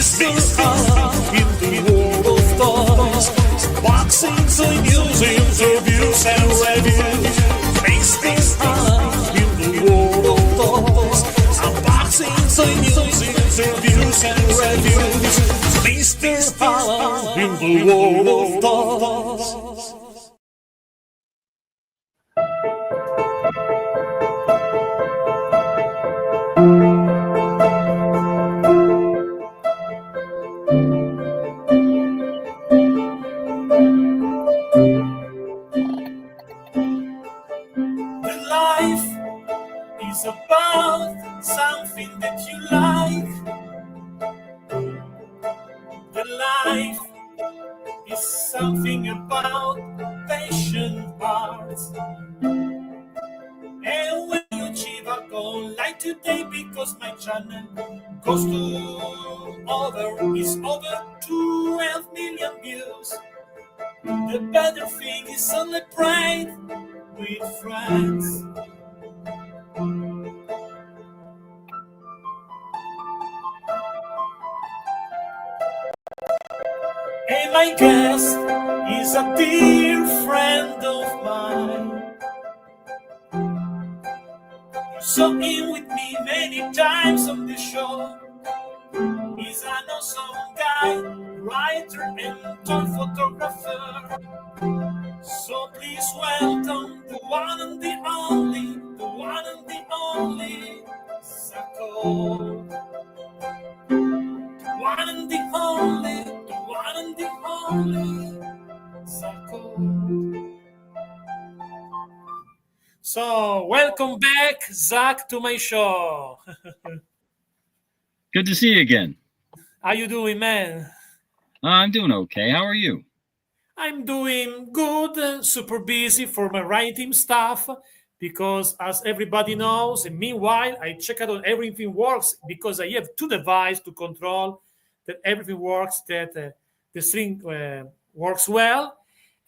in the world of toys. Boxings and museums, reviews and reviews. Mr. in the world of toys. Unboxings and museums, reviews and reviews. Mr. in the world of toys. About something that you like. The life is something about passion arts. And when you achieve a goal like today, because my channel goes to over 12 million views, the better thing is celebrate with friends. And my guest is a dear friend of mine. You saw him with me many times on the show. He's an awesome guy, writer and toy photographer. So please welcome the one and the only, Sacco. One and the only, Sacco. So, welcome back, Zach, to my show. Good to see you again. How you doing, man? I'm doing okay. How are you? I'm doing good, super busy for my writing stuff, because as everybody knows, and meanwhile, I check out on everything works, because I have two devices to control that everything works, that the string works well.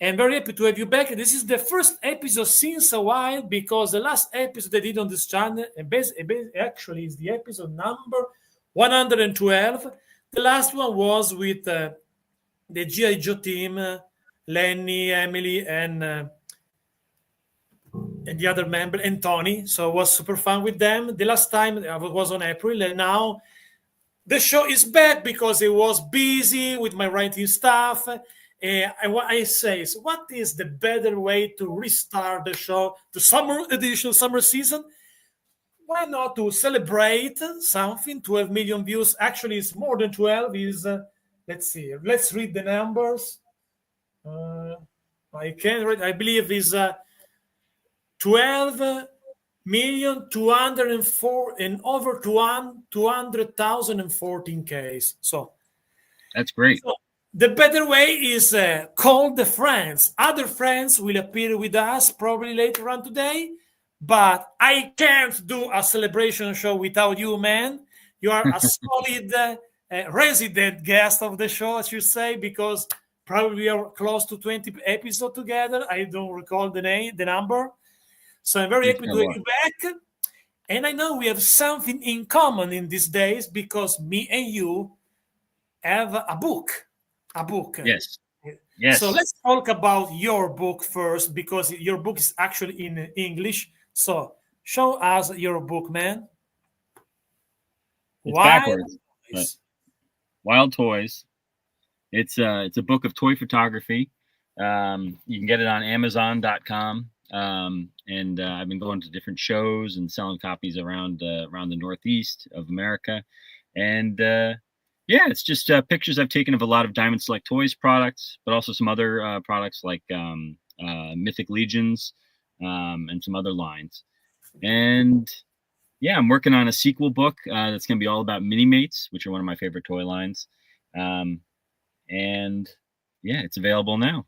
And very happy to have you back. This is the first episode since a while, because the last episode I did on this channel, and actually is the episode number 112. The last one was with the G.I. Joe team, Lenny, Emily, and the other member, and Tony. So it was super fun with them. The last time was on April, and now the show is back because I was busy with my writing stuff. And what I say is, what is the better way to restart the show, the summer edition, summer season? Why not to celebrate something? 12 million views. Actually, it's more than 12. Let's see. Let's read the numbers. I can read. I believe is 12,204 and over 200,014 cases. So that's great. So the better way is call the friends. Other friends will appear with us probably later on today, but I can't do a celebration show without you, man. You are a solid resident guest of the show, as you say, because probably we are close to 20 episodes together. I don't recall the number. So I'm very happy to have you back. And I know we have something in common in these days, because me and you have a book. Yes. So let's talk about your book first, because your book is actually in English. So show us your book, man. It's backwards. Wild Toys. It's a book of toy photography. You can get it on Amazon.com. And I've been going to different shows and selling copies around the Northeast of America. And yeah, it's just pictures I've taken of a lot of Diamond Select Toys products, but also some other products like Mythic Legions and some other lines. And yeah, I'm working on a sequel book that's going to be all about Mini Mates, which are one of my favorite toy lines. And yeah, it's available now.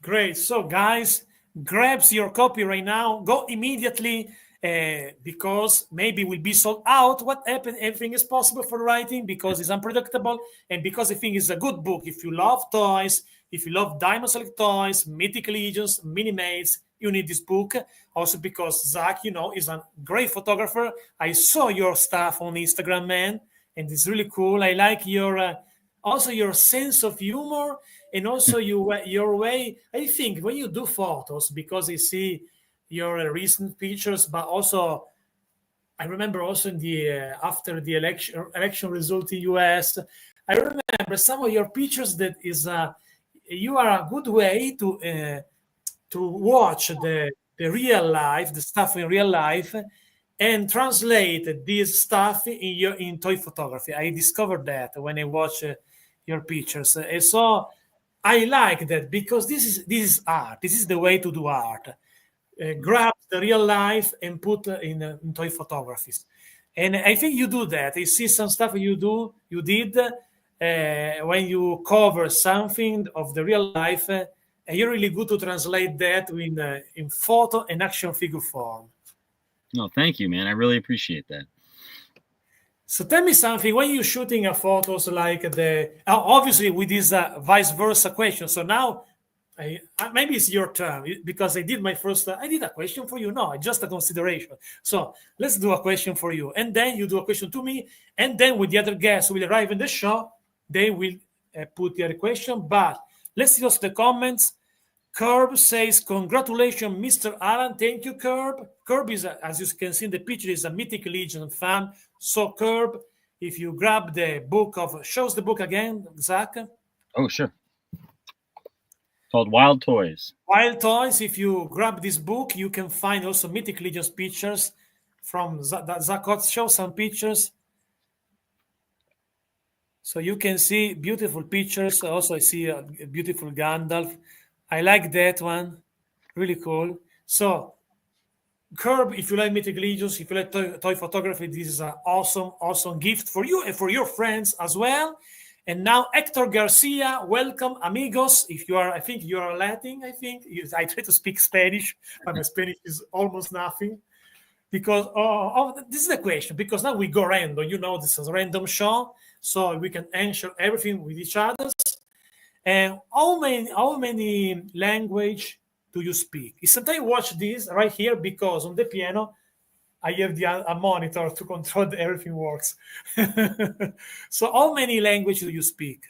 Great. So guys, grabs your copy right now. Go immediately, because maybe will be sold out. What happened? Everything is possible for writing, because it's unpredictable, and because I think it's a good book. If you love toys, if you love Diamond Select Toys, Mythic Legions, Mini Mates, you need this book. Also because Zach, is a great photographer. I saw your stuff on Instagram, man, and it's really cool. I like your also your sense of humor, and also your way. I think when you do photos, because I see your recent pictures, but also I remember also in the after the election result in US, I remember some of your pictures that is you are a good way to watch the real life, the stuff in real life, and translate this stuff in toy photography. I discovered that when I watch your pictures, and so I like that because this is art. This is the way to do art. Grab the real life and put in toy photographies. And I think you do that. I see some stuff you did when you cover something of the real life, and you're really good to translate that in photo and action figure form. No, thank you, man. I really appreciate that. So tell me something. When you're shooting a photos like obviously with this vice versa question. So now maybe it's your turn because I did my first. I did a question for you. No, just a consideration. So let's do a question for you, and then you do a question to me, and then with the other guests who will arrive in the show, they will put their question. But let's see the comments. Curb says, "Congratulations, Mr. Alan. Thank you, Curb." Curb is, as you can see in the picture, is a Mythic Legion fan. So Curb, if you grab the book shows the book again, Zach. Oh, sure. Called Wild Toys. Wild Toys. If you grab this book, you can find also Mythic Legion's pictures from Zach. Show some pictures. So you can see beautiful pictures. Also, I see a beautiful Gandalf. I like that one. Really cool. So, Curb, if you like Mythic Legions, if you like toy photography, this is an awesome gift for you and for your friends as well. And now Hector Garcia, welcome, amigos. If you are, I think you are Latin. I try to speak Spanish, but my Spanish is almost nothing. Because this is the question. Because now we go random. This is a random show, so we can answer everything with each other. And how many language do you speak? Sometimes watch this right here because on the piano I have a monitor to control everything works. So how many languages do you speak?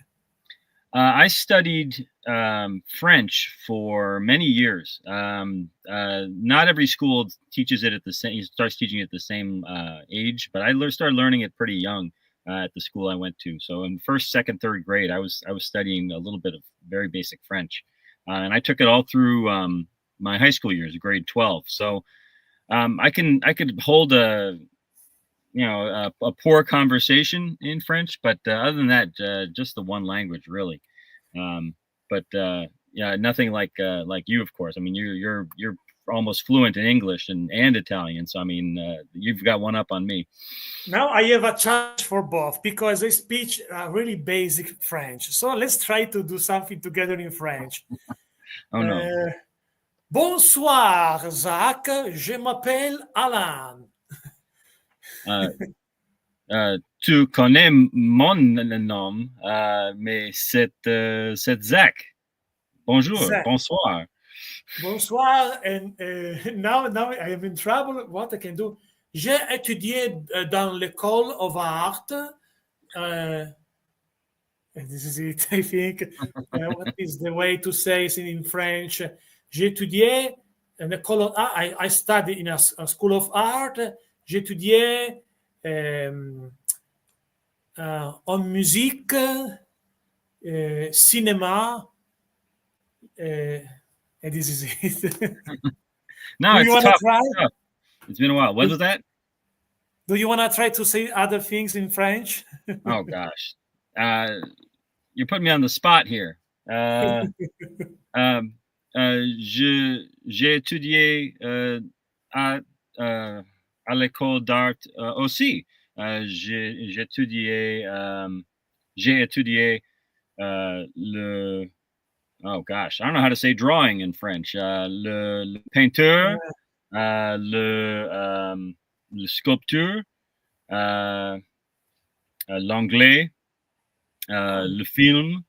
I studied French for many years. Not every school teaches it at the same. Starts teaching it at the same age, but I started learning it pretty young at the school I went to. So in first, second, third grade, I was studying a little bit of very basic French, and I took it all through my high school years, grade 12. So I could hold a poor conversation in French, but other than that, just the one language really. But yeah, nothing like you, of course. I mean, you're almost fluent in English and Italian, so I mean, you've got one up on me. Now I have a challenge for both because I speak really basic French. So let's try to do something together in French. Oh no. Bonsoir, Zach. Je m'appelle Alan. Tu connais mon nom, mais c'est Zach. Bonjour, Zach. bonsoir. Bonsoir. And now I am in trouble. What I can do? J'ai étudié dans l'école of art. This is it, I think. What is the way to say it in French? J'ai étudié in l'école of art. I studied in a school of art. J'ai étudié en musique, cinéma, and this is it. No, Do it's you want to tough. try? Tough. It's been a while. What was that? Do you want to try to say other things in French? Oh gosh, you're putting me on the spot here. J'ai étudié à l'école d'art aussi. J'ai étudié le. Oh gosh, I don't know how to say drawing in French. Le peinture, le sculpture, l'anglais, le film,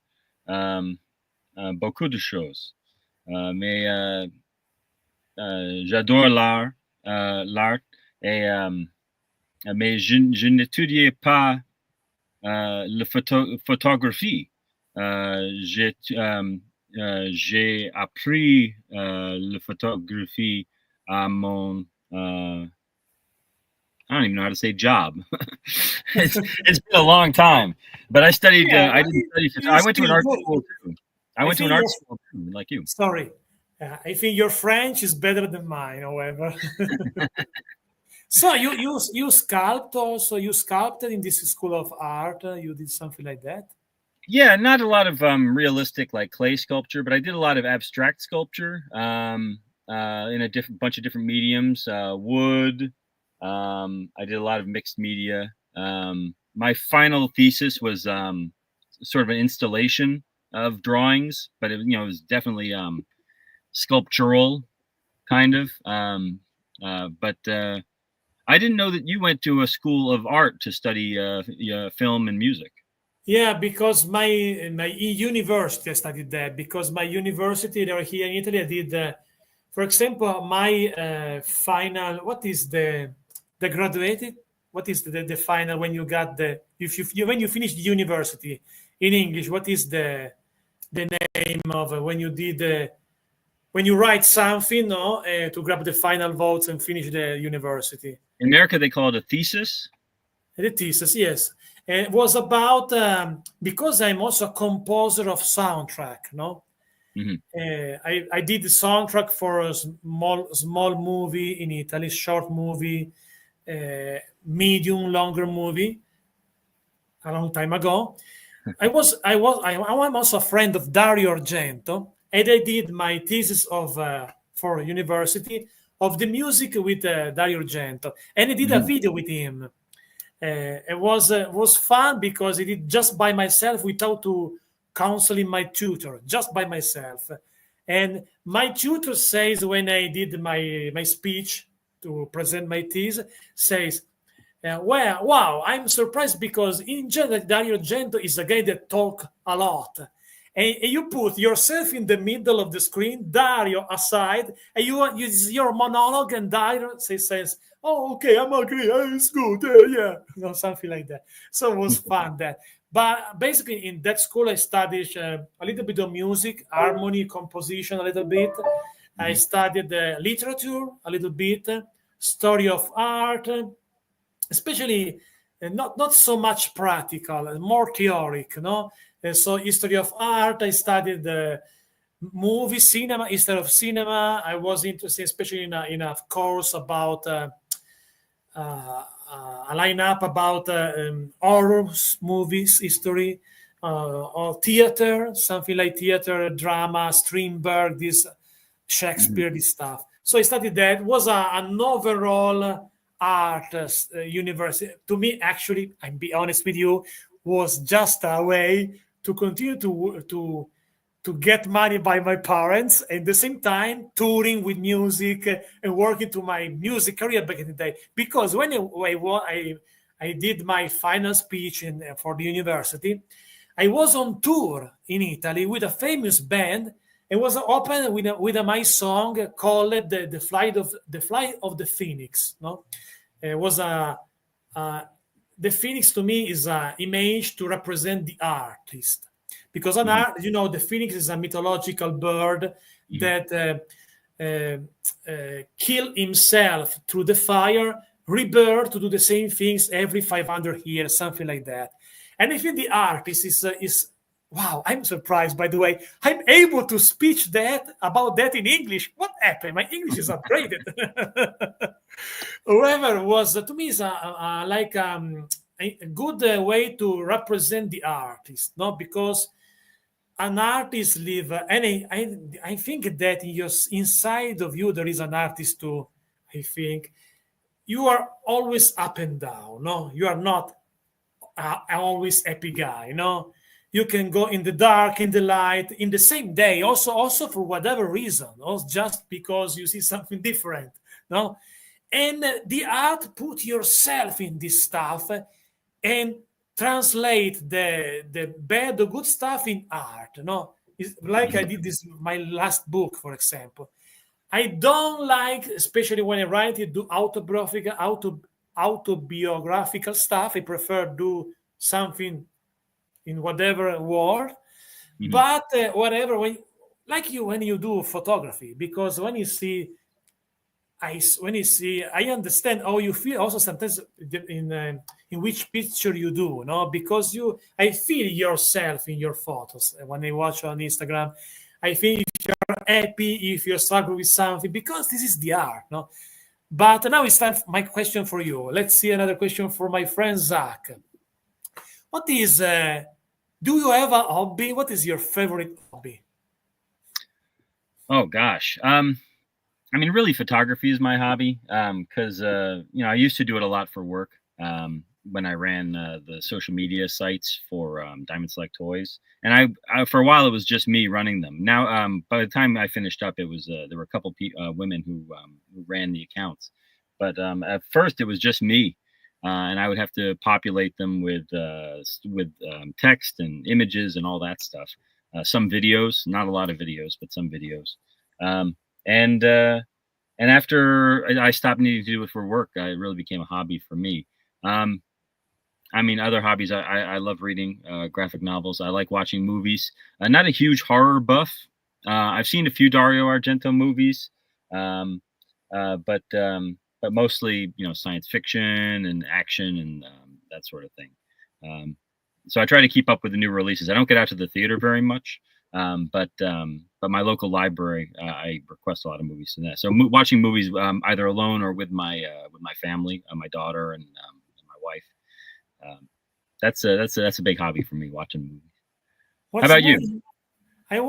beaucoup de choses. Mais j'adore l'art, et, mais je n'étudiais pas la photographie. J'ai appris la photographie à mon I don't even know how to say job. It's been a long time, but I studied. Yeah, I didn't study. I it's went to an still art good. school too. I I went to an think art you're school too, like you. sorry. I think your French is better than mine, however. So you sculpt also. You sculpted in this school of art. You did something like that. Yeah, not a lot of realistic like clay sculpture, but I did a lot of abstract sculpture in a different bunch of different mediums. Wood. I did a lot of mixed media. My final thesis was sort of an installation of drawings, but it was definitely sculptural kind of. But I didn't know that you went to a school of art to study film and music. Yeah, because my university I studied that because my university there here in Italy I did, for example, my final. What is the graduated? What is the final when you got the if you when you finish the university in English? What is the name of when you did when you write something, no, to grab the final votes and finish the university? In America, they call it a thesis. The thesis, yes. And it was about because I'm also a composer of soundtrack, no? Mm-hmm. I did the soundtrack for a small movie in Italy, short movie, medium, longer movie, a long time ago. I'm also a friend of Dario Argento, and I did my thesis of for university of the music with Dario Argento, and I did a Mm-hmm. video with him. It was fun because I did just by myself without to counseling my tutor, just by myself. And my tutor says when I did my speech to present my thesis, says, well, wow, I'm surprised because in general, Dario Argento is a guy that talk a lot. And you put yourself in the middle of the screen, Dario aside, and you use your monologue, and Dario says, "Oh, okay, I'm agree, it's good, yeah," something like that. So it was fun that. But basically, in that school, I studied a little bit of music, harmony, composition, a little bit. I Mm-hmm. studied literature a little bit, story of art, especially not so much practical, more theoric, no? So history of art, I studied movie, cinema, history of cinema. I was interested, especially in a course about a lineup about horror movies, history, or theater, something like theater, drama, Strindberg, this Mm-hmm. Shakespeare, this stuff. So I studied that. It was an overall art university. To me, actually, I'll be honest with you, was just a way to continue to get money by my parents, and at the same time touring with music and working to my music career back in the day. Because when I did my final speech for the university, I was on tour in Italy with a famous band. It was open with my song called the flight of the Phoenix. No, it was a the phoenix to me is an image to represent the artist, because an Mm-hmm. art, the phoenix is a mythological bird Mm-hmm. that kill himself through the fire, rebirth to do the same things every 500 years, something like that. And I think the artist is wow. I'm surprised, by the way. I'm able to speak that about that in English. What happened? My English is upgraded. However, was to me is like a good way to represent the artist, no? Because an artist live, and I think that inside of you there is an artist too. I think you are always up and down. No, you are not always happy guy. No, you can go in the dark, in the light, in the same day. Also for whatever reason, or just because you see something different. No, and the art put yourself in this stuff and translate the bad, the good stuff in art. No, it's like I Mm-hmm. did this my last book, for example. I don't like, especially when I write it, do autobiographical stuff. I prefer do something in whatever world. Hmm. But whatever, like you, when you do photography, because when you see, when you see, I understand how you feel. Also, sometimes in which picture you do, no, because I feel yourself in your photos when I watch on Instagram. I feel if you're happy, if you're struggling with something, because this is the art, no. But now it's time for my question for you. Let's see another question for my friend Zach. What is? Do you have a hobby? What is your favorite hobby? Oh gosh. I mean, really, photography is my hobby because I used to do it a lot for work when I ran the social media sites for Diamond Select Toys, and I for a while it was just me running them. Now, by the time I finished up, it was there were a couple women who ran the accounts, but at first it was just me, and I would have to populate them with text and images and all that stuff. Some videos, not a lot of videos, but some videos. Um, and after I stopped needing to do it for work, it really became a hobby for me. Um, I mean, other hobbies, I love reading graphic novels. I like watching movies. Not a huge horror buff. I've seen a few Dario Argento movies, um, but mostly, science fiction and action and that sort of thing. Um, so I try to keep up with the new releases. I don't get out to the theater very much, but my local library, I request a lot of movies in that. So watching movies either alone or with my family, my daughter and my wife. Um, that's a big hobby for me, watching movies. How Watch about you? movie. I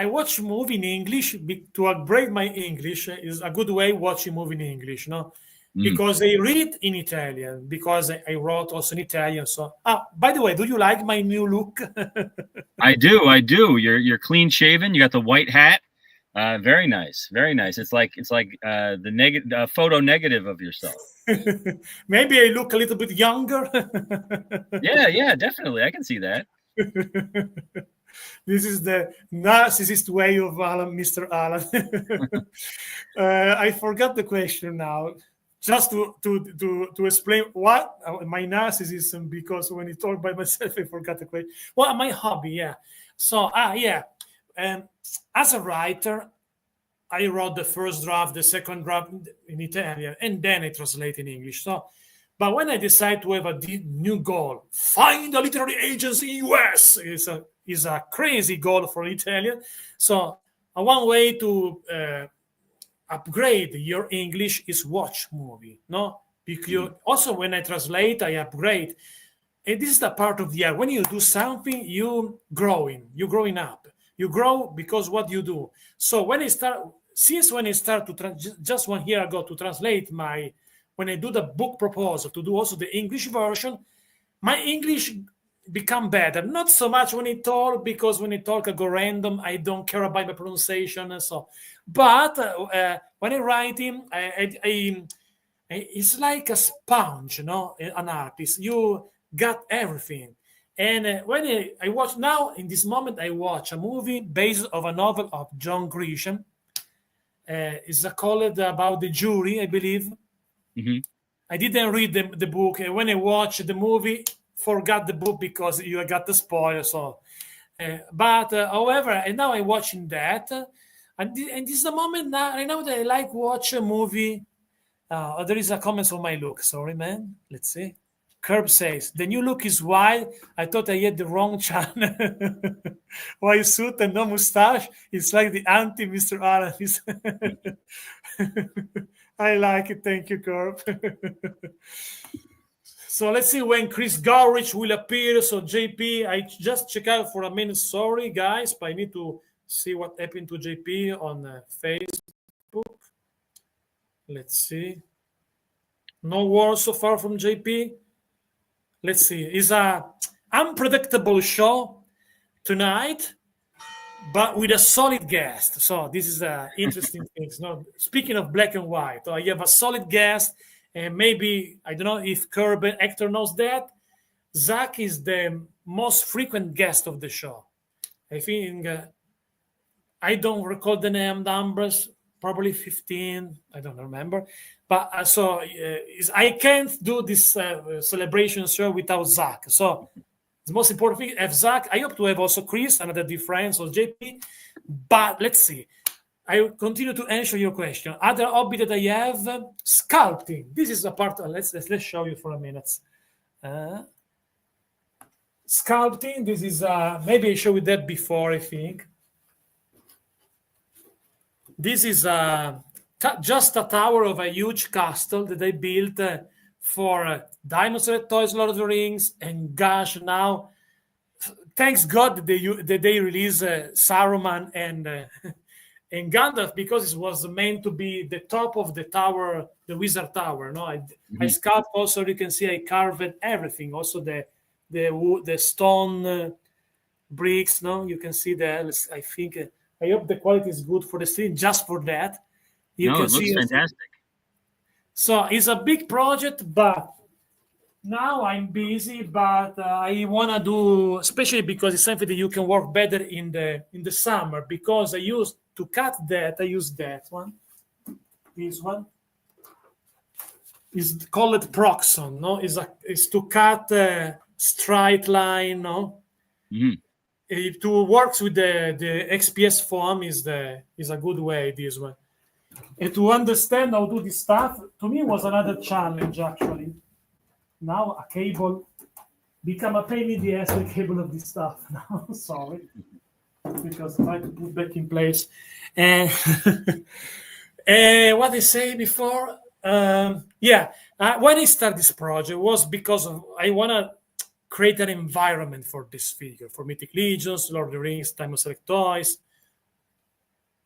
watch movie in English to upgrade my English is a good way watching movie in English, no? Mm. Because I read in Italian because I wrote also in Italian. So, by the way, do you like my new look? I do, I do. You're clean shaven. You got the white hat. Very nice, very nice. It's like the negative photo negative of yourself. Maybe I look a little bit younger. Yeah, yeah, definitely. I can see that. This is the narcissist way of Alan, Mr. Alan. I forgot the question now. Just to explain what my narcissism, because when I talk by myself, I forgot the question. Well, my hobby, yeah. So, yeah. Um, as a writer, I wrote the first draft, the second draft in Italian, and then I translate in English. So, but when I decide to have a new goal, find a literary agency in US is a crazy goal for Italian. So, one way to upgrade your English is watch movie. No, because Mhm. also when I translate, I upgrade. And this is the part of the art. When you do something, you're growing up. You grow because what you do. So when I start to just 1 year ago to translate when I do the book proposal to do also the English version, my English become better. Not so much when I talk, because when I talk I go random. I don't care about my pronunciation and so. But when I write him, it's like a sponge, an artist. You got everything. And when I watch now, in this moment, I watch a movie based on a novel of John Grisham. It's called about the jury, I believe. Mhm. I didn't read the book. When I watched the movie, forgot the book because you got the spoiler. So, but however, and now I'm watching that, and this is the moment now. I know that I like watch a movie. There is a comment on my look. Sorry, man. Let's see. Curb says the new look is wild. I thought I had the wrong channel. White suit and no mustache. It's like the anti Mr. Allen. I like it. Thank you, Curb. So let's see when Chris Gawrych will appear. So JP, I just check out for a minute. Sorry, guys, but I need to see what happened to JP on Facebook. Let's see. No word so far from JP. Let's see. It's a unpredictable show tonight, but with a solid guest. So this is interesting things. No, speaking of black and white, you have a solid guest, and maybe I don't know if Curb and Hector knows that. Zach is the most frequent guest of the show. I think I don't recall the name numbers. probably 15. I don't remember. But I can't do this celebration show without Zach. So the most important thing, have Zach. I hope to have also Chris, another dear friend, so JP. But let's see. I will continue to answer your question. Other hobby that I have, sculpting. This is a part. Let's show you for a minute. Uh, Sculpting. This is maybe I showed you that before. I think this is just a tower of a huge castle that I built for Dinosaur Toys, Lord of the Rings, and gosh, now thanks God that they release Saruman and and Gandalf, because it was meant to be the top of the tower, the Wizard Tower. No, I sculpt also. You can see I carved everything, also the stone bricks. No, you can see that. I think I hope the quality is good for the screen. Just for that, you can it looks see fantastic. So it's a big project, but now I'm busy. But I wanna do, especially because it's something that you can work better in the summer. Because I used to cut that. I use that one. This one is called Proxon. No, is to cut straight line. No. It to works with the XPS foam is a good way, this one. And to understand how to do this stuff, to me was another challenge actually. Now a cable become a pain in the ass, the cable of this stuff. Now sorry, because I try to put back in place. And what I say before, when I started this project was because I wanna create an environment for this figure, for Mythic Legions, Lord of the Rings, Time of Select Toys,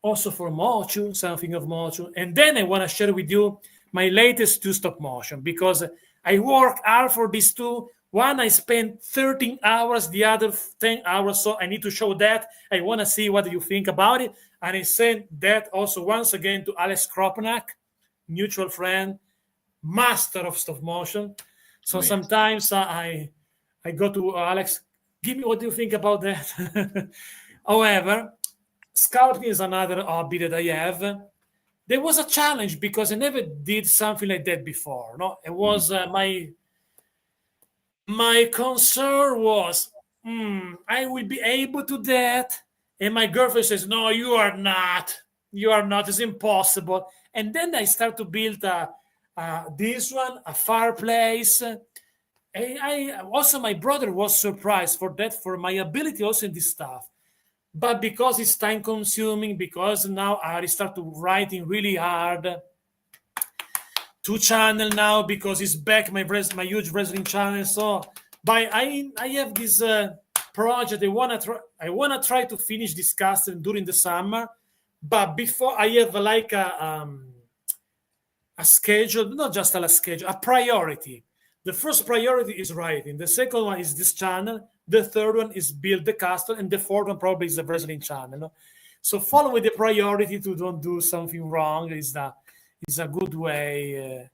also for Mochu, something of Mochu. And then I want to share with you my latest two stop motion, because I work hard for these two. One, I spent 13 hours, the other 10 hours. So I need to show that. I want to see what you think about it. And I sent that also once again to Alex Kropnak, mutual friend, master of stop motion. So sometimes I go to Alex, give me what do you think about that? However, sculpting is another hobby that I have. There was a challenge because I never did something like that before. No, it was my concern was, I will be able to do that, and my girlfriend says, "No, you are not. You are not. It's impossible." And then I start to build this one, a fireplace. I also, my brother was surprised for that, for my ability also in this stuff. But because it's time consuming, because now I start to writing really hard, 2 channel now, because it's back my huge wrestling channel. So but I have this project. I wanna try to finish this casting during the summer, but before I have like a schedule, not just a schedule, a priority. The first priority is writing. The second one is this channel. The third one is build the castle, and the fourth one probably is the wrestling channel. No? So follow with the priority to don't do something wrong is a good way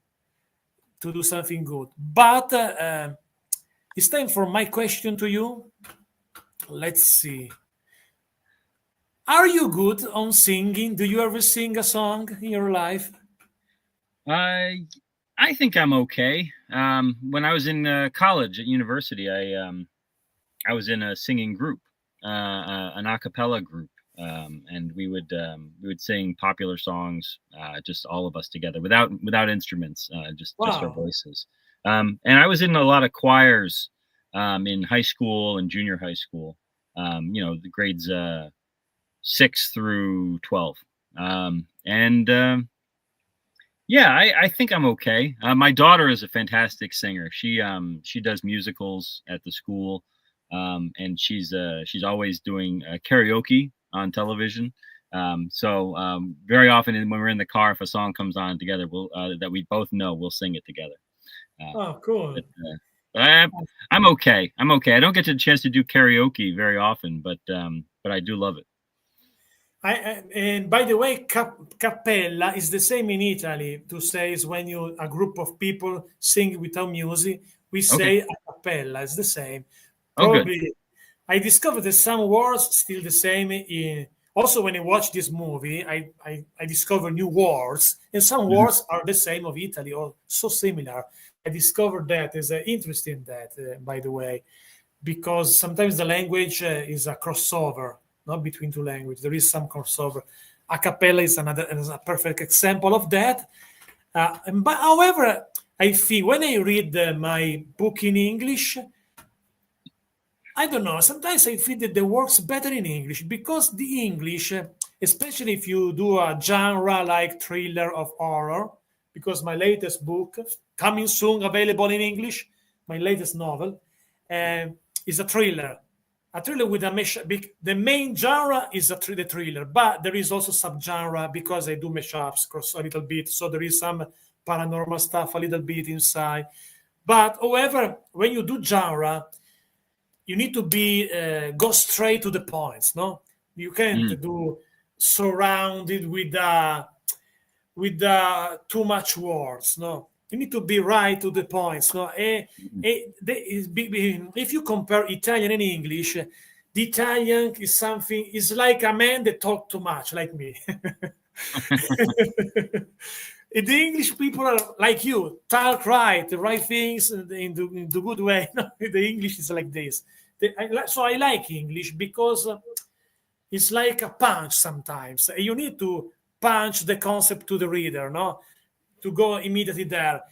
to do something good. But it's time for my question to you. Let's see. Are you good on singing? Do you ever sing a song in your life? I think I'm okay. When I was in college at university, I was in a singing group, an a cappella group, and we would sing popular songs, just all of us together, without instruments, just our voices. And I was in a lot of choirs in high school and junior high school. The grades 6 through 12, I think I'm okay. My daughter is a fantastic singer. She does musicals at the school, and she's always doing karaoke on television. So very often when we're in the car, if a song comes on together, that we both know, we'll sing it together. Cool. I'm okay. I'm okay. I don't get the chance to do karaoke very often, but I do love it. And by the way, cappella is the same in Italy. To say is when a group of people sing without music, we say a cappella. It's the same. Probably, I discovered that some words still the same Also, when I watch this movie, I discover new words, and some words are the same of Italy or so similar. I discovered that is interesting. That, by the way, because sometimes the language is a crossover, not between two languages. There is some crossover. A cappella is a perfect example of that. But however, I feel when I read my book in English, I don't know. Sometimes I feel that the works better in English because the English, especially if you do a genre like thriller of horror, because my latest book, coming soon, available in English, my latest novel, uh, is a thriller with a mesh. The main genre is the thriller, but there is also subgenre because I do mashups cross a little bit, so there is some paranormal stuff a little bit inside. But however, when you do genre, you need to be go straight to the points. No, you can't do surrounded with too much words. No, you need to be right to the points. No, if you compare Italian and English, the Italian is like a man that talk too much, like me. The English people are like you, talk right, the right things in the good way. The English is like this. So I like English because it's like a punch sometimes. You need to punch the concept to the reader, no, to go immediately there.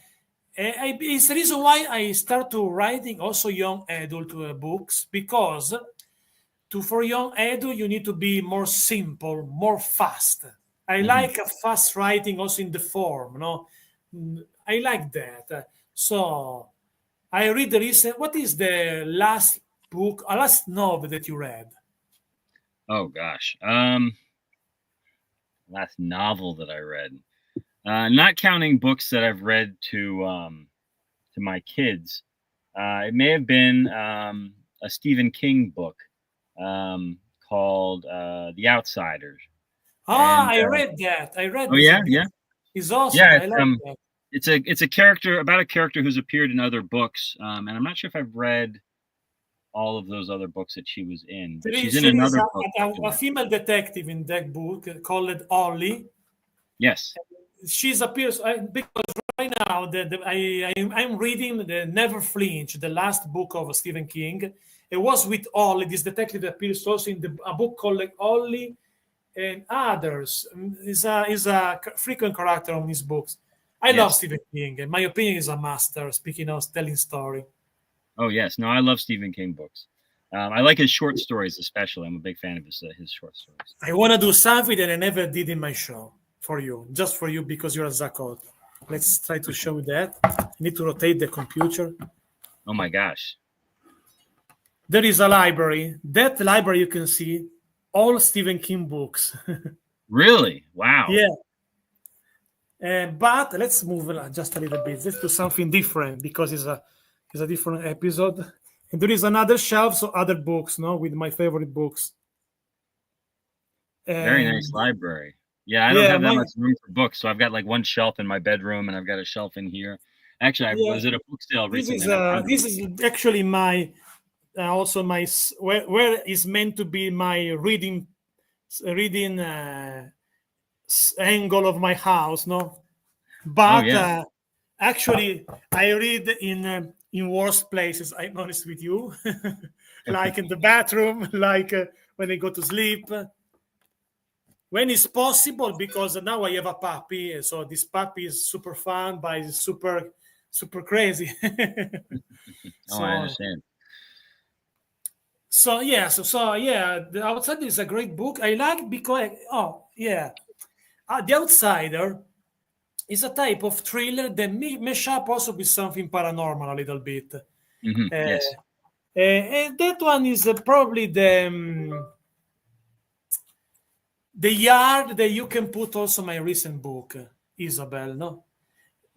It's the reason why I start to writing also young adult books because for young adult you need to be more simple, more fast. I like a fast writing also in the form, no. I like that. So I read the recent. What is the last book, a last novel that you read? Oh gosh. Last novel that I read. Not counting books that I've read to my kids. It may have been a Stephen King book called The Outsiders. And I read that. I read oh this. yeah, yeah, It's awesome. yeah. I like that. It's a character about a character who's appeared in other books, and I'm not sure if I've read all of those other books that she was in, but she's in There is another book. a female detective in that book called Ollie. Yes. She's appears because right now I'm reading the Never Flinch, the last book of Stephen King. It was with Ollie, this detective that appears also in a book called like Ollie and Others. Is a frequent character on his books. I love Yes. Stephen King. In my opinion, is a master. Speaking of telling story. Oh yes. No, I love Stephen King books. I like his short stories, especially. I'm a big fan of his short stories. I want to do something that I never did in my show for you, just for you because you're a Zakot. Let's try to show that. I need to rotate the computer. Oh my gosh. There is a library. That library you can see all Stephen King books. Really? Wow. Yeah. But let's move just a little bit. Let's do something different because it's a different episode. And there is another shelf, so other books, no, with my favorite books. Very nice library. Yeah, I don't have that much room for books, so I've got like one shelf in my bedroom, and I've got a shelf in here. Actually, I was at a book sale recently. This is actually my also my where is meant to be my reading angle of my house, no. But actually, I read in worse places. I'm honest with you, like in the bathroom, like when I go to sleep. When it's possible, because now I have a puppy, so this puppy is super fun, but it's super crazy. So, I understand. So yeah, The Outsider is a great book. I like because The Outsider is a type of thriller that mesh up also with something paranormal a little bit. Yes. And that one is probably the yard that you can put also my recent book, Isabel, no?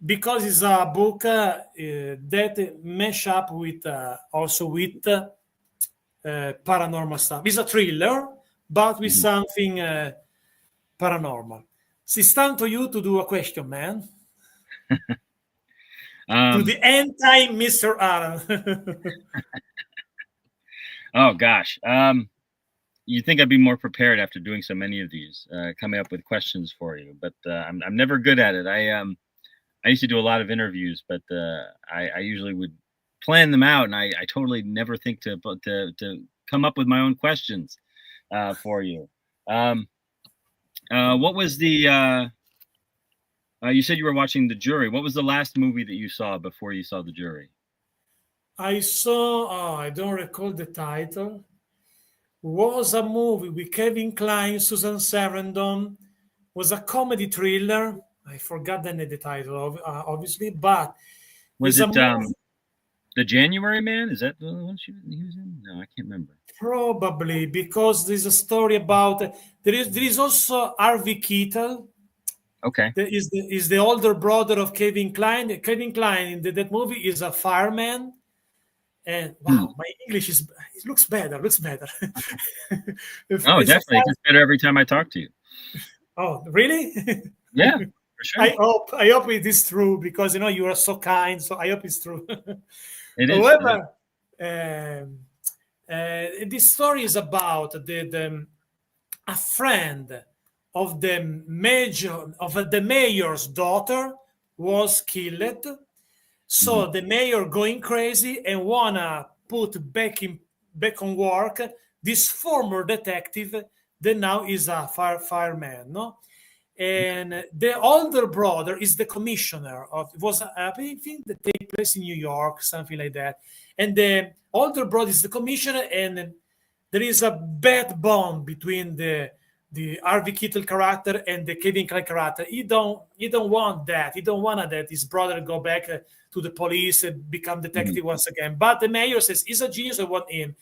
Because it's a book that mesh up with also with paranormal stuff. It's a thriller, but with something paranormal. So it's time to you to do a question, man. To the anti Mr. Aaron. Oh gosh. you'd think I'd be more prepared after doing so many of these, coming up with questions for you. But I'm never good at it. I used to do a lot of interviews, but I usually would plan them out, and I totally never think to come up with my own questions for you. What was the? You said you were watching The Jury. What was the last movie that you saw before you saw The Jury? I saw, I don't recall the title. Was a movie with Kevin Kline, Susan Sarandon. Was a comedy thriller. I forgot the title, obviously, but Was it's a it movie. The January Man? Is that the one he was in? No, I can't remember. Probably because there's a story about there is also Harvey Keitel. Okay. There is the older brother of Kevin Kline. Kevin Kline in that movie is a fireman. And wow, my English it looks better. Looks better. Oh, definitely. It gets better every time I talk to you. Oh, really? Yeah, for sure. I hope it is true because you are so kind. So I hope it's true. It is. However, this story is about a friend of the mayor's daughter was killed. So the mayor going crazy and wanna put back on work this former detective that now is a fireman, no? And the older brother is the commissioner of I think that take place in New York, something like that. And the older brother is the commissioner, and there is a bad bond between the Harvey Keitel character and the Kevin Kline character. He don't want that. He don't want that his brother go back to the police and become detective once again. But the mayor says he's a genius. I want him.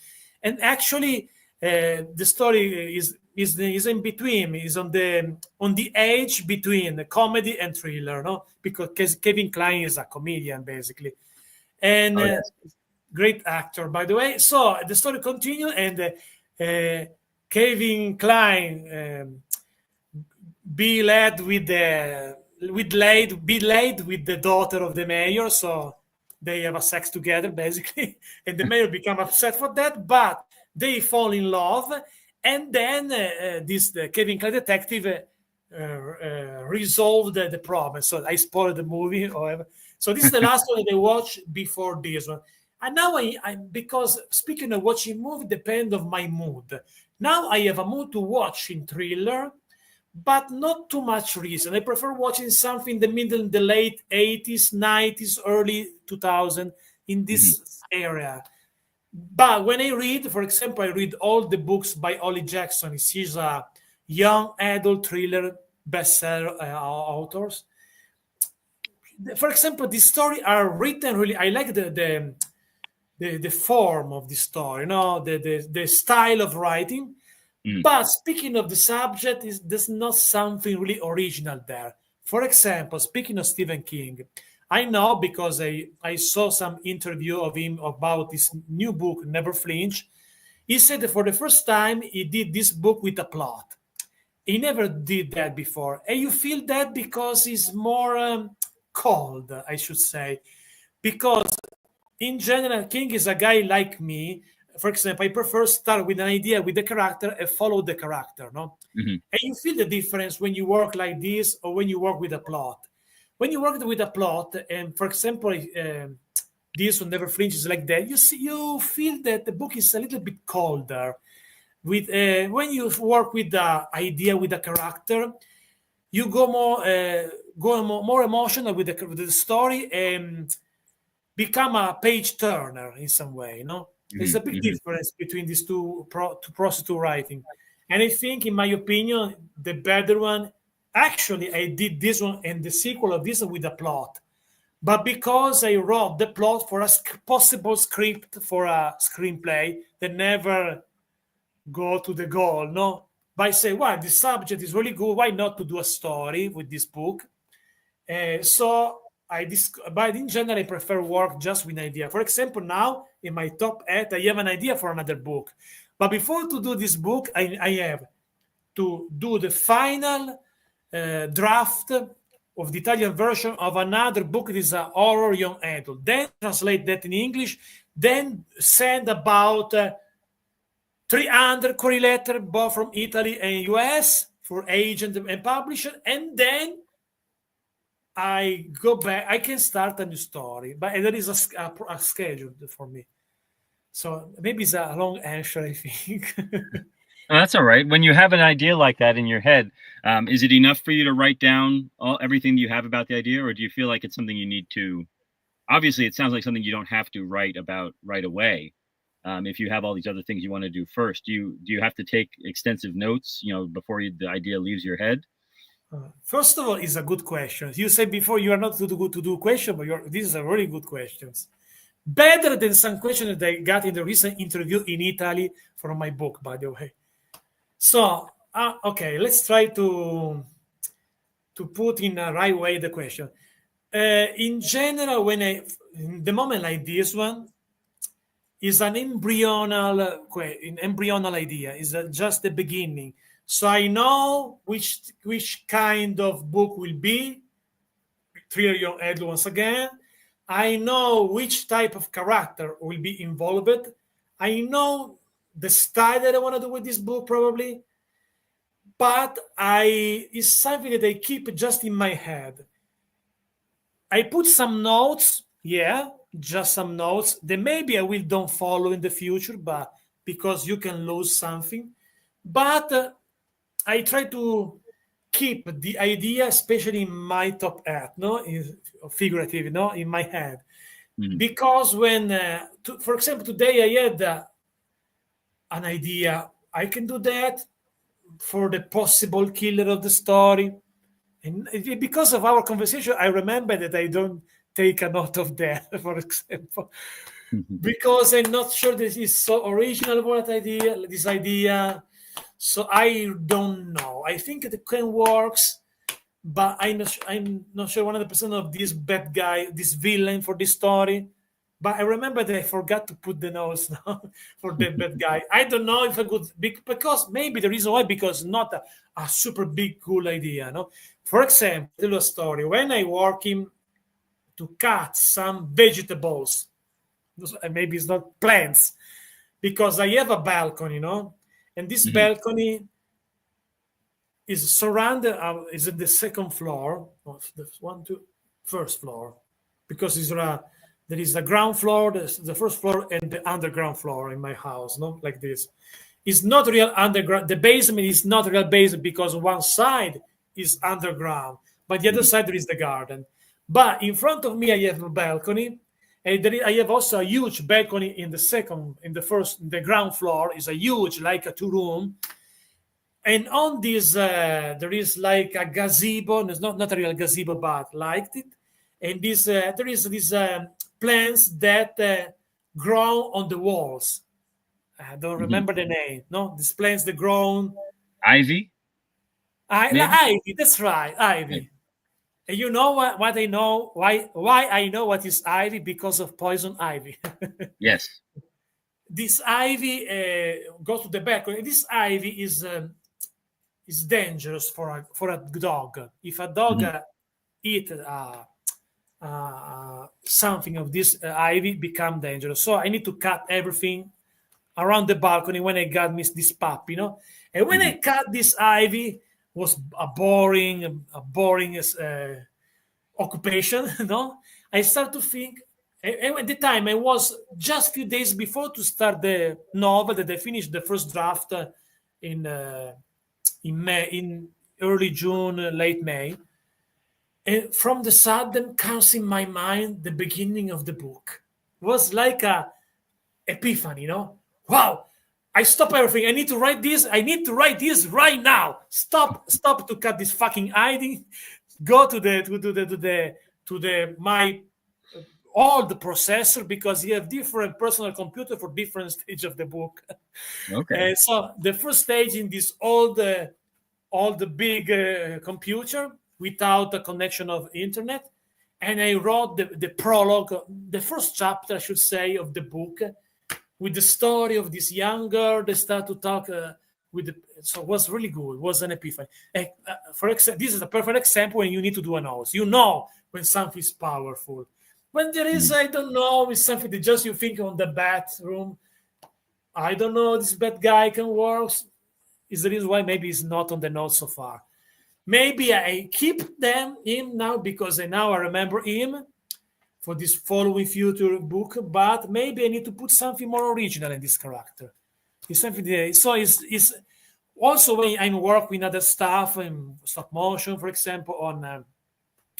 And actually, the story is in between. Is on the edge between the comedy and thriller, no? Because Kevin Kline is a comedian basically, and great actor, by the way. So the story continues, and Kevin Kline be laid with the daughter of the mayor, so they have a sex together basically, and the mayor become upset for that, but they fall in love, and then the Kevin Kline detective resolved the problem. So I spoiled the movie, however. So this is the last one that I watched before this one. And now I because speaking of watching movie depend of my mood. Now I have a mood to watch in thriller, but not too much reason. I prefer watching something in the middle, in the late 80s, 90s, early 2000 in this area. But when I read, for example, I read all the books by Ollie Jackson. He's a young adult thriller bestseller authors. For example, the story are written really. I like the form of the story, the style of writing. But speaking of the subject, there's not something really original there. For example, speaking of Stephen King, I know because I saw some interview of him about his new book, Never Flinch. He said that for the first time he did this book with a plot. He never did that before. And you feel that because he's more cold, I should say. Because in general, King is a guy like me. For example, I prefer start with an idea with the character and follow the character, no? And you feel the difference when you work like this or when you work with a plot. When you work with a plot, and for example, this one Never Flinch is like that. You feel that the book is a little bit colder. With when you work with the idea with the character, you go more emotional with the story and become a page turner in some way. No, there's a big difference between these two process to writing, and I think, in my opinion, the better one. Actually, I did this one and the sequel of this one with a plot, but because I wrote the plot for a possible script for a screenplay that never go to the goal, no? But I say, well, the subject is really good. Why not to do a story with this book? So but in general, I prefer work just with an idea. For example, now in my top 8, I have an idea for another book. But before to do this book, I have to do the final draft of the Italian version of another book. It is a horror young adult. Then translate that in English. Then send about 300 query letter, both from Italy and US for agent and publisher, and then I go back. I can start a new story, but there is a schedule for me. So maybe it's a long answer, I think. Oh, that's all right. When you have an idea like that in your head, is it enough for you to write down everything you have about the idea, or do you feel like it's something you need to? Obviously, it sounds like something you don't have to write about right away. If you have all these other things you want to do first, do you have to take extensive notes, before the idea leaves your head? First of all, it's a good question. You said before you are not too good to do question, but this is a very good questions. Better than some questions that I got in the recent interview in Italy for my book, by the way. So, okay, let's try to put in a right way the question. In general, in the moment like this one, is an embryonal idea. Is just the beginning. So I know which kind of book will be. Clear your head once again. I know which type of character will be involved. I know the style that I want to do with this book probably, but it's something that I keep just in my head. I put some notes, just some notes that maybe I will don't follow in the future, but because you can lose something. But I try to keep the idea, especially in my top hat, figurative, in my head. Mm-hmm. Because when, for example, today I had an idea, I can do that for the possible killer of the story. And because of our conversation, I remember that I don't take a note of that, for example, because I'm not sure this is so original this idea. So I don't know. I think it can work, but I'm not sure 100% of this bad guy, this villain for this story. But I remember that I forgot to put the notes now for the bad guy. I don't know if I could, because maybe the reason why, because not a super big cool idea. No, for example, tell you a story. When I working to cut some vegetables, maybe it's not plants, because I have a balcony, and this balcony is surrounded. Is at the second floor, the first floor, because there is a ground floor, the first floor, and the underground floor in my house, like this. It's not real underground. The basement is not real basement because one side is underground, but the other side there is the garden. But in front of me, I have a balcony, and I have also a huge balcony in the ground floor is a huge, like a 2-room. And on this, there is like a gazebo. It's not a real gazebo, but like it. And there is these plants that grow on the walls. I don't remember the name. No, these plants that grow. Ivy. Ivy. That's right, ivy. Okay. And you know what I know? Why I know what is ivy? Because of poison ivy. Yes. This ivy goes to the back. This ivy is dangerous for a dog. If a dog eat something of this ivy, become dangerous. So I need to cut everything around the balcony when I got this puppy, And when I cut this ivy, was a boring occupation, I start to think. And at the time, I was just a few days before to start the novel that I finished the first draft in May, in early June, late May. And from the sudden comes in my mind the beginning of the book. It was like a epiphany, Wow, I stop everything. I need to write this. I need to write this right now. Stop to cut this fucking ID. Go to my old processor, because you have different personal computer for different stage of the book. Okay. And so the first stage in this old big computer without a connection of internet, and I wrote the prologue, the first chapter, I should say, of the book, with the story of this young girl. They start to talk so it was really good. It was an epiphany. For example, this is a perfect example when you need to do a nose. When something is powerful. When there is, I don't know, it's something that just you think on the bathroom, I don't know, this bad guy can work. Is the reason why maybe it's not on the notes so far. Maybe I keep him now because now I remember him for this following future book, but maybe I need to put something more original in this character. It's something that, so it's also when I'm working with other stuff in stop motion, for example,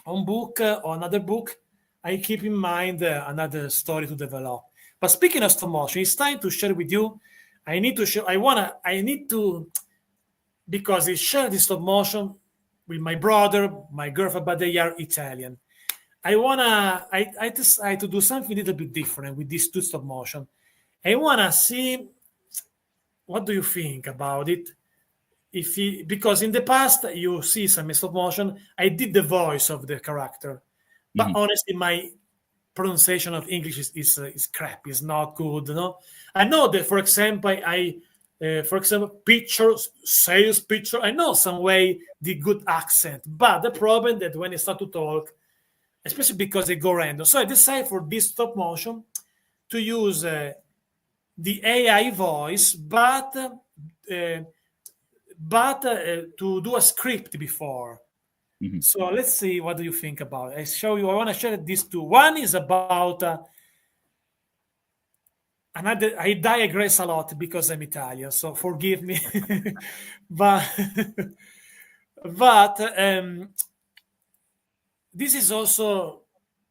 on book or another book, I keep in mind another story to develop. But speaking of stop motion, it's time to share with you. I need to share. I need to because I share this stop motion with my brother, my girlfriend, but they are Italian. I decide to do something a little bit different with these two stop motion. I wanna see what do you think about it. Because in the past you see some stop motion, I did the voice of the character, but honestly, my pronunciation of English is crap. It's not good. No, I know that. For example, picture sales picture. I know some way the good accent, but the problem that when I start to talk, especially because they go random. So I decided for this stop motion to use the AI voice, but to do a script before. So let's see, what do you think about it? I want to share these two. One is about another. I digress a lot because I'm Italian, so forgive me. but this is also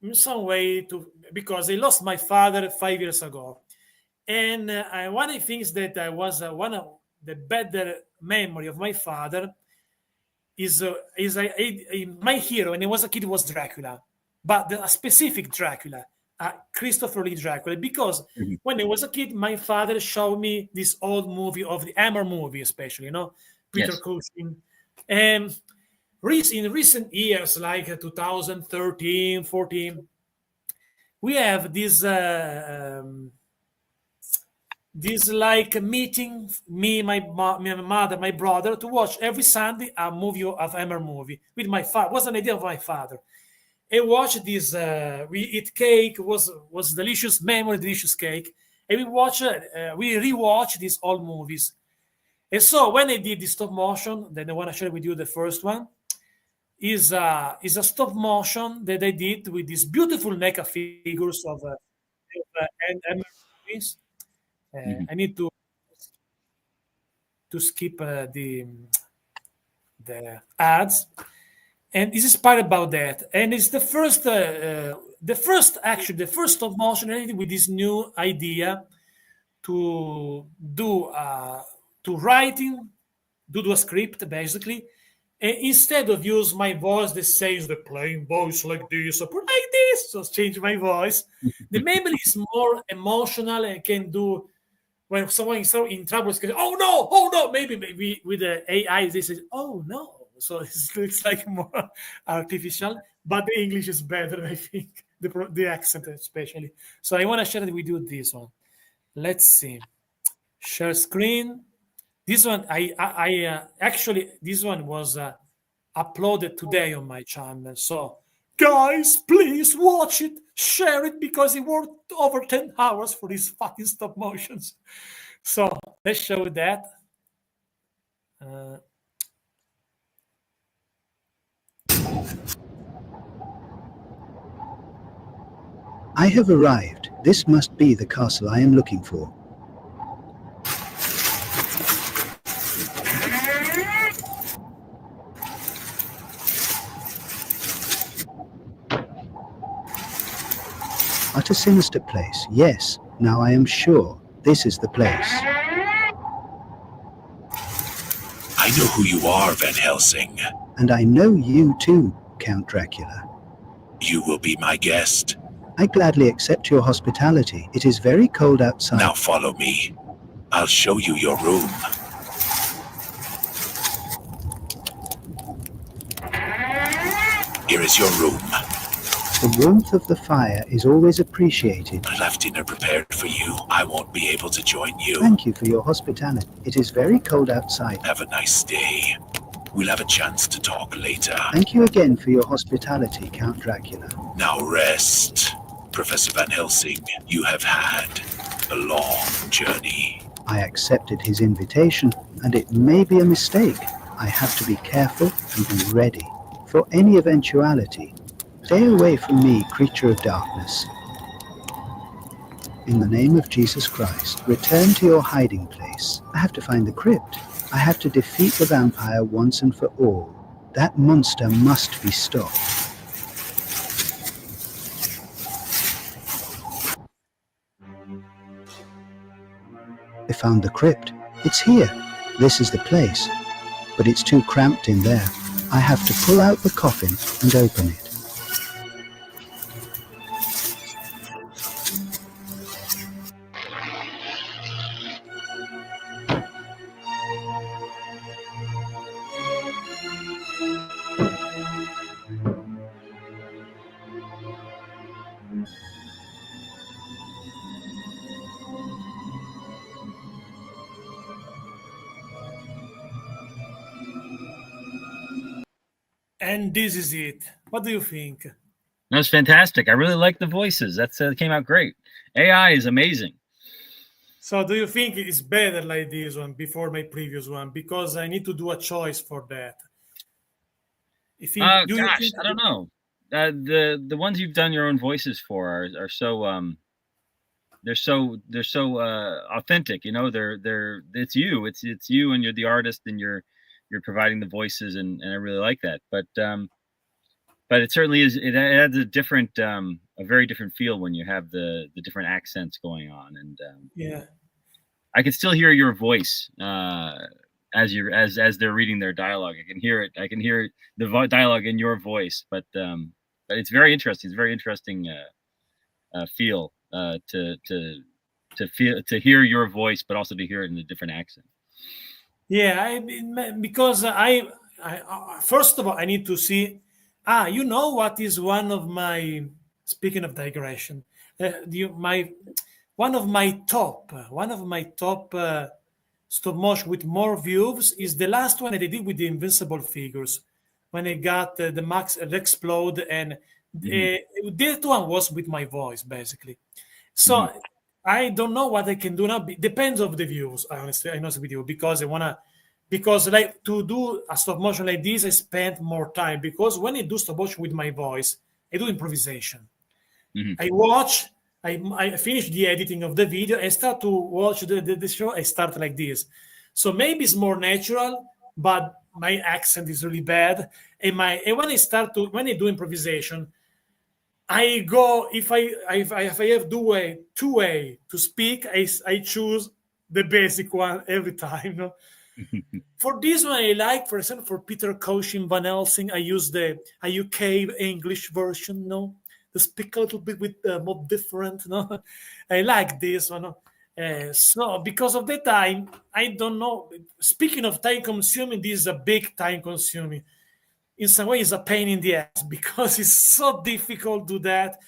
in some way because I lost my father 5 years ago, and one of the things that I was one of the better memory of my father is my hero when I was a kid was Dracula, but a specific Dracula, Christopher Lee Dracula, because when I was a kid, my father showed me this old movie of the Hammer movie, especially, Peter Cushing. And in recent years, like 2013, 14, we have this like meeting me, my mother, my brother, to watch every Sunday a movie of Hammer movie with my father. It was an idea of my father. I watched this. We eat cake. Was delicious memory, delicious cake. And we rewatch these old movies. And so when I did the stop motion, then I want to share with you the first one. Is a stop motion that I did with these beautiful NECA figures of Hammer movies. I need to skip the ads, and this is part about that. And it's the first stop motion with this new idea to do a script basically. And instead of use my voice that says the plain voice like this or like this, so change my voice. The memory is more emotional and can do when someone is so in trouble, it's oh no, maybe with the AI, this is oh no. So it looks like more artificial, but the English is better, I think, the accent especially. So I want to share that we do this one. Let's see. Share screen. This one, actually, this one was uploaded today on my channel. So, guys, please watch it, share it, because it worked over 10 hours for these fucking stop motions. So, let's show that. I have arrived. This must be the castle I am looking for. What a sinister place. Yes, now I am sure this is the place. I know who you are, Van Helsing. And I know you too, Count Dracula. You will be my guest. I gladly accept your hospitality. It is very cold outside. Now follow me. I'll show you your room. Here is your room. The warmth of the fire is always appreciated. I left dinner prepared for you. I won't be able to join you. Thank you for your hospitality. It is very cold outside. Have a nice day. We'll have a chance to talk later. Thank you again for your hospitality, Count Dracula. Now rest. Professor Van Helsing, you have had a long journey. I accepted his invitation, and it may be a mistake. I have to be careful and be ready for any eventuality. Stay away from me, creature of darkness. In the name of Jesus Christ, return to your hiding place. I have to find the crypt. I have to defeat the vampire once and for all. That monster must be stopped. I found the crypt. It's here. This is the place. But it's too cramped in there. I have to pull out the coffin and open it. And this is it. What do you think? That was fantastic. I really like the voices. That came out great. AI is amazing. So do you think it's better like this one before my previous one? Because I need to do a choice for that. I don't know. The ones you've done your own voices for are so they're so authentic. You know, it's you. It's you, and you're the artist, and you're providing the voices, and I really like that. But it certainly is. It adds a very different feel when you have the different accents going on, and yeah, I can still hear your voice as they're reading their dialogue. I can hear it. I can hear the dialogue in your voice, but it's very interesting. It's a very interesting feel to hear your voice, but also to hear it in a different accent. Yeah, because I first of all I need to see. You know what is one of my, speaking of digression, one of my top stop motion with more views is the last one that I did with the invincible figures when I got the max explode, and that one was with my voice basically. So I don't know what I can do now. Depends of the views. Honestly, I know it's with you because because like to do a stop motion like this, I spend more time because when I do stop motion with my voice, I do improvisation. I watch. I finish the editing of the video. I start to watch the show. I start like this. So maybe it's more natural, but my accent is really bad. And when I do improvisation, I go if I have two way to speak, I choose the basic one every time. No? For this one, I like, for example, for Peter Cushing, Van Helsing, I use a UK English version. No, to speak a little bit with more different. No, I like this one. So because of the time, I don't know. Speaking of time consuming, this is a big time consuming. In some way, it's a pain in the ass because it's so difficult to do that,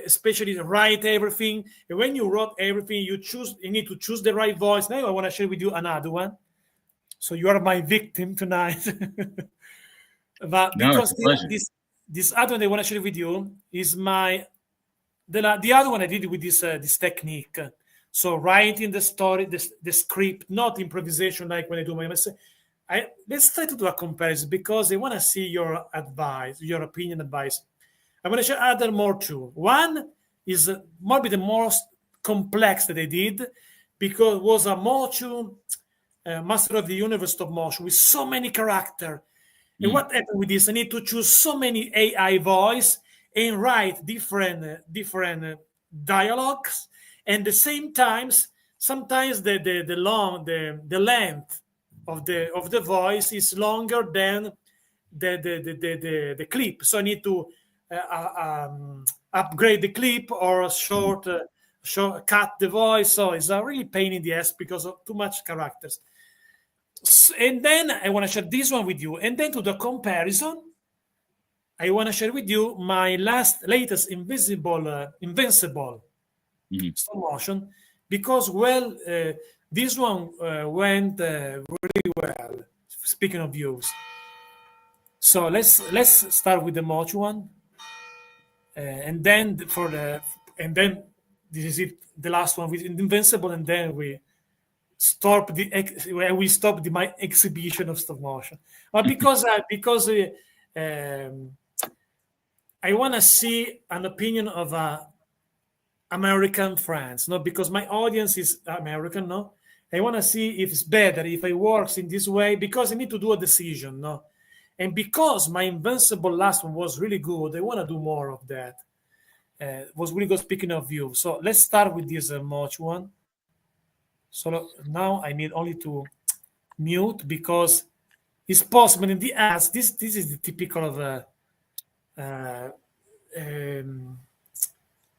especially to write everything. And when you wrote everything, you need to choose the right voice. Now I want to share with you another one. So you are my victim tonight. But because this other one I want to share with you is the other one I did with this technique. So writing the story, the script, not improvisation like when I do my message. Let's try to do a comparison because I want to see your advice, your opinion advice. I'm going to share other more too. One is maybe the most complex that I did because it was a motion, Master of the Universe stop motion with so many characters. And what happened with this? I need to choose so many AI voice and write different dialogues. And the same times, sometimes the length of the voice is longer than the clip. So I need to upgrade the clip or cut the voice. So it's a really pain in the ass because of too much characters. And then I want to share this one with you. And then to the comparison, I want to share with you my latest invincible stop motion because this one went really well. Speaking of views, so let's start with the motion one, and then this is it, the last one with invincible, and then we we stopped my exhibition of stop motion, but because I want to see an opinion of American friends, no, because my audience is American, no. I want to see if it's better if I works in this way, because I need to do a decision, no, and because my Invincible last one was really good, I want to do more of that. Was really good. Speaking of you, so let's start with this Moch one. So now I need only to mute because it's possible in the ads. This is the typical of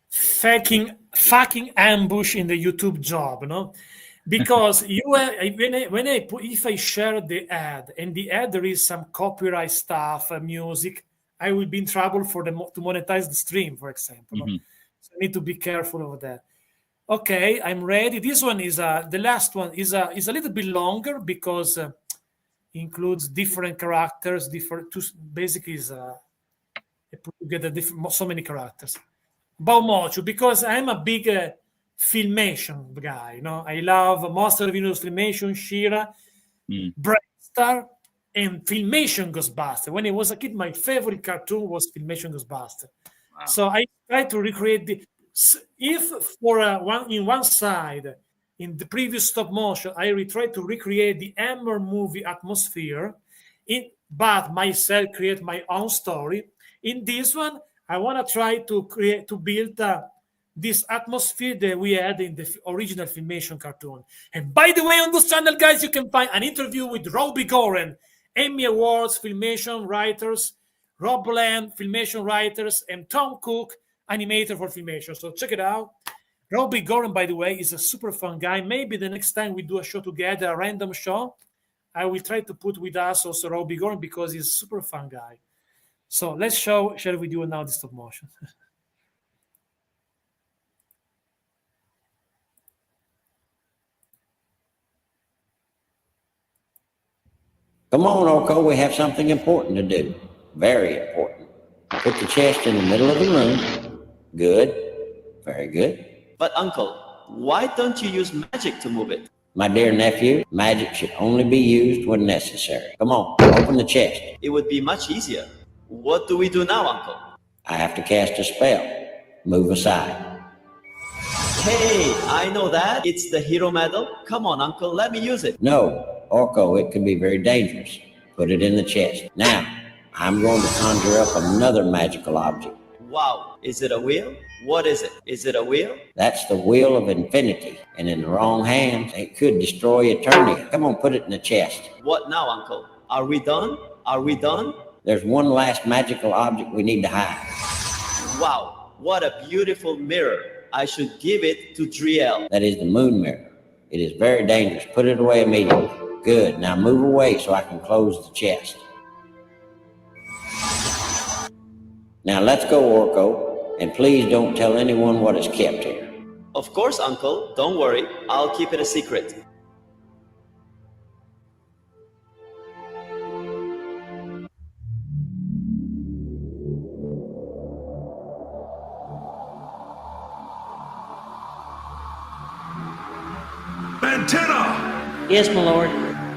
fucking ambush in the YouTube job, no? Because if I share the ad and the ad there is some copyright stuff, music, I will be in trouble to monetize the stream, for example. Mm-hmm. No? So I need to be careful of that. Okay, I'm ready. This one is the last one is a little bit longer because includes different characters. Basically is I put together so many characters. About Mochu, because I'm a big filmation guy. You know, I love Monster of Universe Filmation, She-Ra, Brightstar, and Filmation Ghostbuster. When I was a kid, my favorite cartoon was Filmation Ghostbuster. Wow. So I try to recreate if for one side in the previous stop motion, I try to recreate the Hammer movie atmosphere, but myself create my own story. In this one, I want to try to build this atmosphere that we had in the original Filmation cartoon. And by the way, on this channel, guys, you can find an interview with Robbie Goren, Emmy Awards Filmation writers, Rob Bland, Filmation writers, and Tom Cook, animator for Filmation. So check it out. Robbie Goren, by the way, is a super fun guy. Maybe the next time we do a show together, a random show, I will try to put with us also Robbie Goren because he's a super fun guy. So let's share with you now the stop motion. Come on, Orko, we have something important to do. Very important. Put the chest in the middle of the room. Good. Very good. But Uncle, why don't you use magic to move it? My dear nephew, magic should only be used when necessary. Come on, open the chest. It would be much easier. What do we do now, Uncle? I have to cast a spell. Move aside. Hey, I know that. It's the hero medal. Come on, Uncle, let me use it. No, Orko, it could be very dangerous. Put it in the chest. Now, I'm going to conjure up another magical object. Wow, is it a wheel? What is it? Is it a wheel? That's the wheel of infinity, and in the wrong hands, it could destroy Eternia. Come on, put it in the chest. What now, Uncle? Are we done? Are we done? There's one last magical object we need to hide. Wow, what a beautiful mirror. I should give it to Driel. That is the moon mirror. It is very dangerous. Put it away immediately. Good. Now move away so I can close the chest. Now let's go, Orko, and please don't tell anyone what is kept here. Of course, Uncle. Don't worry. I'll keep it a secret. Antenna! Yes, my lord.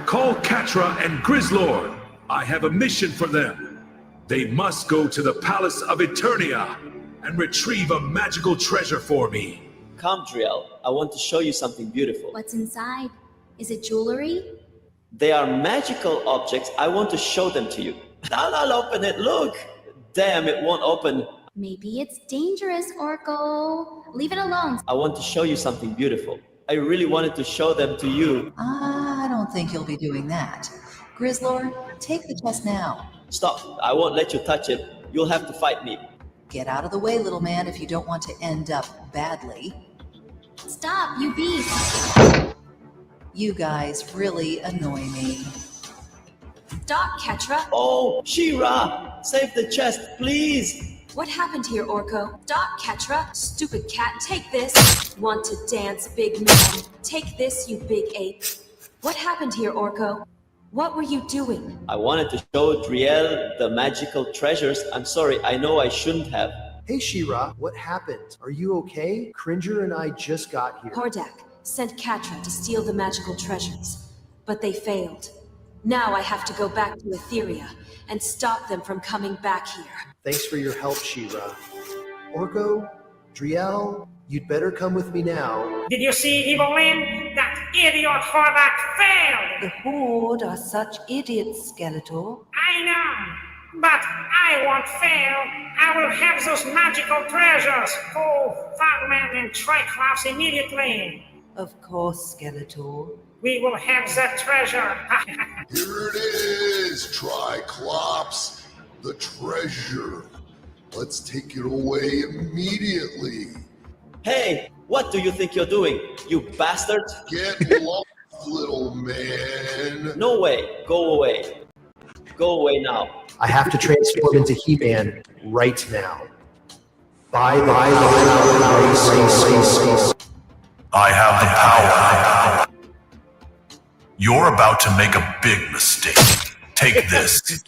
Call Catra and Grizzlord. I have a mission for them. They must go to the Palace of Eternia and retrieve a magical treasure for me. Come, Driel. I want to show you something beautiful. What's inside? Is it jewelry? They are magical objects. I want to show them to you. I'll open it. Look. Damn, it won't open. Maybe it's dangerous, Orko. Leave it alone. I want to show you something beautiful. I really wanted to show them to you. I don't think you'll be doing that. Grizzlord, take the chest now. Stop. I won't let you touch it. You'll have to fight me. Get out of the way, little man, if you don't want to end up badly. Stop, you beast. You guys really annoy me. Stop, Ketra. Oh, She-Ra! Save the chest, please! What happened here, Orko? Stop, Ketra. Stupid cat, take this. Want to dance, big man? Take this, you big ape. What happened here, Orko? What were you doing? I wanted to show Driel the magical treasures. I'm sorry, I know I shouldn't have. Hey, She-Ra, what happened? Are you okay? Cringer and I just got here. Hordak, sent Catra to steal the magical treasures, but they failed. Now I have to go back to Etheria and stop them from coming back here. Thanks for your help, She-Ra. Orko, Driel, you'd better come with me now. Did you see Evelyn? That idiot Horvath failed! The Horde are such idiots, Skeletor. I know, but I won't fail. I will have those magical treasures. Go, Frogman and Triclops immediately. Of course, Skeletor. We will have that treasure. Here it is, Triclops. The treasure. Let's take it away immediately. Hey, what do you think you're doing, you bastard? Get lost, little man. No way. Go away. Go away now. I have to transform into He-Man right now. Bye. I have the power. You're about to make a big mistake. Take this.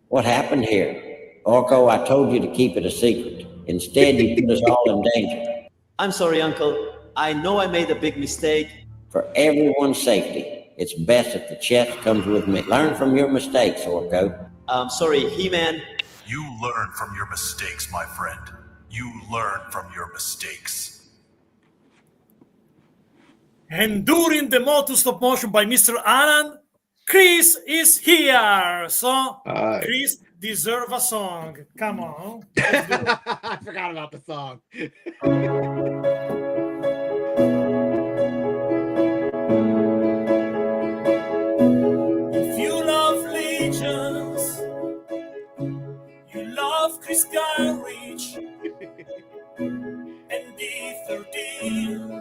What happened here? Orko, I told you to keep it a secret. Instead, you put us all in danger. I'm sorry, Uncle. I know I made a big mistake. For everyone's safety, it's best if the chest comes with me. Learn from your mistakes, Orko. Sorry, He-Man. You learn from your mistakes, my friend. You learn from your mistakes. And during the moto stop motion by Mr. Alan, Chris is here. So Chris deserves a song. Come on. I forgot about the song. If you love Legions, you love Chris Gawrych and D13.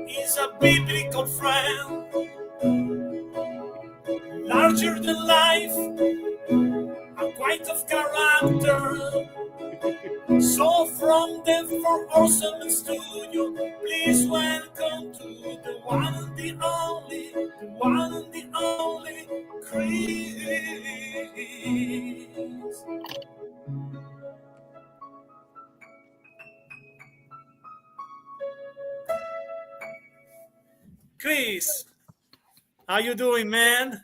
He's a biblical friend, larger than life, a quite of character. So from the Four Horsemen studio, please welcome to the one and the only Chris. Chris, how you doing, man?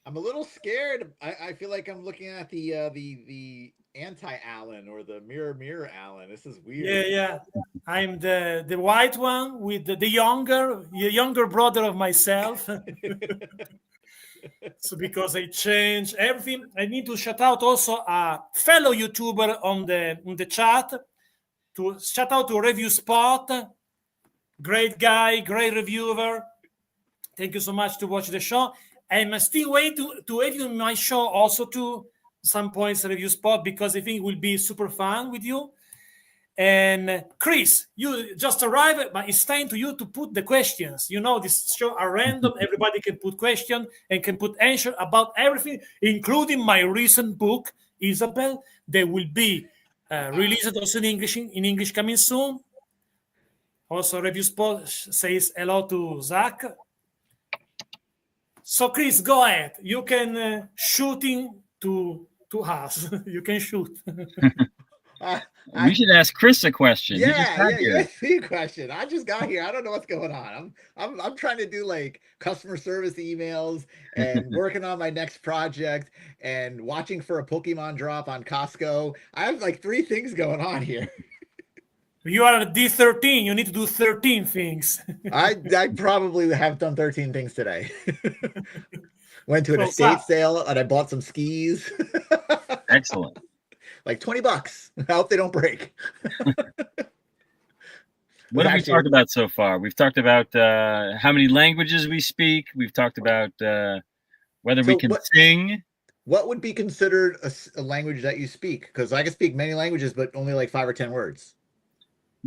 I'm a little scared. I feel like I'm looking at the anti-Alan or the mirror Alan. This is weird. Yeah. I'm the white one with the younger brother of myself. So because I changed everything, I need to shout out also a fellow YouTuber on the chat. To shout out to Review Spot. Great guy, great reviewer. Thank you so much to watch the show. I'm still waiting to have you in my show also to some points Review Spot because I think it will be super fun with you. And Chris, you just arrived, but it's time to you to put the questions. You know, this show are random. Everybody can put questions and can put answer about everything, including my recent book, Isabel. They will be released also in English coming soon. Also, Review Spot says hello to Zach. So, Chris, go ahead. You can shooting to us. You can shoot. We should ask Chris a question. Yeah. See a question. I just got here. I don't know what's going on. I'm trying to do like customer service emails and working on my next project and watching for a Pokemon drop on Costco. I have like 3 things going on here. You are at D13. You need to do 13 things. I probably have done 13 things today. Went to an estate sale and I bought some skis. Excellent. Like $20. I hope they don't break. What have we talked about so far? We've talked about how many languages we speak. We've talked about whether we can sing. What would be considered a language that you speak? Because I can speak many languages, but only like 5 or 10 words.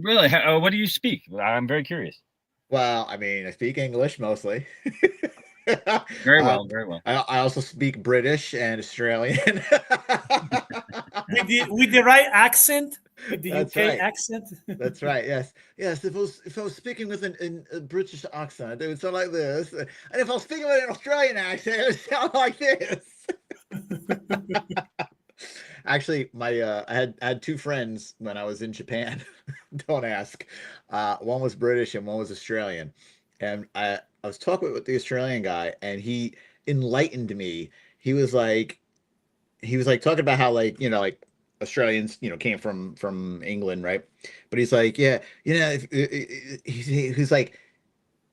Really? What do you speak? I'm very curious. Well, I mean, I speak English mostly. Very well, very well. I also speak British and Australian. with the right accent, with the That's UK right. accent. That's right. Yes. If I was speaking with a British accent, it would sound like this. And if I was speaking with an Australian accent, it would sound like this. Actually, my I had two friends when I was in Japan. Don't ask. One was British and one was Australian. And I was talking with the Australian guy, and he enlightened me. He was like talking about how, like, like Australians, came from England, right? But he's like, yeah, he's like,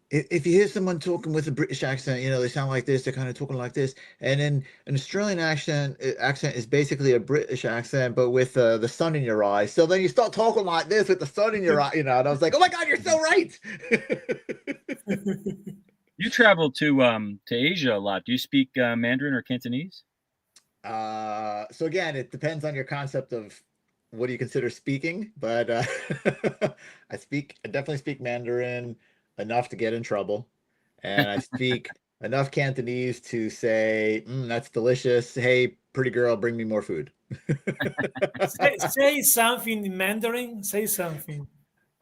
if you hear someone talking with a British accent, they sound like this, they're kind of talking like this. And then an Australian accent is basically a British accent, but with the sun in your eye. So then you start talking like this with the sun in your eye, and I was like, oh my God, you're so right. You travel to Asia a lot. Do you speak Mandarin or Cantonese? So again, it depends on your concept of what do you consider speaking, but I definitely speak Mandarin enough to get in trouble, and I speak enough Cantonese to say, that's delicious. Hey, pretty girl, bring me more food. say something in Mandarin. Say something.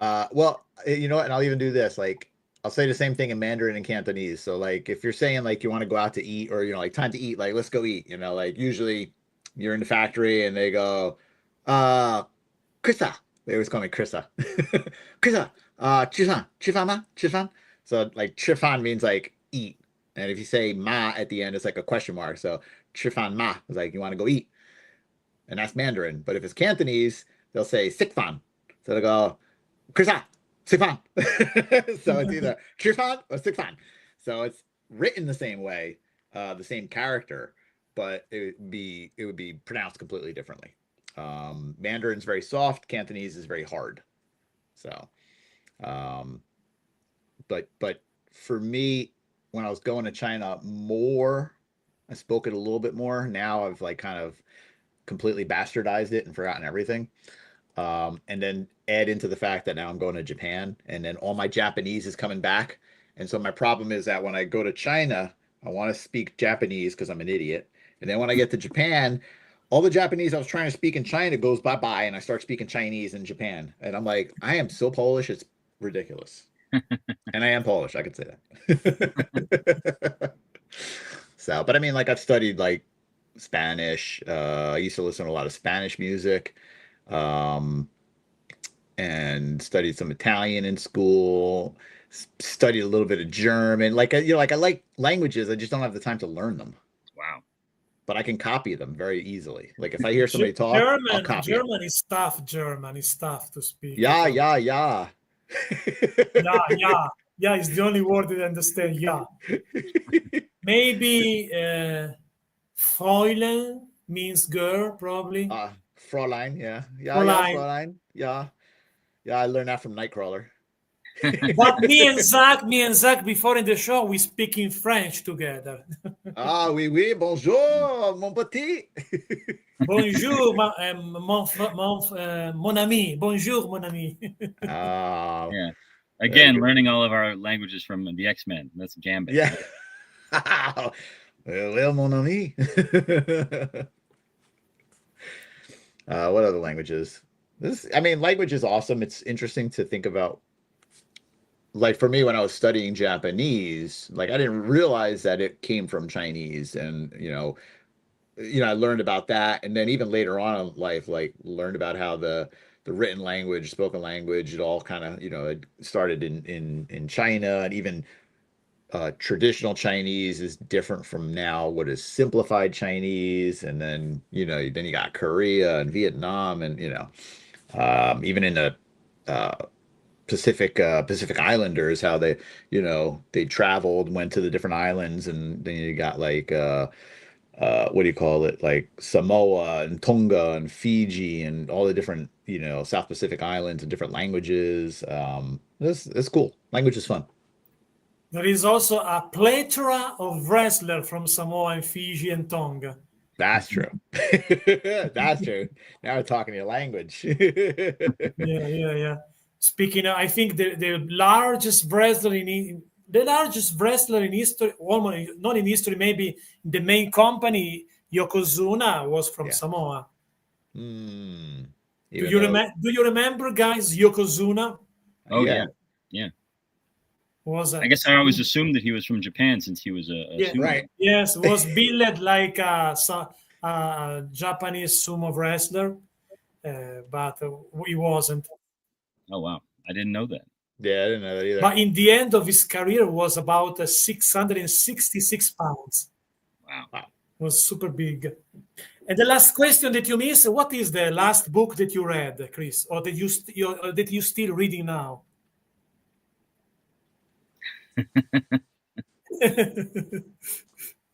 Well, you know what? And I'll even do this. Like, I'll say the same thing in Mandarin and Cantonese. So, like, if you're saying, like, you want to go out to eat, or, like, time to eat, like, let's go eat, like, usually you're in the factory and they go, Krista. They always call me Krista. Krista, 吃饭, 吃饭吗? 吃饭? So, like, 吃饭 means, like, eat. And if you say ma at the end, it's like a question mark. So, 吃饭嘛 is like, you want to go eat. And that's Mandarin. But if it's Cantonese, they'll say 食飯. So they'll go, Krista, 食飯. So it's either 吃飯 or 食飯. So it's written the same way, the same character, but it would be pronounced completely differently. Mandarin's very soft, Cantonese is very hard. So, but for me, when I was going to China more, I spoke it a little bit more. Now I've, like, kind of completely bastardized it and forgotten everything. And then add into the fact that now I'm going to Japan, and then all my Japanese is coming back. And so my problem is that when I go to China, I want to speak Japanese because I'm an idiot. And then when I get to Japan, all the Japanese I was trying to speak in China goes bye-bye, and I start speaking Chinese in Japan. And I'm like, I am so Polish, it's ridiculous. And I am Polish, I could say that. So, but I mean, like, I've studied, like, Spanish. I used to listen to a lot of Spanish music. And studied some Italian in school, studied a little bit of German. Like, I like languages. I just don't have the time to learn them. Wow. But I can copy them very easily. Like, if I hear somebody talk, I'll copy German is tough. German is tough to speak. Yeah. Yeah, is the only word that I understand. Yeah. Maybe Fräulein means girl, probably. Fräulein, yeah. Fräulein. Yeah. Yeah, I learned that from Nightcrawler. But me and Zach, before in the show, we speak in French together. Oui, bonjour, mon petit. Bonjour, mon ami. Bonjour, mon ami. Yeah. Again, learning all of our languages from the X-Men. That's Gambit. Yeah. Well, mon ami. What other languages? Language is awesome. It's interesting to think about. Like, for me, when I was studying Japanese, like, I didn't realize that it came from Chinese, and I learned about that, and then even later on in life, like, learned about how the written language, spoken language, it all kind of it started in China, and even traditional Chinese is different from now what is simplified Chinese, and then then you got Korea and Vietnam, and even in the Pacific Islanders, how they they traveled, went to the different islands, and then you got, like, what do you call it, like Samoa and Tonga and Fiji and all the different South Pacific islands and different languages. It's cool. Language is fun. There is also a plethora of wrestlers from Samoa and Fiji and Tonga. That's true. That's true. Now we're talking your language. Yeah. Speaking of, I think the largest wrestler in history, almost not in history, maybe the main company, Yokozuna, was from Samoa. Do you remember, guys, Yokozuna? Oh, yeah. I guess I always assumed that he was from Japan since he was a sumo. Right. Yes, was billed like a a Japanese sumo wrestler, but he wasn't. Oh wow, I didn't know that. Yeah, I didn't know that either. But in the end of his career was about 666 pounds. Wow. Was super big. And the last question that you missed, what is the last book that you read, Chris, or that you still reading now?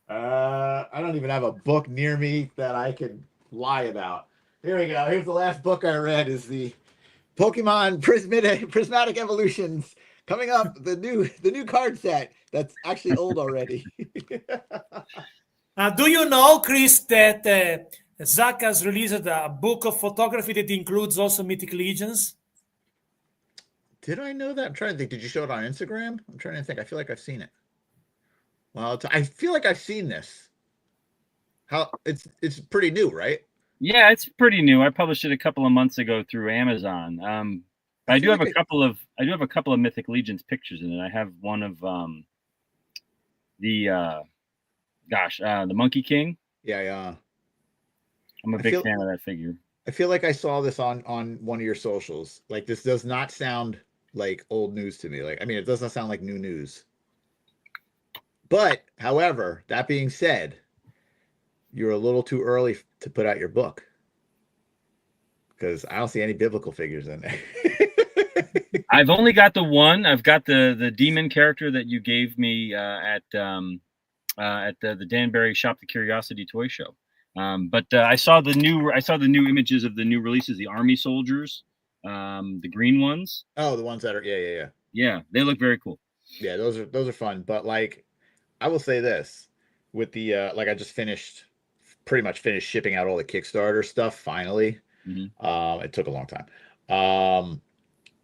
I don't even have a book near me that I can lie about. Here we go. Here's the last book I read is the Pokemon Prismatic Evolutions. Coming up, the new card set that's actually old already. Do you know, Chris, that Zach has released a book of photography that includes also Mythic Legions? Did I know that? I'm trying to think. Did you show it on Instagram? I'm trying to think. I feel like I've seen it. Well, I feel like I've seen this. How it's pretty new, right? Yeah, it's pretty new. I published it a couple of months ago through Amazon. I do have a couple of Mythic Legions pictures in it. I have one of the Monkey King. Yeah. I'm a big fan of that figure. I feel like I saw this on one of your socials. Like, this does not sound like old news to me. Like, I mean, it doesn't sound like new news. But, however, that being said, you're a little too early to put out your book, because I don't see any biblical figures in there. I've only got the one. I've got the demon character that you gave me at the Danbury Shop the Curiosity Toy Show. But I saw the new images of the new releases, the Army Soldiers, the green ones. Oh, the ones that are yeah, they look very cool. Yeah, those are fun. But like, I will say this with the I just pretty much finished shipping out all the Kickstarter stuff finally. Mm-hmm. It took a long time.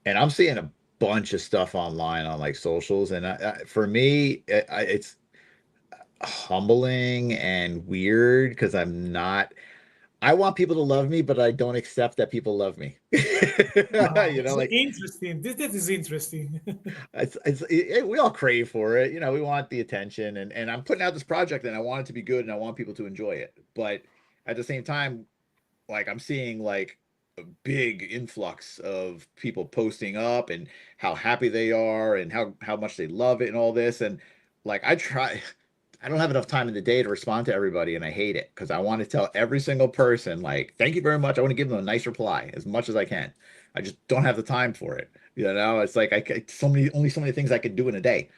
And I'm seeing a bunch of stuff online on like socials, and for me, it's humbling and weird because I want people to love me, but I don't accept that people love me. Interesting. This is interesting. We all crave for it. We want the attention, and I'm putting out this project and I want it to be good and I want people to enjoy it. But at the same time, like, I'm seeing like a big influx of people posting up and how happy they are and how much they love it and all this. And like, I don't have enough time in the day to respond to everybody, and I hate it because I want to tell every single person, like, thank you very much. I want to give them a nice reply as much as I can. I just don't have the time for it. It's like only so many things I could do in a day.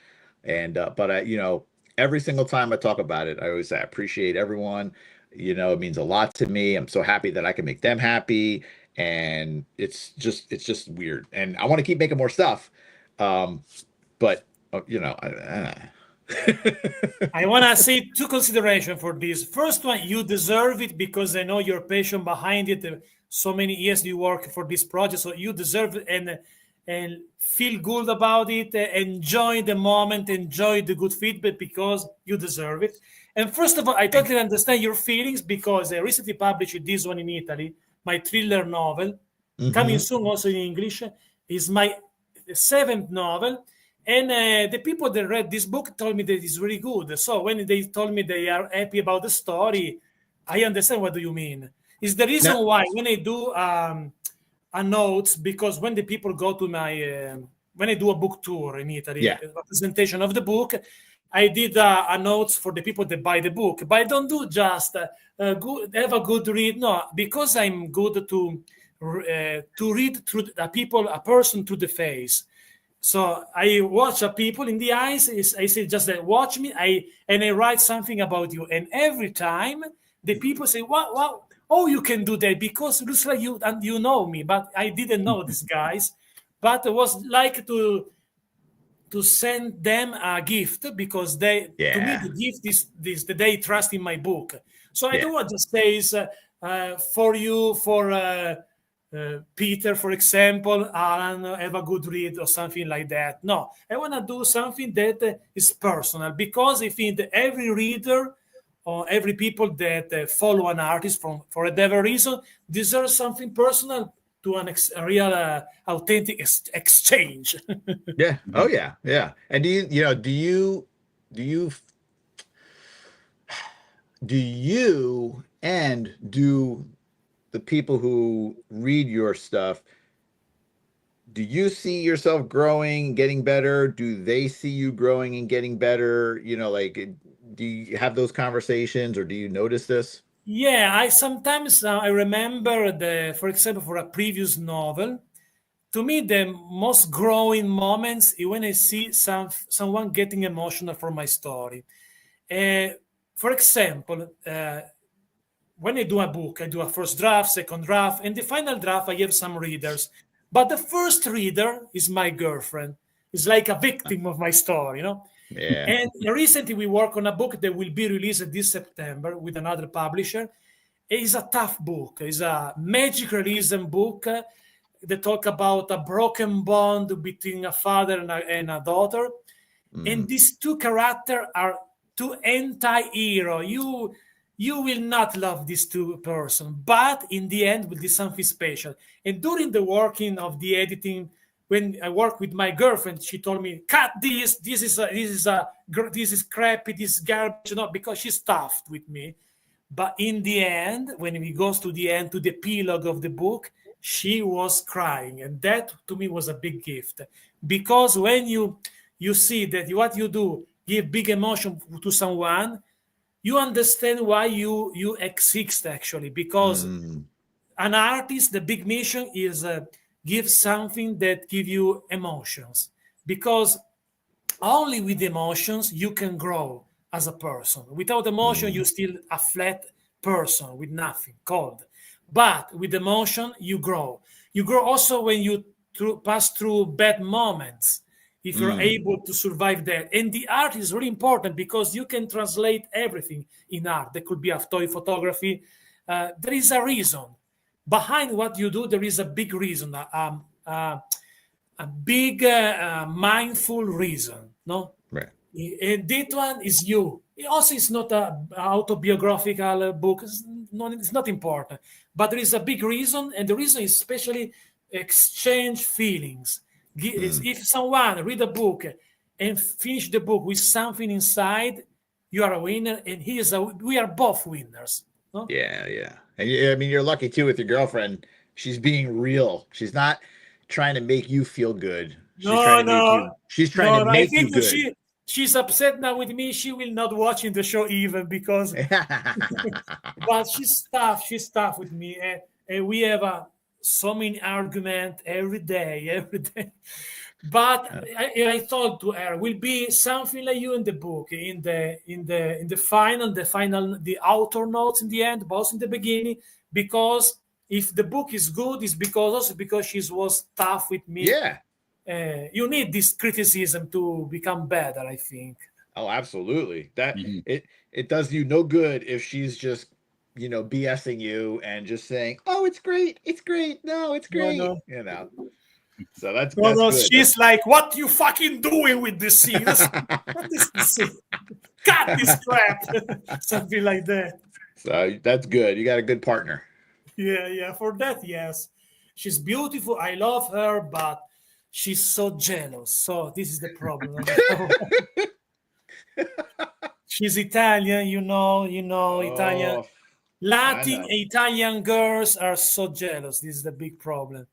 And but every single time I talk about it, I always say I appreciate everyone. It means a lot to me. I'm so happy that I can make them happy, and it's just weird. And I want to keep making more stuff, but I want to say two considerations for this. First one, you deserve it because I know your passion behind it. So many years you work for this project, so you deserve it and feel good about it. Enjoy the moment, enjoy the good feedback because you deserve it. And first of all, I totally understand your feelings because I recently published this one in Italy, my thriller novel, coming soon also in English. Is my 7th novel. And the people that read this book told me that it's really good. So when they told me they are happy about the story, I understand what do you mean. It's the reason why when I do a notes, because when the people go to my, when I do a book tour in Italy, a presentation of the book, I did a notes for the people that buy the book. But I don't do just good, have a good read. No, because I'm good to read through a person to the face. So I watch people in the eyes. I say just that, watch me. And I write something about you. And every time the people say, "Wow, oh, you can do that because it looks like you and you know me." But I didn't know these guys. But it was like to send them a gift because to me the gift is that they trust in my book. So I don't want to say for you for. Peter, for example, Alan, have a good read or something like that. No, I want to do something that is personal because I think that every reader or every people that follow an artist for whatever reason deserves something personal to a real authentic exchange. Yeah. Oh yeah. Yeah. And do you And do the people who read your stuff, do you see yourself growing, getting better? Do they see you growing and getting better? Do you have those conversations, or do you notice this? Yeah, I sometimes I remember for example, for a previous novel, to me the most growing moments is when I see someone getting emotional from my story. Uh, for example, when I do a book, I do a first draft, second draft, and the final draft I have some readers. But the first reader is my girlfriend. It's like a victim of my story, Yeah. And recently we work on a book that will be released this September with another publisher. It's a tough book. It's a magic realism book that talk about a broken bond between a father and a daughter. And these two characters are two anti-hero. You will not love these two person, but in the end will do something special. And during the working of the editing, when I work with my girlfriend, she told me, "Cut this. This is crappy. This is garbage." Because she's tough with me. But in the end, when we goes to the end, to the epilogue of the book, she was crying, and that to me was a big gift. Because when you see that what you do give big emotion to someone, you understand why you exist actually. Because an artist, the big mission is give something that give you emotions. Because only with emotions you can grow as a person. Without emotion, you're still a flat person with nothing, cold. But with emotion, you grow. You grow also when you pass through bad moments. If you're able to survive that, and the art is really important because you can translate everything in art. There could be a toy photography. There is a reason behind what you do. There is a big reason. A big mindful reason, no? Right. And that one is you. It also is not a autobiographical book. It's not important, but there is a big reason, and the reason is especially exchange feelings. If someone read a book and finish the book with something inside, you are a winner, and we are both winners. No? Yeah, yeah. And I mean, you're lucky too with your girlfriend. She's being real. She's not trying to make you feel good. She's trying to make you. She's trying to I make you think good. she's upset now with me. She will not watching the show even because. But she's tough. She's tough with me, and we have so many arguments every day. But I told to her, will be something like you in the book, in the final, the author notes in the end, both in the beginning, because if the book is good, it's because she was tough with me. Yeah. You need this criticism to become better, I think. Oh, absolutely. That it does you no good if she's just BSing you and just saying, "Oh, it's great, it's great, no, it's great," No. So that's No, good. she's like, "What you fucking doing with this scene? What is this scene? Cut this crap!" Something like that. So that's good. You got a good partner. Yeah. For that, yes, she's beautiful. I love her, but she's so jealous. So this is the problem. She's Italian, Italian. Latin Italian girls are so jealous. This is the big problem.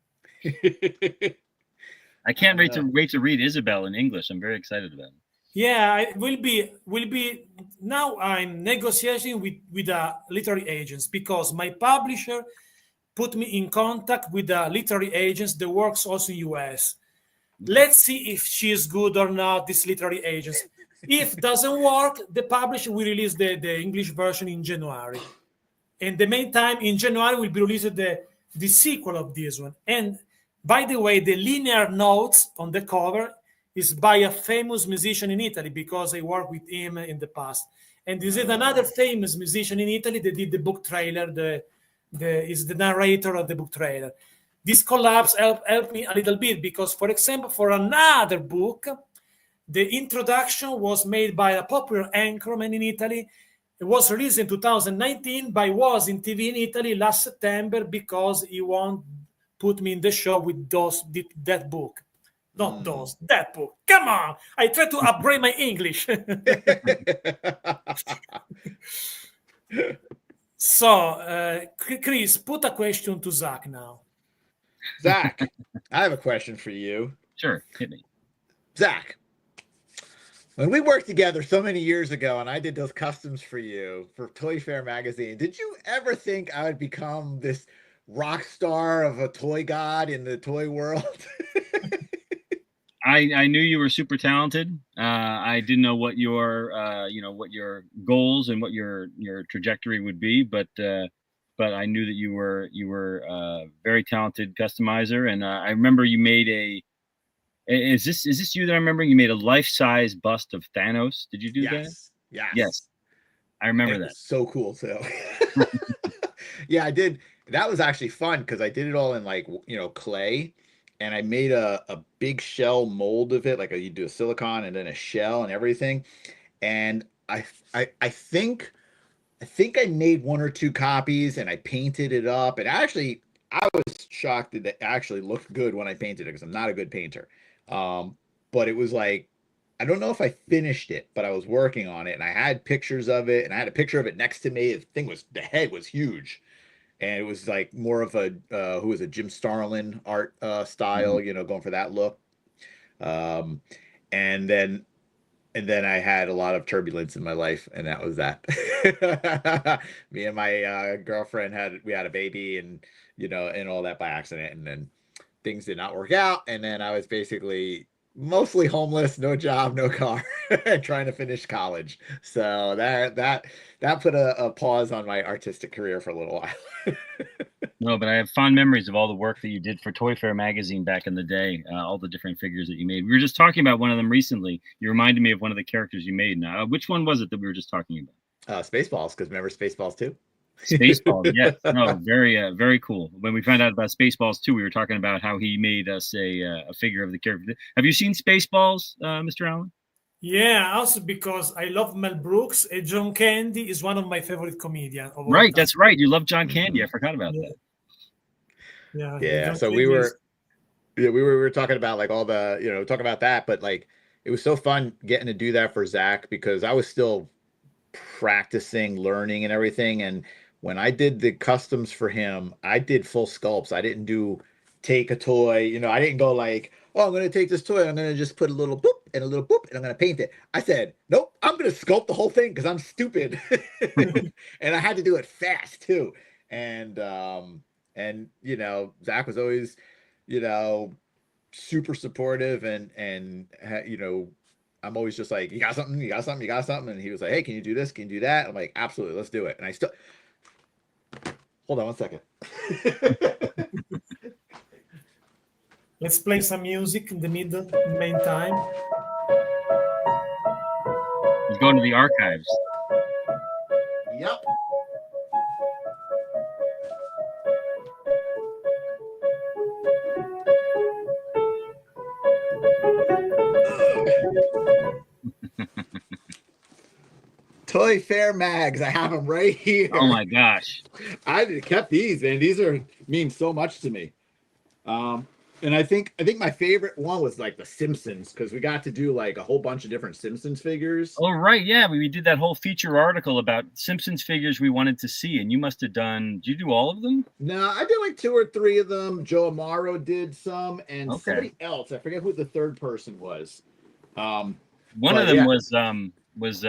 I can't wait to read Isabel in English. I'm very excited about it. Yeah, it will be now. I'm negotiating with literary agents because my publisher put me in contact with the literary agents that works also in US. Let's see if she is good or not, these literary agents. If doesn't work, the publisher will release the English version in January. In the meantime, in January will be released the sequel of this one. And by the way, the linear notes on the cover is by a famous musician in Italy because I worked with him in the past. And this is another famous musician in Italy that did the book trailer, is the narrator of the book trailer. This collapse helped me a little bit because, for example, for another book, the introduction was made by a popular anchorman in Italy. It was released in 2019, but was in TV in Italy last September because he won't put me in the show with that book. Not that book. Come on. I try to upgrade my English. So, Chris, put a question to Zach now. Zach, I have a question for you. Sure, hit me. Zach, when we worked together so many years ago and I did those customs for you for Toy Fair magazine, did you ever think I would become this rock star of a toy god in the toy world? I knew you were super talented. I didn't know what your what your goals and what your trajectory would be, but I knew that you were a very talented customizer. And I remember you made a. Is this you that I remember? You made a life-size bust of Thanos. Did you do that? Yes. I remember that. So cool too. Yeah, I did. That was actually fun because I did it all in like clay. And I made a big shell mold of it, like you do a silicone and then a shell and everything. And I think I made 1 or 2 copies and I painted it up. And actually, I was shocked that it actually looked good when I painted it because I'm not a good painter. But it was like, I don't know if I finished it, but I was working on it and I had pictures of it and I had a picture of it next to me. The head was huge. And it was like more of a who was a Jim Starlin art style, going for that look. And then I had a lot of turbulence in my life, and that was that. Me and my girlfriend had a baby, and and all that by accident, and then things did not work out, and then I was basically mostly homeless, no job, no car, trying to finish college. So that put a pause on my artistic career for a little while. No, but I have fond memories of all the work that you did for Toy Fair magazine back in the day, all the different figures that you made. We were just talking about one of them recently. You reminded me of one of the characters you made. Now, which one was it that we were just talking about? Spaceballs, because remember Spaceballs 2? Spaceballs, yes. No, very cool. When we found out about Spaceballs 2, we were talking about how he made us a figure of the character. Have you seen Spaceballs, Mr. Allen? Yeah, also because I love Mel Brooks and John Candy is one of my favorite comedians. Right, that's right. You love John Candy. I forgot about that. Yeah. So we were talking about like all the talking about that, but like it was so fun getting to do that for Zach because I was still practicing, learning, and everything. And when I did the customs for him, I did full sculpts. I didn't take a toy. I didn't go like, oh, I'm going to take this toy. I'm going to just put a little boop and a little boop, and I'm going to paint it. I said, nope, I'm going to sculpt the whole thing because I'm stupid. And I had to do it fast too. And Zach was always, super supportive and I'm always just like, you got something. And he was like, hey, can you do this? Can you do that? I'm like, absolutely. Let's do it. And I still, hold on one second. Let's play some music in the meantime. He's going to the archives. Yep. Toy Fair mags. I have them right here. Oh my gosh. I kept these, and these mean so much to me. And I think my favorite one was like the Simpsons because we got to do like a whole bunch of different Simpsons figures. Oh right, yeah, we did that whole feature article about Simpsons figures we wanted to see, and you must have done. Did you do all of them? No, I did like 2 or 3 of them. Joe Amaro did some, and somebody else. I forget who the third person was. One of them was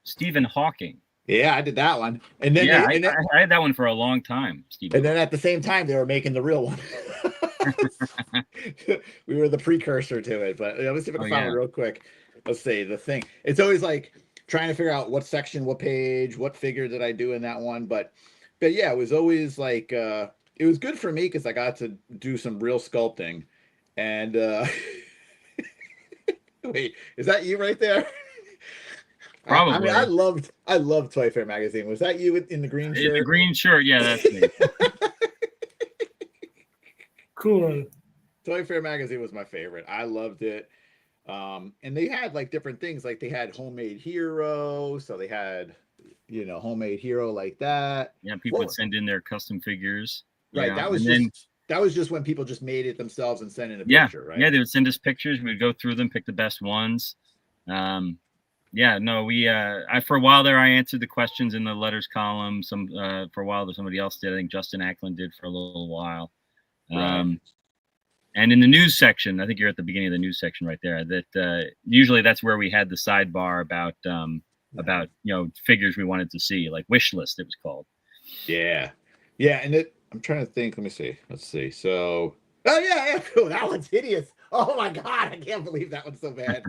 Stephen Hawking. Yeah, I did that one, and then I had that one for a long time. Stephen. And then at the same time, they were making the real one. We were the precursor to it, but let's see if I can find it real quick. Let's see the thing. It's always like trying to figure out what section, what page, what figure did I do in that one. But yeah, it was always like it was good for me because I got to do some real sculpting. And wait, is that you right there? Probably. I mean, I loved Toy Fair magazine. Was that you in the green shirt? In the green shirt, yeah, that's me. Cool. Toy Fair magazine was my favorite. I loved it. And they had like different things, like they had homemade hero. So they had, homemade hero like that. Yeah, people would send in their custom figures. Right. Yeah. That was just when people just made it themselves and sent in a picture, right? Yeah, they would send us pictures. We'd go through them, pick the best ones. Yeah, no, we for a while there I answered the questions in the letters column. For a while there somebody else did. I think Justin Ackland did for a little while. Right. And in the news section, I think you're at the beginning of the news section right there. That usually that's where we had the sidebar about figures we wanted to see, like wish list it was called. Yeah, and I'm trying to think. Let me see. Let's see. So, cool. That one's hideous. Oh my god, I can't believe that one's so bad.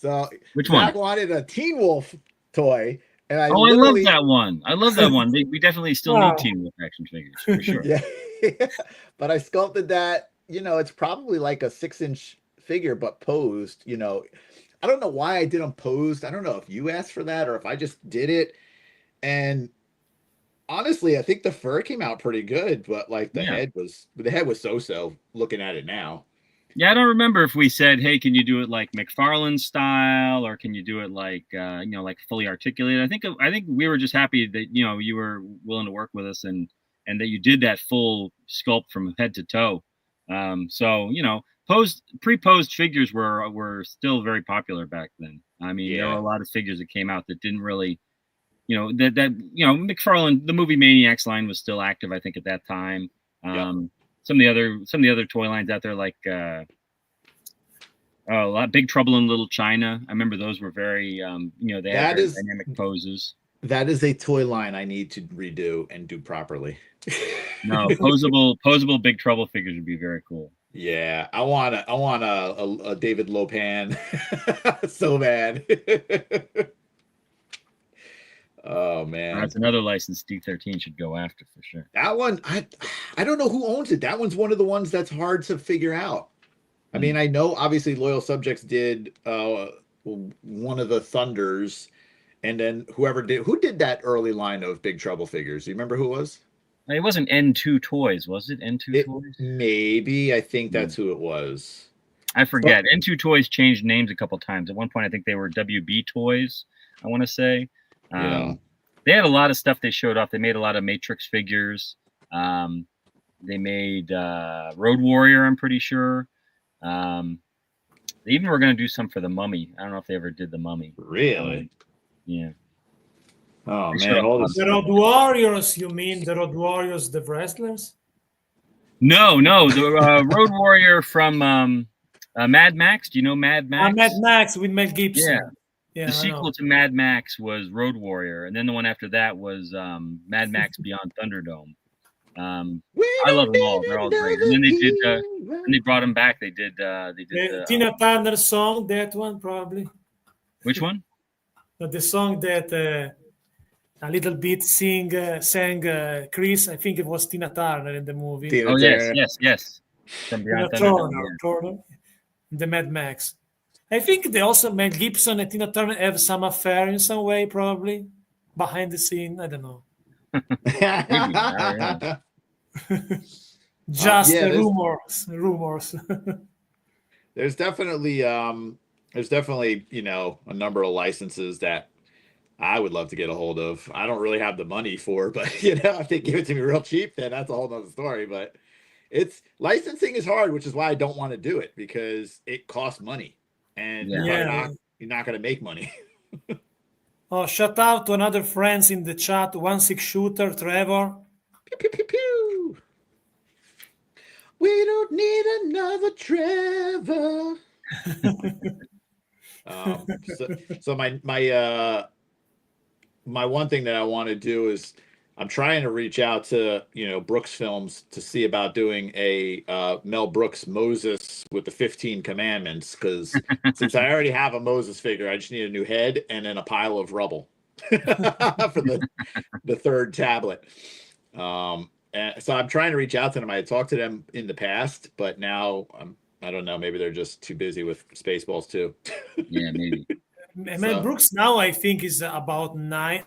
So, which Zach one? wanted a Teen Wolf toy, and I love that one. I love that one. We definitely still Wow. need Teen Wolf action figures for sure. Yeah, but I sculpted that. It's probably like a 6-inch figure, but posed. I don't know why I did them posed. I don't know if you asked for that or if I just did it. And honestly, I think the fur came out pretty good, but like the head was so-so looking at it now. Yeah, I don't remember if we said, "Hey, can you do it like McFarlane style, or can you do it like like fully articulated?" I think we were just happy that you were willing to work with us and that you did that full sculpt from head to toe. So pre-posed figures were still very popular back then. I mean, there were a lot of figures that came out that didn't really, McFarlane, the movie Maniacs line was still active, I think, at that time. Some of the other toy lines out there, like a lot Big Trouble in Little China. I remember those were very they had very dynamic poses. That is a toy line I need to redo and do properly. No, posable Big Trouble figures would be very cool. Yeah, I want a David Lopan so bad. Oh man, that's another license D13 should go after for sure. That one, I don't know who owns it. That one's one of the ones that's hard to figure out. I mean, I know obviously Loyal Subjects did one of the Thunders, and then who did that early line of Big Trouble figures? Do you remember who it was? It wasn't N2 Toys, was it? N2 Toys? Maybe. I think that's who it was. I forget. N2 Toys changed names a couple times. At one point, I think they were WB Toys, I want to say. They had a lot of stuff they showed off. They made a lot of Matrix figures. They made Road Warrior, I'm pretty sure. They even were going to do some for the Mummy. I don't know if they ever did the Mummy. Really? Yeah. Oh man, the Road Warriors. You mean the Road Warriors, the wrestlers? No, the Road Warrior from Mad Max. Do you know Mad Max? Mad Max with Mel Gibson. Yeah, the sequel to Mad Max was Road Warrior, and then the one after that was Mad Max Beyond Thunderdome. I love them all; they're all great. And then they did, and they brought them back. They did Tina Turner song. That one probably. Which one? The song that a little bit sang Chris. I think it was Tina Turner in the movie. Yes. From Beyond Turner, the Mad Max. I think they also Mel Gibson and Tina Turner have some affair in some way, probably behind the scene. I don't know. Just rumors. There's definitely a number of licenses that I would love to get a hold of. I don't really have the money for, but if they give it to me real cheap, then that's a whole nother story. But licensing is hard, which is why I don't want to do it, because it costs money. And you're not going to make money. Oh, shout out to another friends in the chat, 16 Shooter, Trevor. Pew, pew, pew, pew. We don't need another Trevor. So my one thing that I want to do is I'm trying to reach out to Brooks Films to see about doing a Mel Brooks Moses with the 15 Commandments, because since I already have a Moses figure, I just need a new head and then a pile of rubble for the third tablet. And so I'm trying to reach out to them. I had talked to them in the past, but now I don't know. Maybe they're just too busy with Spaceballs too. Yeah, maybe. Mel Brooks now, I think, is about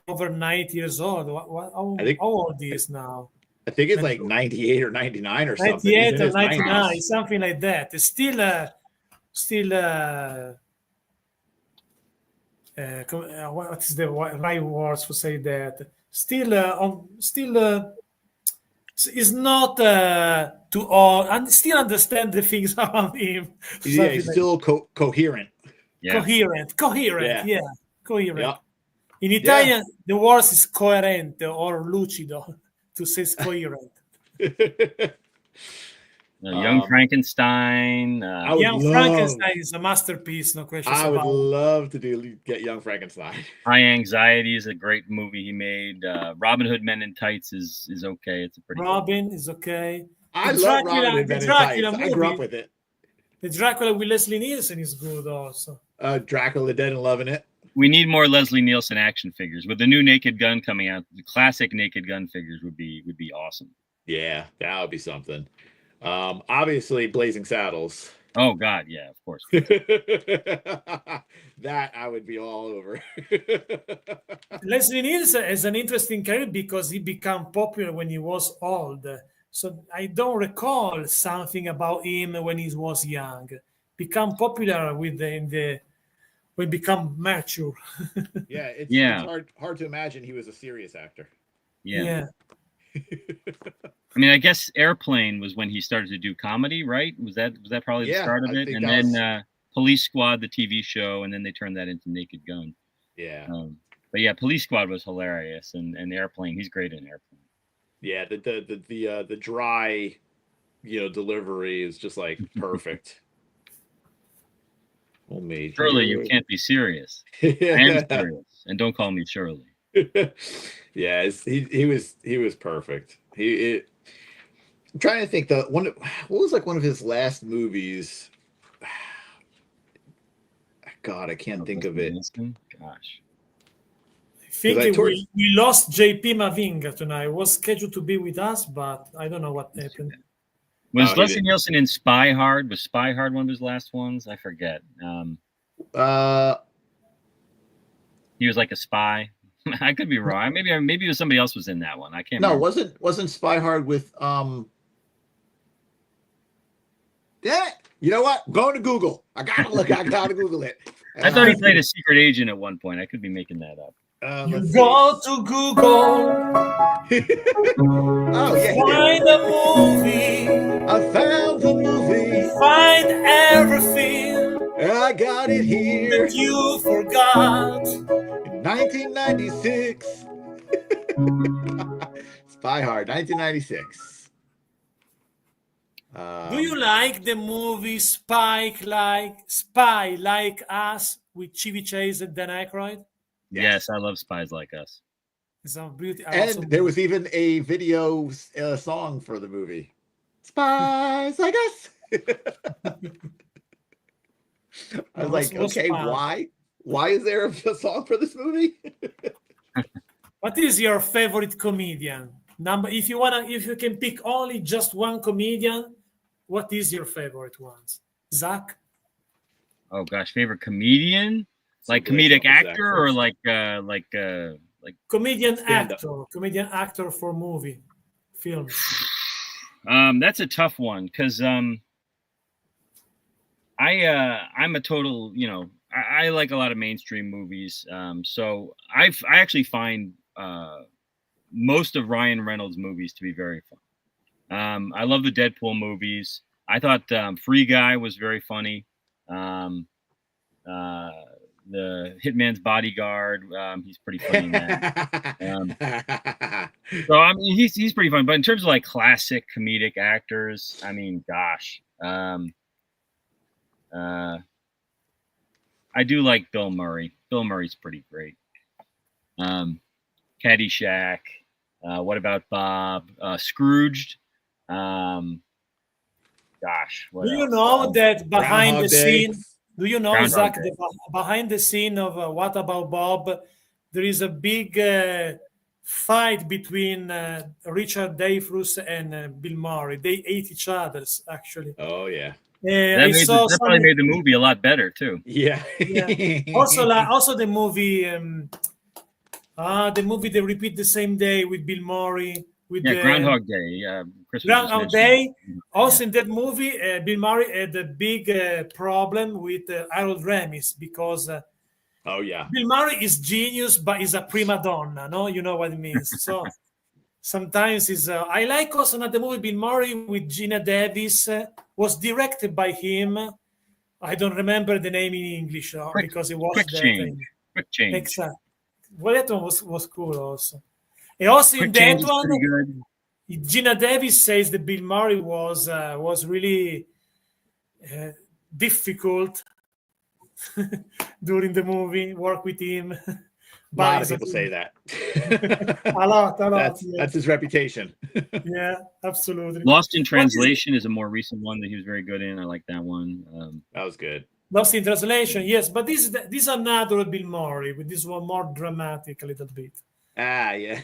over 90 years old. How old he is now? I think it's like 98 or 99 or something. 98 or 99, something like that. It's still what is the right words to say that? Still is not too old and still understand the things around him. Yeah, he's still coherent. Yeah. Coherent, yeah. Coherent. Yep. In Italian, the word is coerente or lucido to say coherent. Young Frankenstein. Young Frankenstein is a masterpiece, no question I would about it. love to get Young Frankenstein. High Anxiety is a great movie he made. Robin Hood Men in Tights is okay. It's a pretty Robin is okay. I love Robin Hood Men in Tights. I grew up with it. The Dracula with Leslie Nielsen is good also. Dracula Dead and Loving It. We need more Leslie Nielsen action figures. With the new Naked Gun coming out, the classic Naked Gun figures would be awesome. Yeah, that would be something. Obviously, Blazing Saddles. Oh God, yeah, of course. That I would be all over. Leslie Nielsen is an interesting character because he became popular when he was old. So I don't recall something about him when he was young. Become popular with when become mature. It's hard to imagine he was a serious actor. Yeah. I mean, I guess Airplane was when he started to do comedy, right? Was that probably the start of it? And then Police Squad, the TV show, and then they turned that into Naked Gun. Yeah. But yeah, Police Squad was hilarious, and Airplane, he's great in Airplane. Yeah, the dry, delivery is just like perfect. Homemade. Shirley, you can't be serious. I am serious, and don't call me Shirley. Yeah, he was perfect. I'm trying to think what was like one of his last movies. God, I can't think of it. Gosh. I think we lost JP Mavinga tonight. He was scheduled to be with us, but I don't know what happened. Was Leslie Nielsen in Spy Hard? Was Spy Hard one of his last ones? I forget. He was like a spy. I could be wrong. Maybe it was somebody else was in that one. I can't. No, remember. wasn't Spy Hard with Yeah, you know what? I'm going to Google. I gotta Google it. I thought he played a secret agent at one point. I could be making that up. You go to Google. Find a movie. I found the movie. Find everything. I got it here. That you forgot. In 1996. Spy Hard, 1996. Do you like the movie Spy Like Us with Chevy Chase and Dan Aykroyd? Yes, I love Spies Like Us. It's a beautiful. And there was even a video song for the movie. Spies Like Us. I was like, okay, why? Why is there a song for this movie? What is your favorite comedian? If you can pick only just one comedian, what is your favorite ones? Zach? Oh gosh, favorite comedian? Like comedic actor or like comedian actor for movie, film. That's a tough one because I'm a total, I like a lot of mainstream movies. So I actually find most of Ryan Reynolds' movies to be very fun. I love the Deadpool movies. I thought Free Guy was very funny. The Hitman's Bodyguard, he's pretty funny in that. So I mean, he's pretty fun. But in terms of like classic comedic actors, I mean, gosh, I do like Bill Murray. Bill Murray's pretty great. Caddyshack. What about Bob? Scrooged. Gosh. Do you know that behind the scene? Do you know, Zach, behind the scene of What About Bob, there is a big fight between Richard Dreyfuss and Bill Murray. They ate each other, actually. Oh, yeah. That probably made the movie a lot better, too. Yeah. Also, the movie they repeat the same day with Bill Murray. Groundhog Day. Groundhog Day. Also, in that movie, Bill Murray had a big problem with Harold Ramis because Bill Murray is genius, but he's a prima donna. No, you know what it means. So sometimes I like also another movie, Bill Murray with Gina Davis, was directed by him. I don't remember the name in English because it was Quick Change. Quick change. Exactly. Well, that one was cool also. And also Quick in change that is one, pretty good. Gina Davis says that Bill Murray was really difficult during the movie. Work with him. A lot of people say that. a lot. That's his reputation. Yeah, absolutely. Lost in Translation is a more recent one that he was very good in. I like that one. That was good. Lost in Translation, yes, but this is another Bill Murray, with this one more dramatic a little bit. Yeah.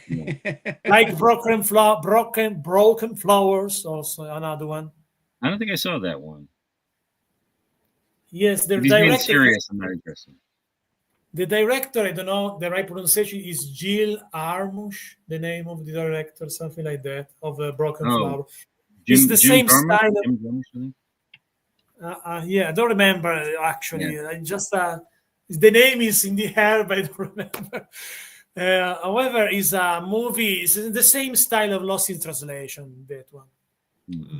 Like Broken Flowers, also another one. I don't think I saw that one. Yes, the If he's being director. serious, I'm not interested. The director, I don't know the right pronunciation, is Jill Armush, the name of the director, something like that, of Broken Flower. It's the same style. Yeah, I don't remember actually. Yeah. I just the name is in the air, but I don't remember. However, is a movie. It's in the same style of Lost in Translation. That one,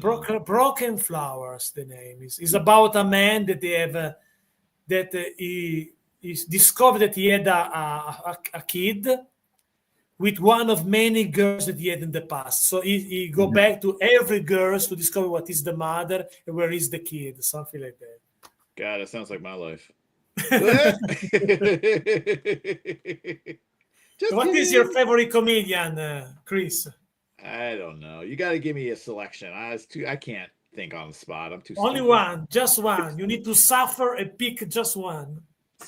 Broken Flowers. The name is about a man that they have he discovered that he had a kid with one of many girls that he had in the past. So he go back to every girl to discover what is the mother and where is the kid, something like that. God, that sounds like my life. What is your favorite comedian, Chris? I don't know. You got to give me a selection. I can't think on the spot. I'm too. Only stupid. one, just one. You need to suffer and pick just one.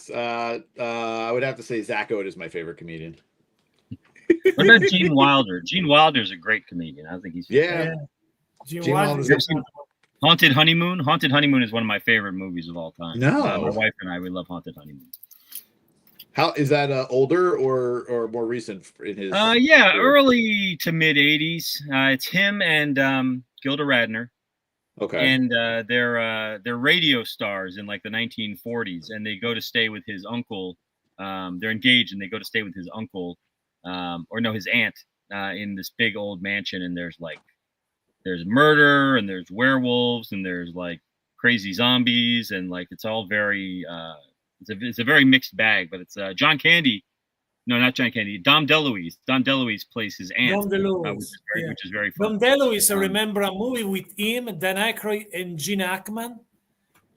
I would have to say Zach Ode is my favorite comedian. What about Gene Wilder? Gene Wilder's a great comedian. I think he's Gene Wilder's Haunted Honeymoon. Haunted Honeymoon is one of my favorite movies of all time. No, my wife and I, we love Haunted Honeymoon. How is that? Older or more recent in his? Yeah, early to mid '80s. It's him and Gilda Radner. Okay. And they're radio stars in like the 1940s, and they go to stay with his uncle. They're engaged, and they go to stay with his uncle, his aunt, in this big old mansion. And there's murder, and there's werewolves, and there's like crazy zombies, and like it's all very it's a very mixed bag. But it's John Candy. No, not John Candy. Dom DeLuise. Dom DeLuise plays his aunt, Dom DeLuise, which is very fun. Dom DeLuise, I remember a movie with him, Dan Aykroyd, and Gene Hackman,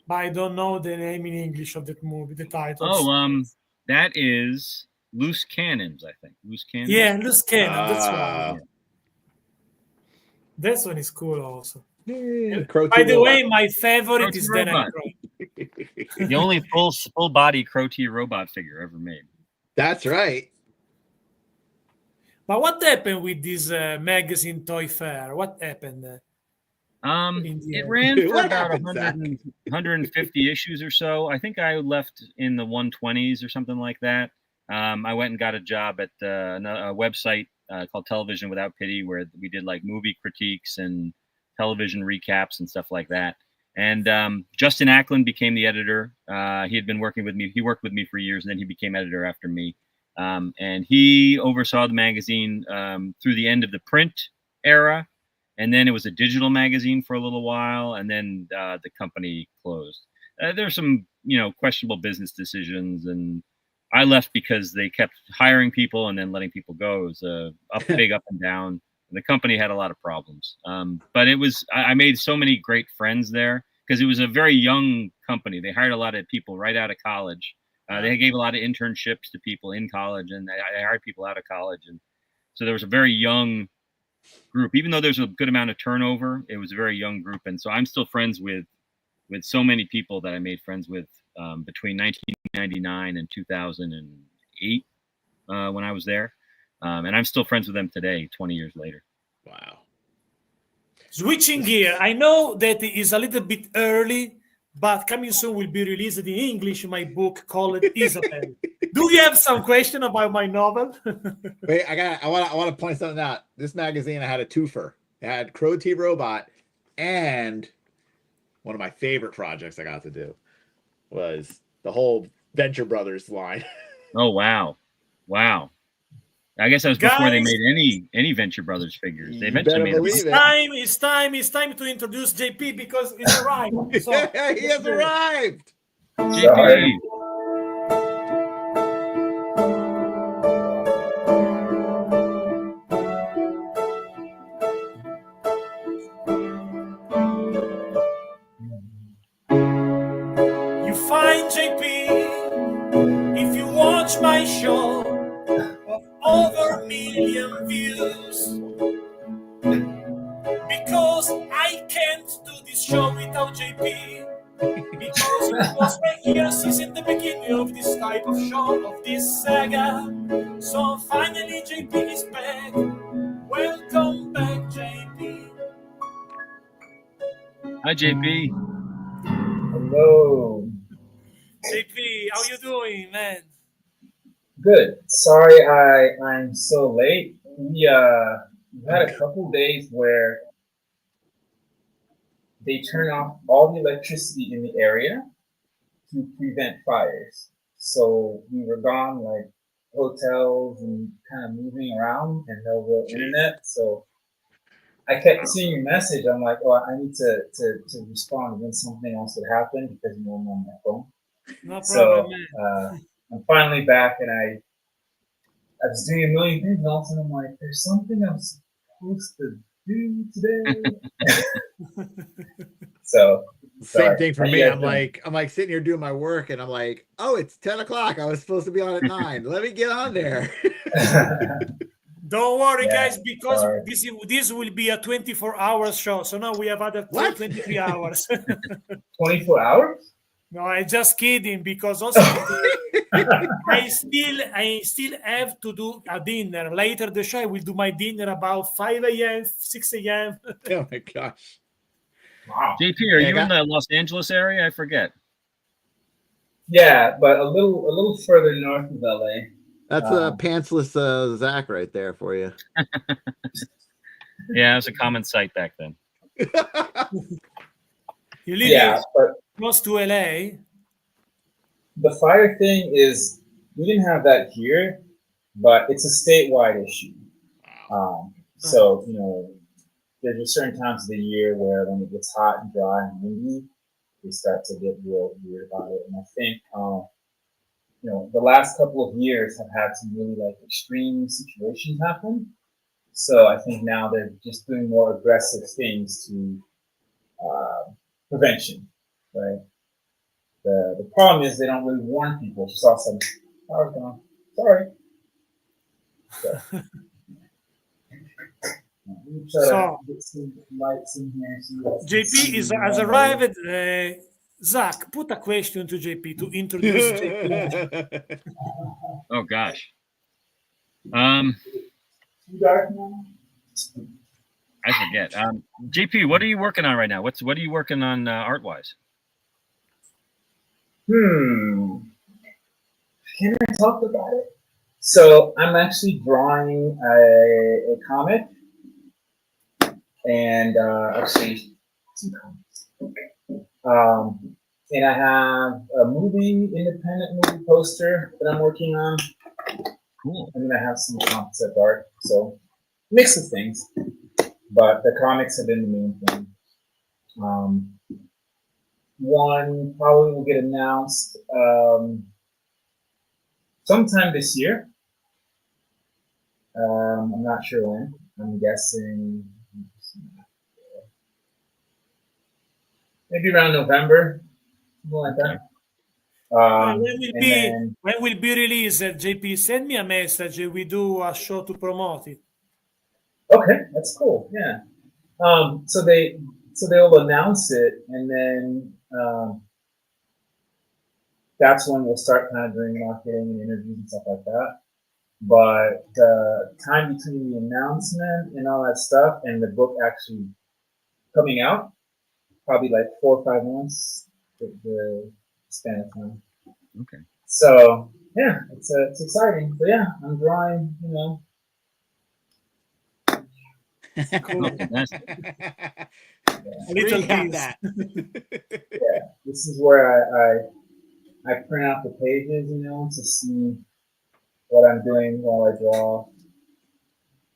but I don't know the name in English of that movie, the title. Oh, that is Loose Cannons, I think. Loose Cannons. Yeah, Loose Cannon. That's right. That one is cool also. By the way, my favorite is Dan Aykroyd. The only full body Crow T robot figure ever made. That's right. But what happened with this magazine Toy Fair? What happened? It ran for about 150 issues or so. I think I left in the 120s or something like that. I went and got a job at a website called Television Without Pity, where we did like movie critiques and television recaps and stuff like that. And Justin Ackland became the editor. He had been working with me. He worked with me for years, and then he became editor after me. And he oversaw the magazine through the end of the print era. And then it was a digital magazine for a little while. And then the company closed. There's some, questionable business decisions. And I left because they kept hiring people and then letting people go. It was a big up and down. The company had a lot of problems, but I made so many great friends there because it was a very young company. They hired a lot of people right out of college. They gave a lot of internships to people in college, and I hired people out of college. And so there was a very young group. Even though there's a good amount of turnover, it was a very young group. And so I'm still friends with so many people that I made friends with between 1999 and 2008 when I was there. And I'm still friends with them today, 20 years later. Wow. Switching gear, I know that it is a little bit early, but coming soon will be released in English in my book called Isabel. Do you have some question about my novel? Wait, I want to point something out. This magazine, I had a twofer. It had Crow T Robot, and one of my favorite projects I got to do was the whole Venture Brothers line. Oh, wow. Wow. I guess that was before they made any Venture Brothers figures. They eventually made them. It's time to introduce JP because it's arrived. So, he has arrived. JP. find JP if you watch my show of over 1 million views. Because I can't do this show without JP. Because it was right here since in the beginning of this type of show, of this saga. So finally JP is back. Welcome back, JP. Hi, JP. Hello. JP, how you doing, man? Good. Sorry I'm so late. We had a couple days where they turn off all the electricity in the area to prevent fires. So we were gone, like hotels and kind of moving around and no real internet. So I kept seeing your message. I'm like, oh, I need to respond when something else would happen because I'm on my phone. No So problem, man. I'm finally back, and I was doing a million things, and all of a sudden I'm like, there's something I'm supposed to do today. So same thing for me. I'm like sitting here doing my work, and I'm like, oh, it's 10 o'clock. I was supposed to be on at 9. Let me get on there. Don't worry, guys, because this will be a 24-hour show. So now we have other 23 hours. 24 hours? No, I'm just kidding, because also I still have to do a dinner. Later the show, I will do my dinner about 5 a.m., 6 a.m. Oh my gosh. Wow. JP, are you in the Los Angeles area? I forget. Yeah, but a little further north of LA. That's pantsless Zach right there for you. Yeah, it was a common sight back then. You live close to LA. The fire thing is, we didn't have that here, but it's a statewide issue. So, you know, there's just certain times of the year where when it gets hot and dry and windy, we start to get real weird about it. And I think, you know, the last couple of years have had some really like extreme situations happen. So I think now they're just doing more aggressive things to prevention, right? The problem is they don't really warn people. Just all of a sudden, power's gone. Sorry. So get some lights in here. JP has arrived. Zach, put a question to JP to introduce JP. Oh gosh. I forget. JP, what are you working on right now? What are you working on art wise? Can I talk about it? So I'm actually drawing a comic, and actually some comics. And I have a independent movie poster that I'm working on. Cool. And then I have some concept art. So mix of things, but the comics have been the main thing. One probably will get announced sometime this year. I'm not sure when. I'm guessing maybe around November, something like that. When will be released, JP? Send me a message. We do a show to promote it. Okay, that's cool. Yeah. So they'll announce it, and then that's when we'll start kind of doing marketing and interviews and stuff like that. But the time between the announcement and all that stuff and the book actually coming out, probably like 4 or 5 months, the span of time. Okay. So yeah, it's exciting. But yeah, I'm drawing, you know. Cool. A little that. Yeah, this is where I print out the pages, you know, to see what I'm doing while I draw.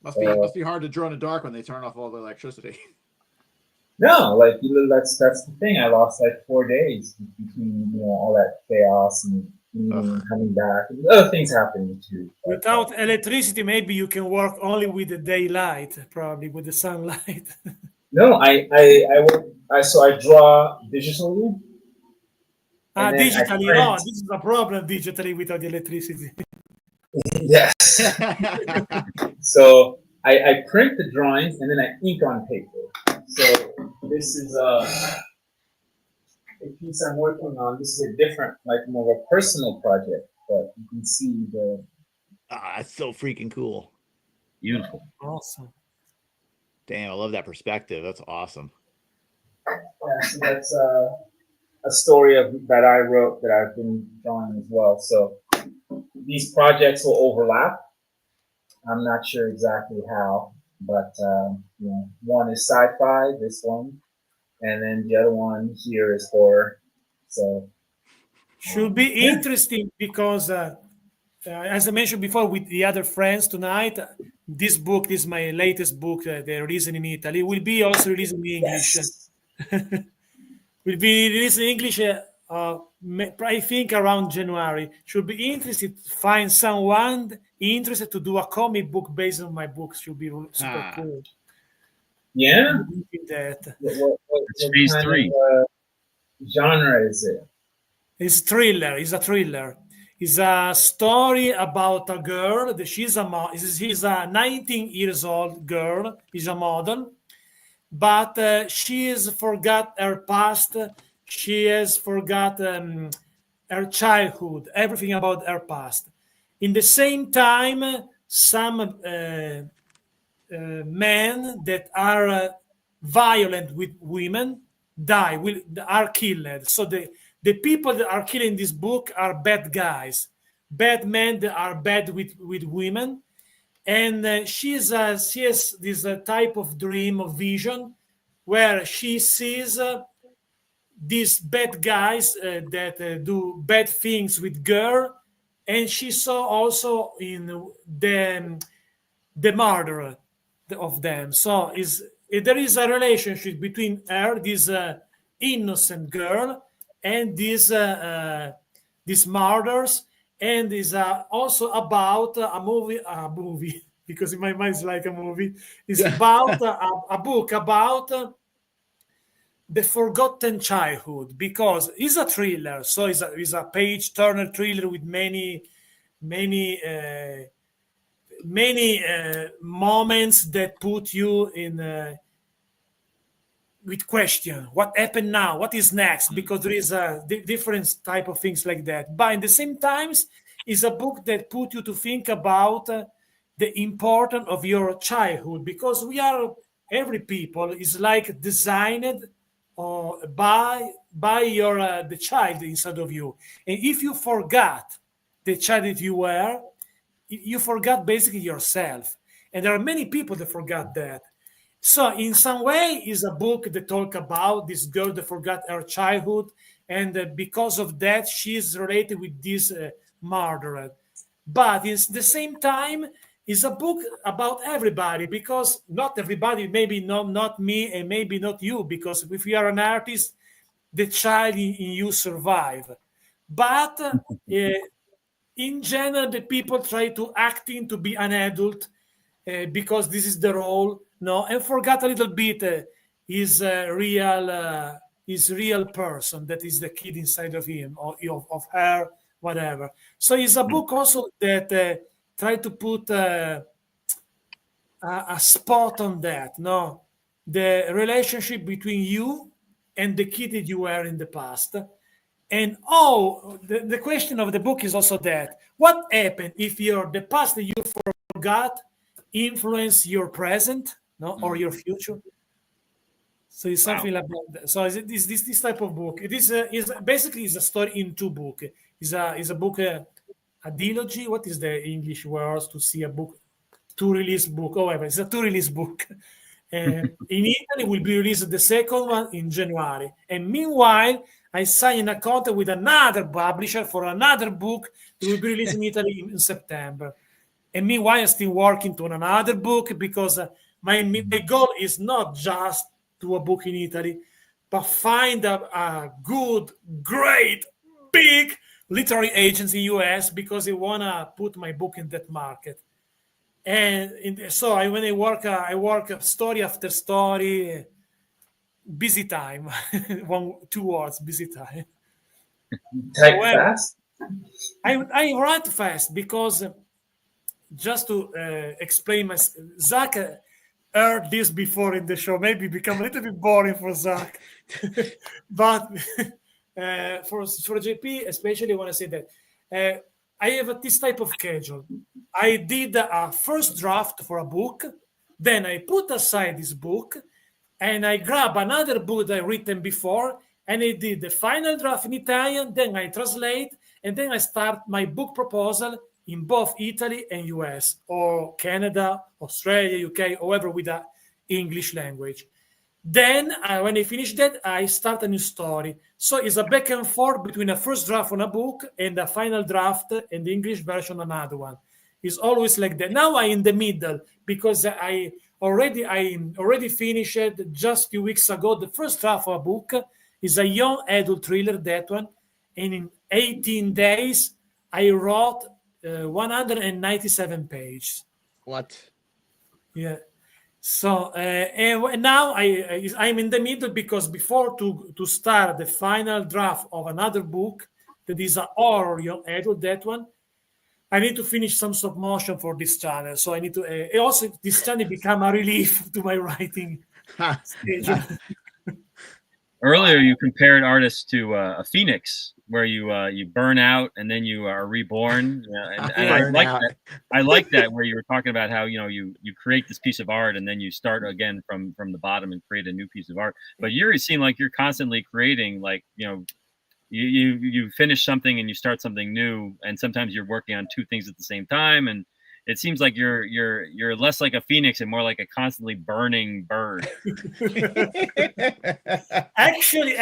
Must be hard to draw in the dark when they turn off all the electricity. No, like that's the thing. I lost like 4 days between all that chaos and coming back. And other things happening too. Without electricity, maybe you can work only with the daylight, probably with the sunlight. No, I draw digitally, And then I Digitally, print. this is a problem digitally without the electricity. Yes. So I print the drawings and then I ink on paper. So this is a piece I'm working on. This is a different, like more of a personal project, but you can see the. That's so freaking cool. Beautiful. Awesome. Damn, I love that perspective. That's awesome. Yeah, so that's a story that I wrote that I've been drawing as well. So these projects will overlap. I'm not sure exactly how, but one is sci-fi, this one, and then the other one here is horror. So should be interesting because, as I mentioned before, with the other friends tonight, this book, this is my latest book. They're releasing in Italy. Will be also released in English. Yes. Will be released in English. I think around January. Should be interested to find someone interested to do a comic book based on my books. Should be super cool. Yeah. That. What phase kind 3 of genre is it? It's thriller. It's a thriller. It's a story about a girl. She's a 19 years old girl. She's a model, but she has forgot her past. She has forgot her childhood, everything about her past. In the same time, some men that are violent with women are killed. So the people that are killing this book are bad guys, bad men that are bad with women. And she has this type of dream of vision where she sees these bad guys that do bad things with girl, and she saw also in the murder of them. So there is a relationship between her, this innocent girl, and these murders, and is also about a movie because in my mind it's like a movie. It's about a book about the forgotten childhood, because it's a thriller. So it's a page turner thriller with many moments that put you in with question, what happened now, what is next, because there is a different type of things like that. But in the same times, is a book that put you to think about the importance of your childhood, because every people is like designed by your the child inside of you, and if you forgot the child that you were, you forgot basically yourself. And there are many people that forgot that. So in some way is a book that talk about this girl that forgot her childhood, and because of that she's related with this murderer. But it's the same time is a book about everybody, because not everybody, maybe not me and maybe not you, because if you are an artist, the child in you survive. But in general, the people try to acting to be an adult because this is the role, no, and forgot a little bit his real person, that is the kid inside of him or of her, whatever. So it's a book also that try to put a spot on that, no, the relationship between you and the kid that you were in the past. And the question of the book is also that what happened if the past that you forgot influence your present, no, or your future. So it's something like that. So is this type of book? It is basically is a story in two books. Is a book a dilogy? What is the English words to see a book? Two release book. However, it's a two release book. In Italy, will be released the second one in January. And meanwhile, I signed a contract with another publisher for another book that will be released in Italy in September. And meanwhile, I'm still working on another book, because my goal is not just do a book in Italy, but find a good, great, big literary agency in US, because I want to put my book in that market. And when I work story after story, busy time. 2 words, busy time. Type Well, fast? I write fast because just to explain my Zach heard this before in the show. Maybe become a little bit boring for Zach, but for JP especially, I want to say that I have this type of schedule. I did a first draft for a book, then I put aside this book, and I grab another book that I written before, and I did the final draft in Italian, then I translate, and then I start my book proposal in both Italy and US, or Canada, Australia, UK, however, with the English language. Then, when I finish that, I start a new story. So it's a back and forth between a first draft on a book and a final draft and the English version on another one. It's always like that. Now I'm in the middle because I already finished just a few weeks ago. The first draft of a book is a young adult thriller, that one. And in 18 days, I wrote 197 pages. What? Yeah. So and now I'm in the middle because before to start the final draft of another book that is a horror young adult, that one, I need to finish some stop motion for this channel. So I need to also this channel become a relief to my writing schedule. Earlier, you compared artists to a phoenix, where you burn out and then you are reborn. And I like that. I like that, where you were talking about how you create this piece of art and then you start again from the bottom and create a new piece of art. But you seem like you're constantly creating, like you finish something and you start something new, and sometimes you're working on two things at the same time, and it seems like you're less like a phoenix and more like a constantly burning bird. Actually,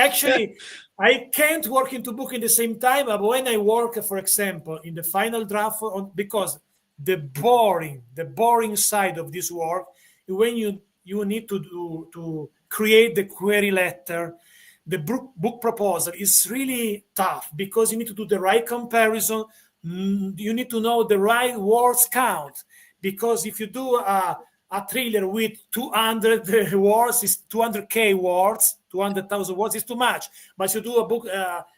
I can't work into book in the same time. But when I work, for example, in the final draft, because the boring side of this work, when you need to create the query letter, the book proposal is really tough because you need to do the right comparison. You need to know the right words count, because if you do a thriller with 200 words, is 200k words, 200,000 words is too much. But you do a book,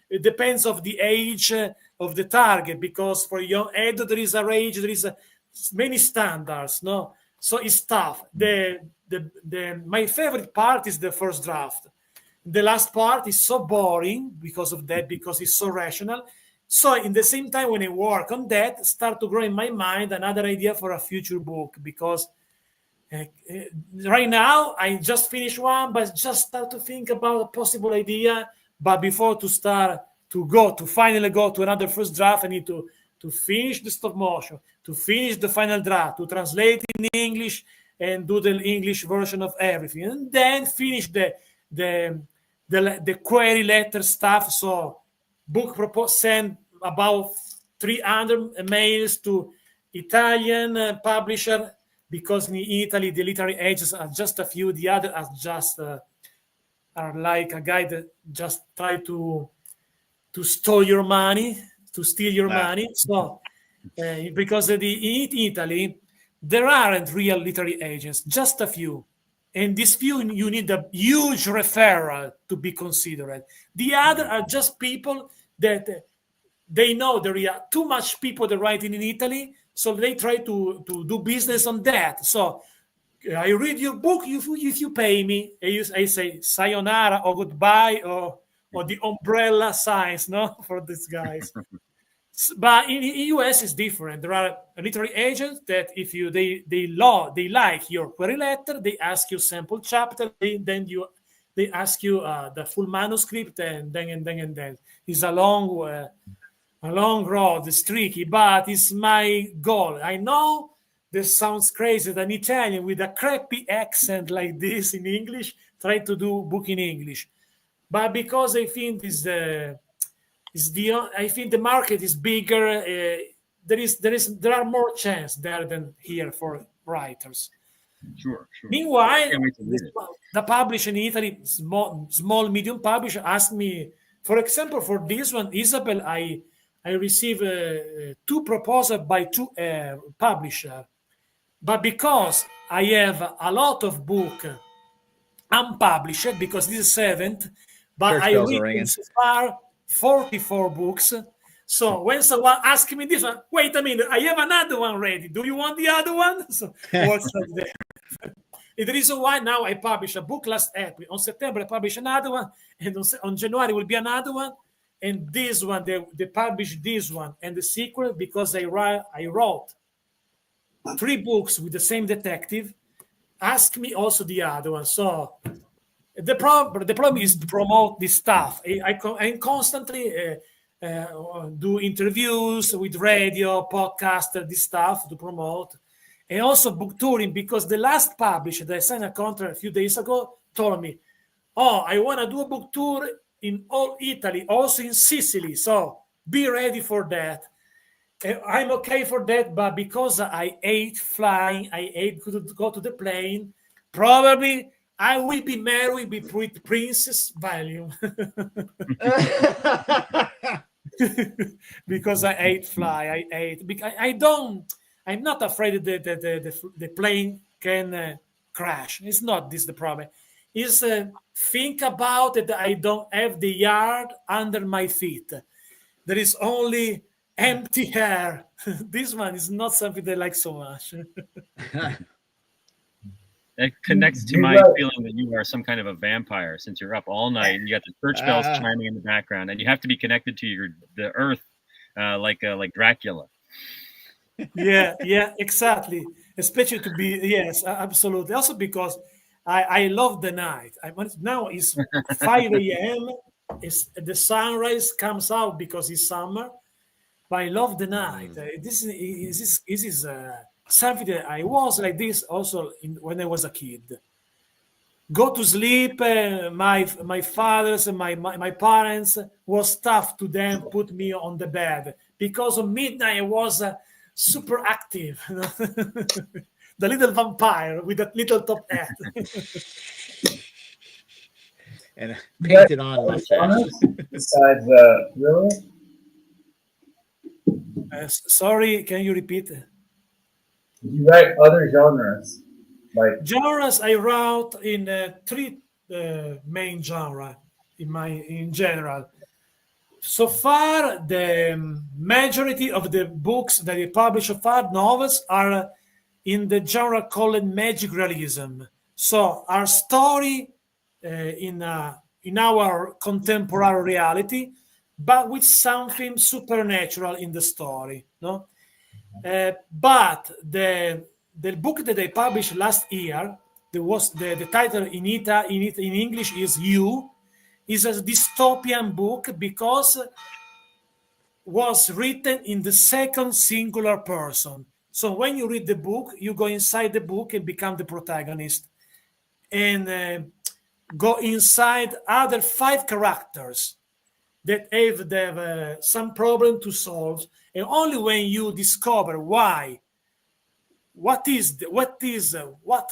it depends of the age of the target, because for young adult there is a range, there is many standards, no? So it's tough. My favorite part is the first draft. The last part is so boring because of that, because it's so rational. So in the same time, when I work on that, start to grow in my mind another idea for a future book, because right now I just finished one, but just start to think about a possible idea. But before to start to finally go to another first draft, I need to finish the stop motion, to finish the final draft, to translate in English and do the English version of everything, and then finish the query letter stuff. So book send about 300 mails to Italian publisher, because in Italy the literary agents are just a few, the other are just are like a guy that just try to steal your money. So because in Italy there aren't real literary agents, just a few. And this few, you need a huge referral to be considered. The other are just people that they know there are too much people that writing in Italy, so they try to do business on that. So I read your book if you pay me. I say sayonara or goodbye or the umbrella signs, no, for these guys. But in US it's different. There are literary agents that if they like your query letter, they ask you sample chapter, they ask you the full manuscript, and then it's a long road. It's tricky, but it's my goal. I know this sounds crazy that an Italian with a crappy accent like this in English try to do book in English, but because I think I think the market is bigger. There are more chance there than here for writers. Sure. Meanwhile, the publisher in Italy, small medium publisher, asked me, for example, for this one, Isabel, I received 2 proposals by 2 publishers, but because I have a lot of book unpublished, because this is 7th, but I read so far 44 books. So when someone asks me this one, wait a minute, I have another one ready. Do you want the other one? So what's there? The reason why now I publish a book last April. On September, I publish another one. And on January will be another one. And this one, they published this one and the sequel because I wrote 3 books with the same detective. Ask me also the other one. So the problem is to promote this stuff. I constantly do interviews with radio, podcast, this stuff to promote. And also book touring, because the last publisher that I signed a contract a few days ago told me, oh, I want to do a book tour in all Italy, also in Sicily. So be ready for that. I'm okay for that, but because I hate flying, I hate to go to the plane, probably I will be married with Princess Valium. Because I hate fly. I'm not afraid that the plane can crash. It's not this the problem. It's think about it. I don't have the yard under my feet. There is only empty air. This one is not something I like so much. It connects to my feeling that you are some kind of a vampire, since you're up all night and you got the church bells chiming in the background, and you have to be connected to the earth, like Dracula. Yeah, exactly. Especially to be, yes, absolutely. Also because I love the night. Now it's 5 a.m. The sunrise comes out because it's summer, but I love the night. This is something that I was like this also when I was a kid. Go to sleep. My fathers and my parents was tough to them. Put me on the bed because of midnight I was super active. The little vampire with that little top hat. And painted on mustache. Besides thriller? Sorry, can you repeat? You write other genres, like genres. I wrote in 3 main genres in general. So far, the majority of the books that I publish so far, novels, are in the genre called magic realism. So our story in our contemporary reality, but with something supernatural in the story. No, but the book that I published last year, the title in English is You. Is a dystopian book because was written in the second singular person. So when you read the book, you go inside the book and become the protagonist, and go inside other 5 characters that have some problem to solve. And only when you discover what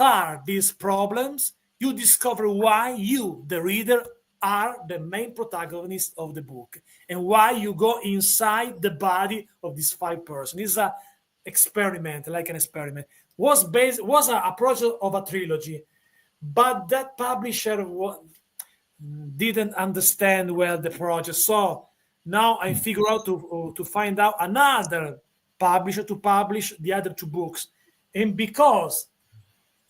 are these problems, you discover why you, the reader, are the main protagonist of the book, and why you go inside the body of this 5 person. It's an experiment, like an experiment. Was a project of a trilogy, but that publisher didn't understand well the project. So now I figure out to find out another publisher to publish the other 2 books, and because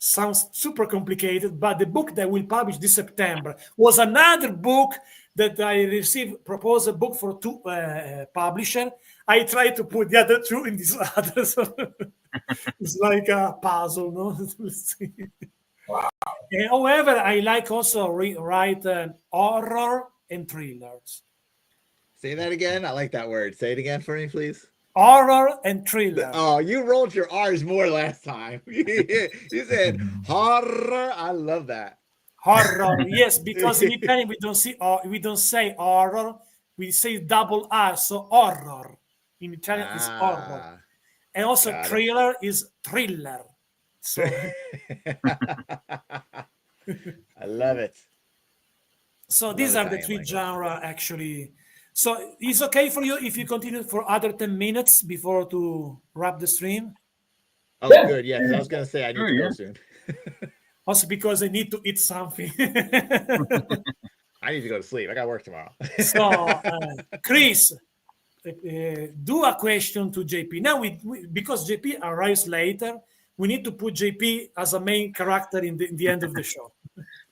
sounds super complicated, but the book that we'll publish this September was another book that I received proposal book for 2 publisher. I tried to put the other 2 in this other. So it's like a puzzle, no? Let's see. Wow. However, I like also write horror and thrillers. Say that again. I like that word. Say it again for me, please. Horror and thriller. Oh, you rolled your R's more last time. You said horror. I love that. Horror, yes, because in Italian we don't say horror, we say double R, so horror. In Italian is horror, and also thriller is thriller. So I love it. So these are the 3 genres actually. So it's okay for you if you continue for other 10 minutes before to wrap the stream? Oh, yeah. Good. Yeah, I was going to say I need to go soon. Also because I need to eat something. I need to go to sleep. I got work tomorrow. So, Chris, do a question to JP. Now, because JP arrives later, we need to put JP as a main character in the end of the show.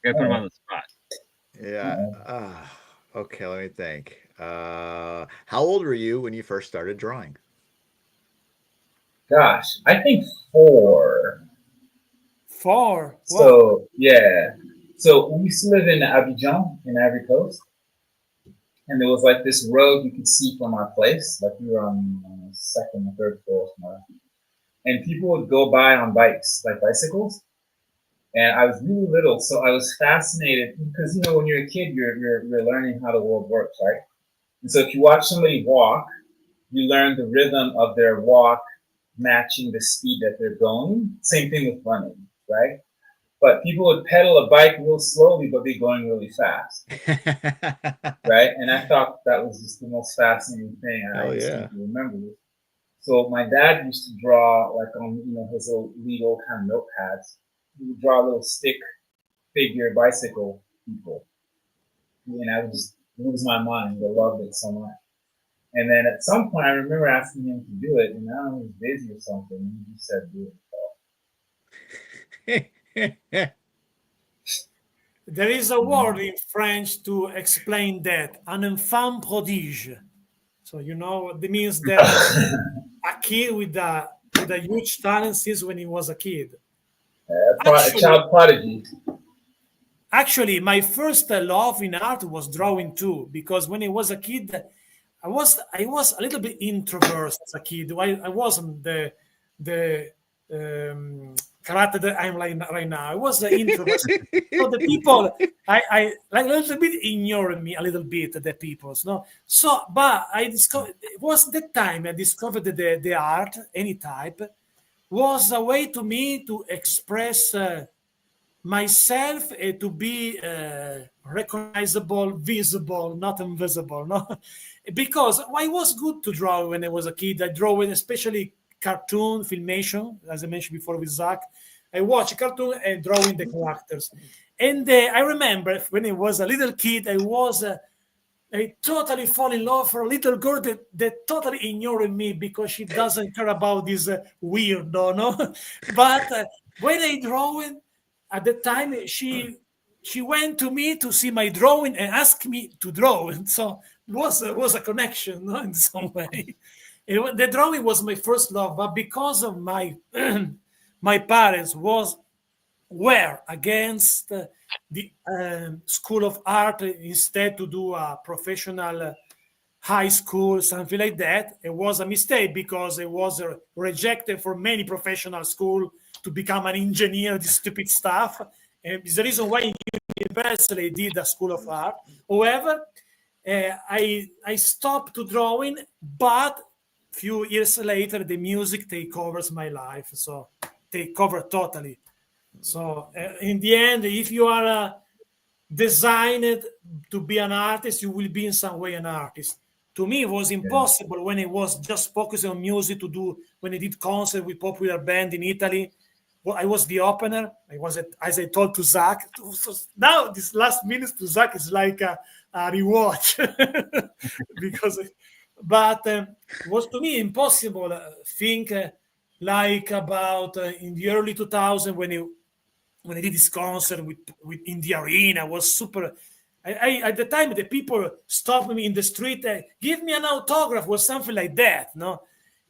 Gotta put him on the spot. Yeah. Okay, let me think. How old were you when you first started drawing? Gosh, I think 4. 4? So, yeah. So we used to live in Abidjan in Ivory Coast. And there was like this road you could see from our place. Like we were on the second or third floor somewhere. And people would go by on bikes, like bicycles. And I was really little, so I was fascinated because, you know, when you're a kid, you're learning how the world works, right? And so if you watch somebody walk, you learn the rhythm of their walk matching the speed that they're going. Same thing with running, right? But people would pedal a bike real slowly, but be going really fast, right? And I thought that was just the most fascinating thing. I distinctly remember it. So my dad used to draw like on, you know, his little kind of notepads. He would draw little stick figure bicycle people. And I would just lose my mind. I loved it so much. And then at some point, I remember asking him to do it, and I don't know, he was busy or something. And he just said, do it. There is a word in French to explain that, un enfant prodige. So, you know, it means that a kid with a huge talent since when he was a kid. A child prodigy. Actually, my first love in art was drawing too, because when I was a kid, I was a little bit introvert as a kid. I wasn't the character that I'm like right now. I was an introvert. So the people, I like a little bit ignored me a little bit. The people, no. So, but I discovered it was the time I discovered that the art, any type, was a way to me to express myself to be recognizable, visible, not invisible. No, because I was good to draw when I was a kid. I draw with especially cartoon filmation, as I mentioned before with Zach. I watch cartoon and drawing the characters. And I remember when I was a little kid, I totally fall in love for a little girl that totally ignored me because she doesn't care about this weirdo, no? But when I draw it, at the time, she went to me to see my drawing and asked me to draw. And so it was a connection, no, in some way. The drawing was my first love, but because of my my parents were against the School of Art, instead to do a professional high school, something like that. It was a mistake because it was rejected for many professional school to become an engineer, this stupid stuff. And it's the reason why university did a School of Art. However, I stopped to drawing, but few years later, the music take overs my life. So take over totally. So in the end, if you are designed to be an artist, you will be in some way an artist. To me, it was impossible when I was just focusing on music to do, when I did concert with popular band in Italy. Well, I was the opener. I was, as I told to Zach. So now this last minute to Zach is like a rewatch because, but it was to me impossible. Think like about in the early 2000s when I did this concert with in the arena, was super. I at the time the people stopped me in the street, give me an autograph or something like that. No,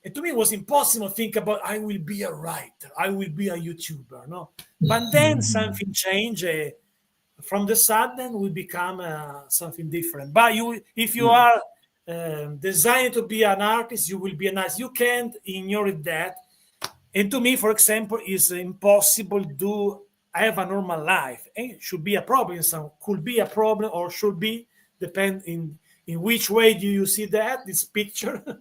and to me it was impossible to think about I will be a writer, I will be a YouTuber. No, but then something changed. From the sudden, we become something different. But if you are designed to be an artist, you will be an artist. You can't ignore that. And to me, for example, it's impossible to have a normal life. It should be a problem. Some could be a problem, or should be, depend in which way do you see this picture.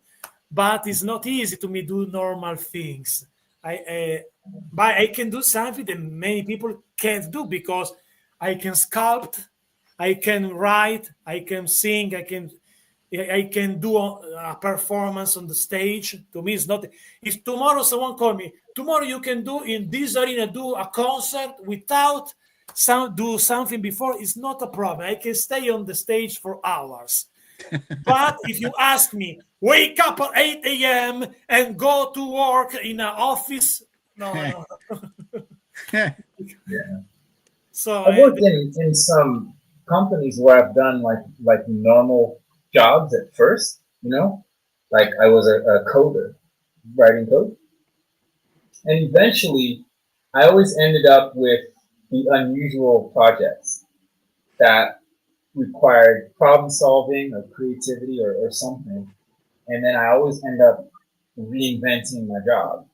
But it's not easy to me do normal things. But I can do something that many people can't do, because I can sculpt, I can write, I can sing, I can do a performance on the stage. To me, it's not. If tomorrow someone call me, tomorrow you can do in this arena, do a concert without do something before, it's not a problem. I can stay on the stage for hours. But if you ask me, wake up at 8 a.m. and go to work in an office, no. Yeah. So I've worked in some companies where I've done like normal jobs at first, you know, like I was a coder, writing code, and eventually I always ended up with the unusual projects that required problem solving or creativity or something, and then I always end up reinventing my job.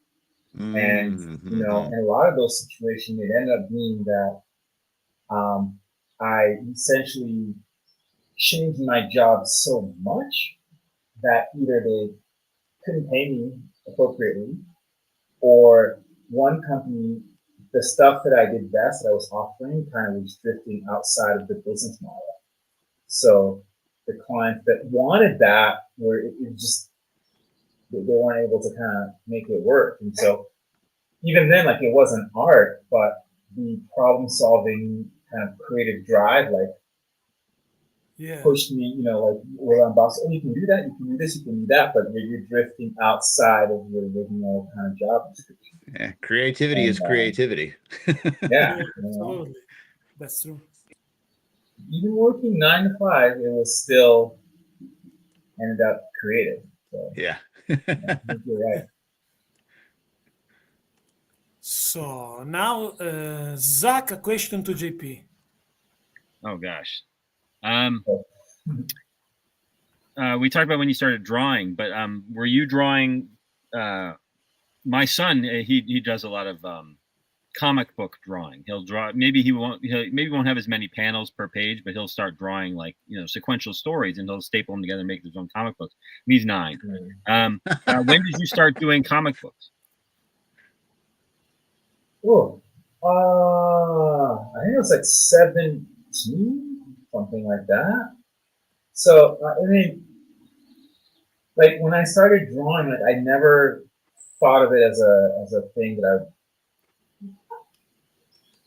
And you know, in a lot of those situations, it ended up being that I essentially changed my job so much that either they couldn't pay me appropriately, or one company, the stuff that I did best that I was offering kind of was drifting outside of the business model. So the clients that wanted that were it just they weren't able to kind of make it work. And so even then, like it wasn't art, but the problem solving kind of creative drive, like pushed me, you know, like where I'm boss, oh, you can do that, you can do this, you can do that, but you're drifting outside of your original kind of job description. Yeah, creativity is creativity. Yeah, absolutely. That's true. Even working 9 to 5, it was still ended up creative. So, yeah. You're right. So now, Zach, a question to JP. Oh gosh. We talked about when you started drawing, but were you drawing? My son, he does a lot of comic book drawing. He'll draw. Maybe he won't have as many panels per page, but he'll start drawing like sequential stories, and he'll staple them together and make his own comic books. He's 9. When did you start doing comic books? Oh, I think it was like 17, something like that. So I mean, like when I started drawing, like I never thought of it as a thing that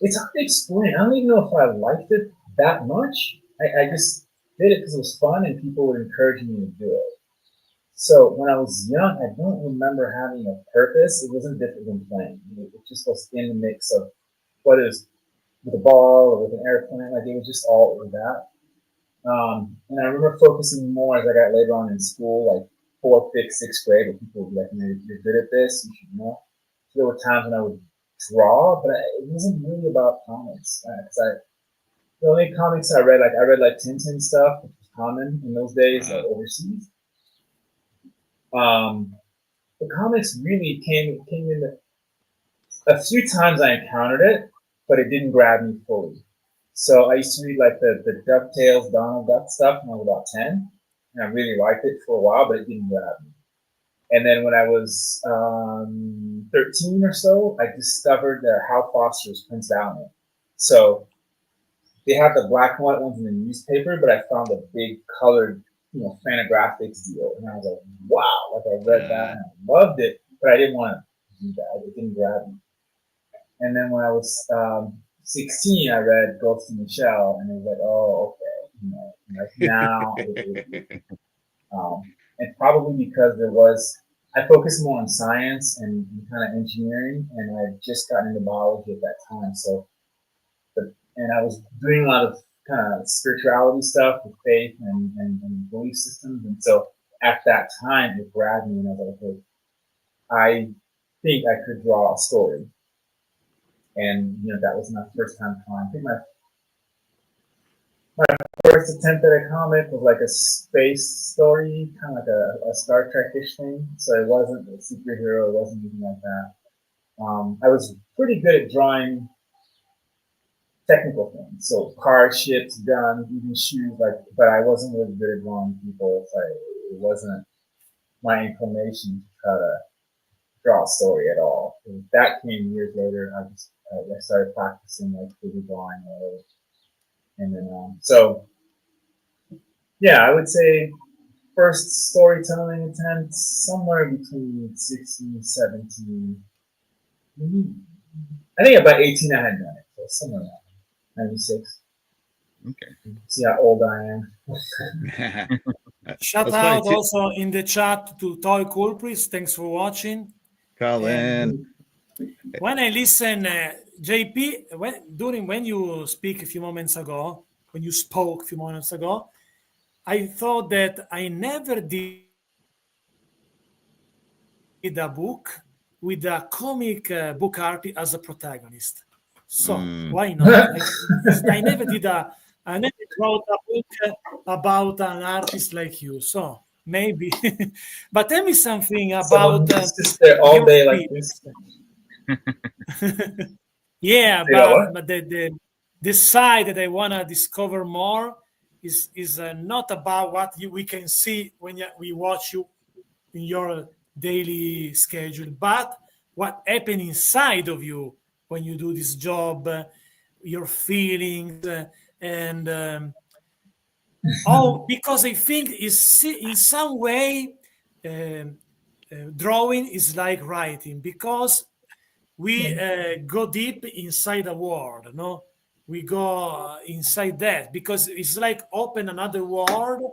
it's hard to explain. I don't even know if I liked it that much. I just did it because it was fun and people would encourage me to do it. So when I was young, I don't remember having a purpose. It wasn't different than playing. It just was in the mix of whether it was with a ball or with an airplane. Like it was just all over that. And I remember focusing more as I got later on in school, like 4th, 5th, 6th grade, where people would be like, "You're good at this. You should know." So there were times when I would draw, but it wasn't really about comics. The only comics I read like Tintin stuff, which was common in those days overseas. The comics really came in. A few times I encountered it, but it didn't grab me fully. So I used to read like the DuckTales, Donald Duck stuff when I was about 10, and I really liked it for a while, but it didn't grab me. And then when I was 13 or so, I discovered Hal Foster's Prince Valiant. So they have the black and white ones in the newspaper, but I found a big colored, Fantagraphics deal, and I was like, wow! Like I read that and I loved it, but I didn't want to do that. It didn't grab me. And then when I was 16, I read Ghost in the Shell, and it was like, oh, okay, like now. And probably because I focused more on science and kind of engineering, and I had just gotten into biology at that time. So, and I was doing a lot of kind of spirituality stuff with faith and belief systems. And so at that time, it grabbed me, and I was like, okay, I think I could draw a story. And that was my first time drawing. I think my first attempt at a comic was like a space story, kind of like a Star Trek-ish thing. So it wasn't a superhero, it wasn't anything like that. I was pretty good at drawing technical things, so cars, ships, guns, even shoes. But I wasn't really good at drawing people. So it wasn't my inclination to try to draw a story at all. That came years later. I started practicing like 3D drawing, and then so yeah, I would say first storytelling attempt somewhere between 16, 17. I think about 18 I had done it, so somewhere around. 96. Okay. See how old I am. Shout out also in the chat to Toy Culprits. Thanks for watching. Colin. When I listen, JP, when you speak a few moments ago, when you spoke a few moments ago, I thought that I never did a book with a comic book artist as a protagonist. So why not? I never did I never wrote a book about an artist like you. So maybe, but tell me something about just there all your day like feelings. this. Yeah, You know what? but the side that I wanna discover more is not about what we can see when we watch you in your daily schedule, but what happens inside of you when you do this job, your feelings, and because I think is in some way drawing is like writing because we go deep inside a world, no? We go inside that because it's like open another world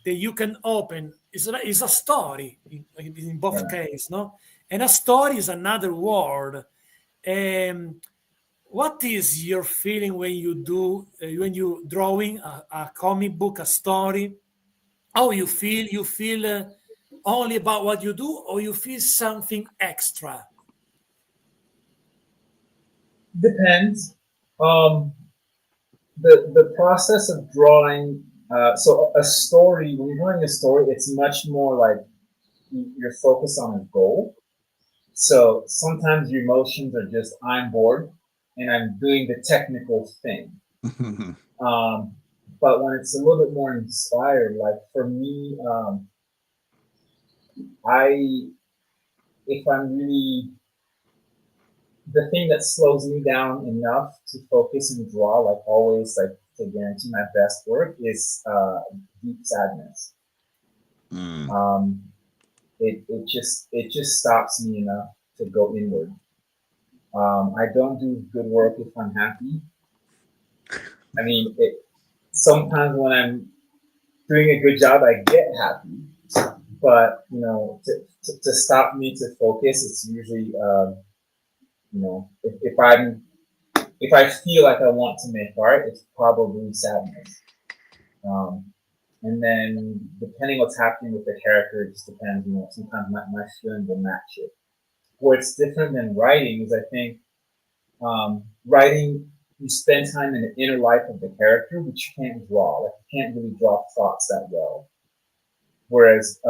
that you can open. It's a story in both cases, no? And a story is another world. What is your feeling when you do when you drawing a comic book, a story? How you feel? You feel only about what you do, or you feel something extra? Depends. The process of drawing. So a story. When you're drawing a story, it's much more like you're focused on a goal. So sometimes your emotions are just I'm bored and I'm doing the technical thing. But when it's a little bit more inspired, like for me, if I'm really the thing that slows me down enough to focus and draw, like always, like to guarantee my best work, is deep sadness. It just stops me enough to go inward. I don't do good work if I'm happy. I mean, sometimes when I'm doing a good job, I get happy. But to stop me to focus, it's usually if I feel like I want to make art, it's probably sadness. And then depending what's happening with the character, it just depends. Sometimes my feeling will match it. What's different than writing is I think writing, you spend time in the inner life of the character, which you can't draw. Like you can't really draw thoughts that well. Whereas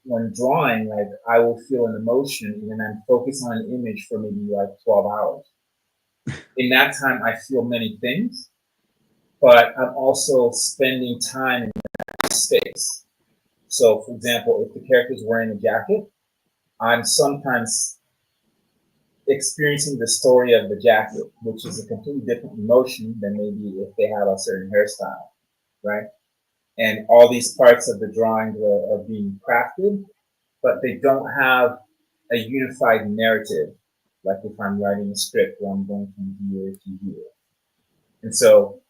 when drawing, like I will feel an emotion and I'm focused on an image for maybe like 12 hours. In that time, I feel many things, but I'm also spending time in that space. So, for example, if the character is wearing a jacket, I'm sometimes experiencing the story of the jacket, which is a completely different emotion than maybe if they have a certain hairstyle, right? And all these parts of the drawing are being crafted, but they don't have a unified narrative. Like if I'm writing a script where I'm going from here to here. And so,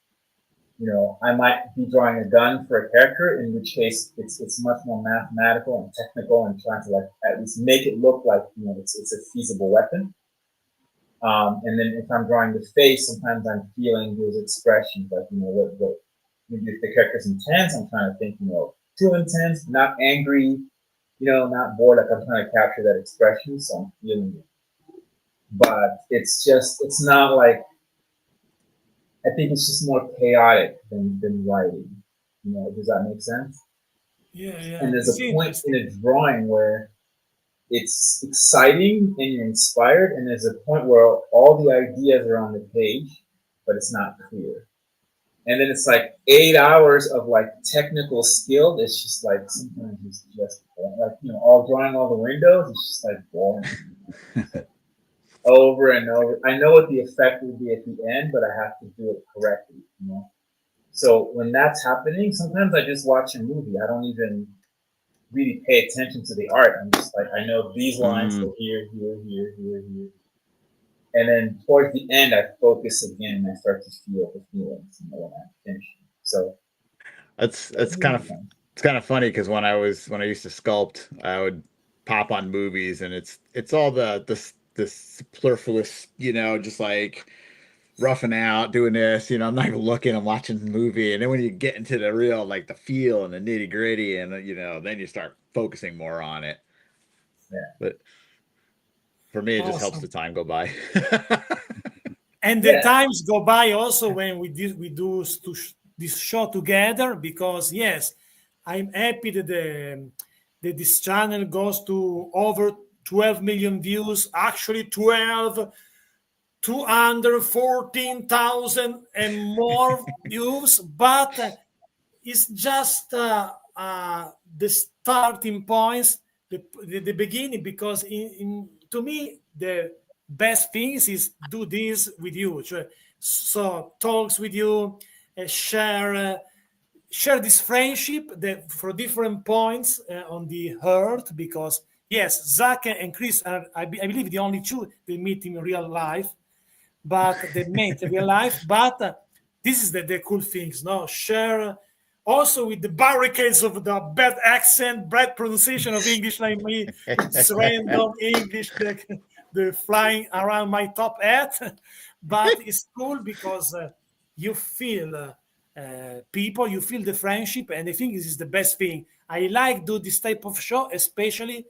I might be drawing a gun for a character, in which case it's much more mathematical and technical and trying to like at least make it look like, it's a feasible weapon. And then if I'm drawing the face, sometimes I'm feeling those expressions, like, maybe if the character's intense, I'm trying to think, too intense, not angry, not bored, like I'm trying to capture that expression, so I'm feeling it. But it's not like, I think it's just more chaotic than writing. Does that make sense? Yeah. And there's a point in a drawing where it's exciting and you're inspired, and there's a point where all the ideas are on the page, but it's not clear. And then it's like 8 hours of like technical skill. It's just like sometimes it's just like all drawing all the windows. It's just like boring. Over and over. I know what the effect will be at the end, but I have to do it correctly. So when that's happening, sometimes I just watch a movie. I don't even really pay attention to the art. I'm just like, I know these lines go here. And then towards the end, I focus again and I start to feel the feelings when I finish. So it's kind of funny because when I used to sculpt, I would pop on movies and it's all the superfluous, just like roughing out, doing this, I'm not even looking, I'm watching the movie. And then when you get into the real, like the feel and the nitty gritty, and then you start focusing more on it. Yeah. But for me, it just helps the time go by. And the times go by also when we do this show together, because yes, I'm happy that this channel goes to over 12 million views, actually 214,000 and more views, but it's just the starting points, the beginning, because to me the best things is do this with you, so talks with you, share this friendship for different points on the earth, because yes, Zach and Chris are I believe the only two they meet in real life, but they met in real life. But this is the cool things, no? Share also with the barricades of the bad accent, bad pronunciation of English like me, with this random English, the flying around my top hat. But it's cool because you feel people, you feel the friendship, and I think this is the best thing. I like do this type of show, especially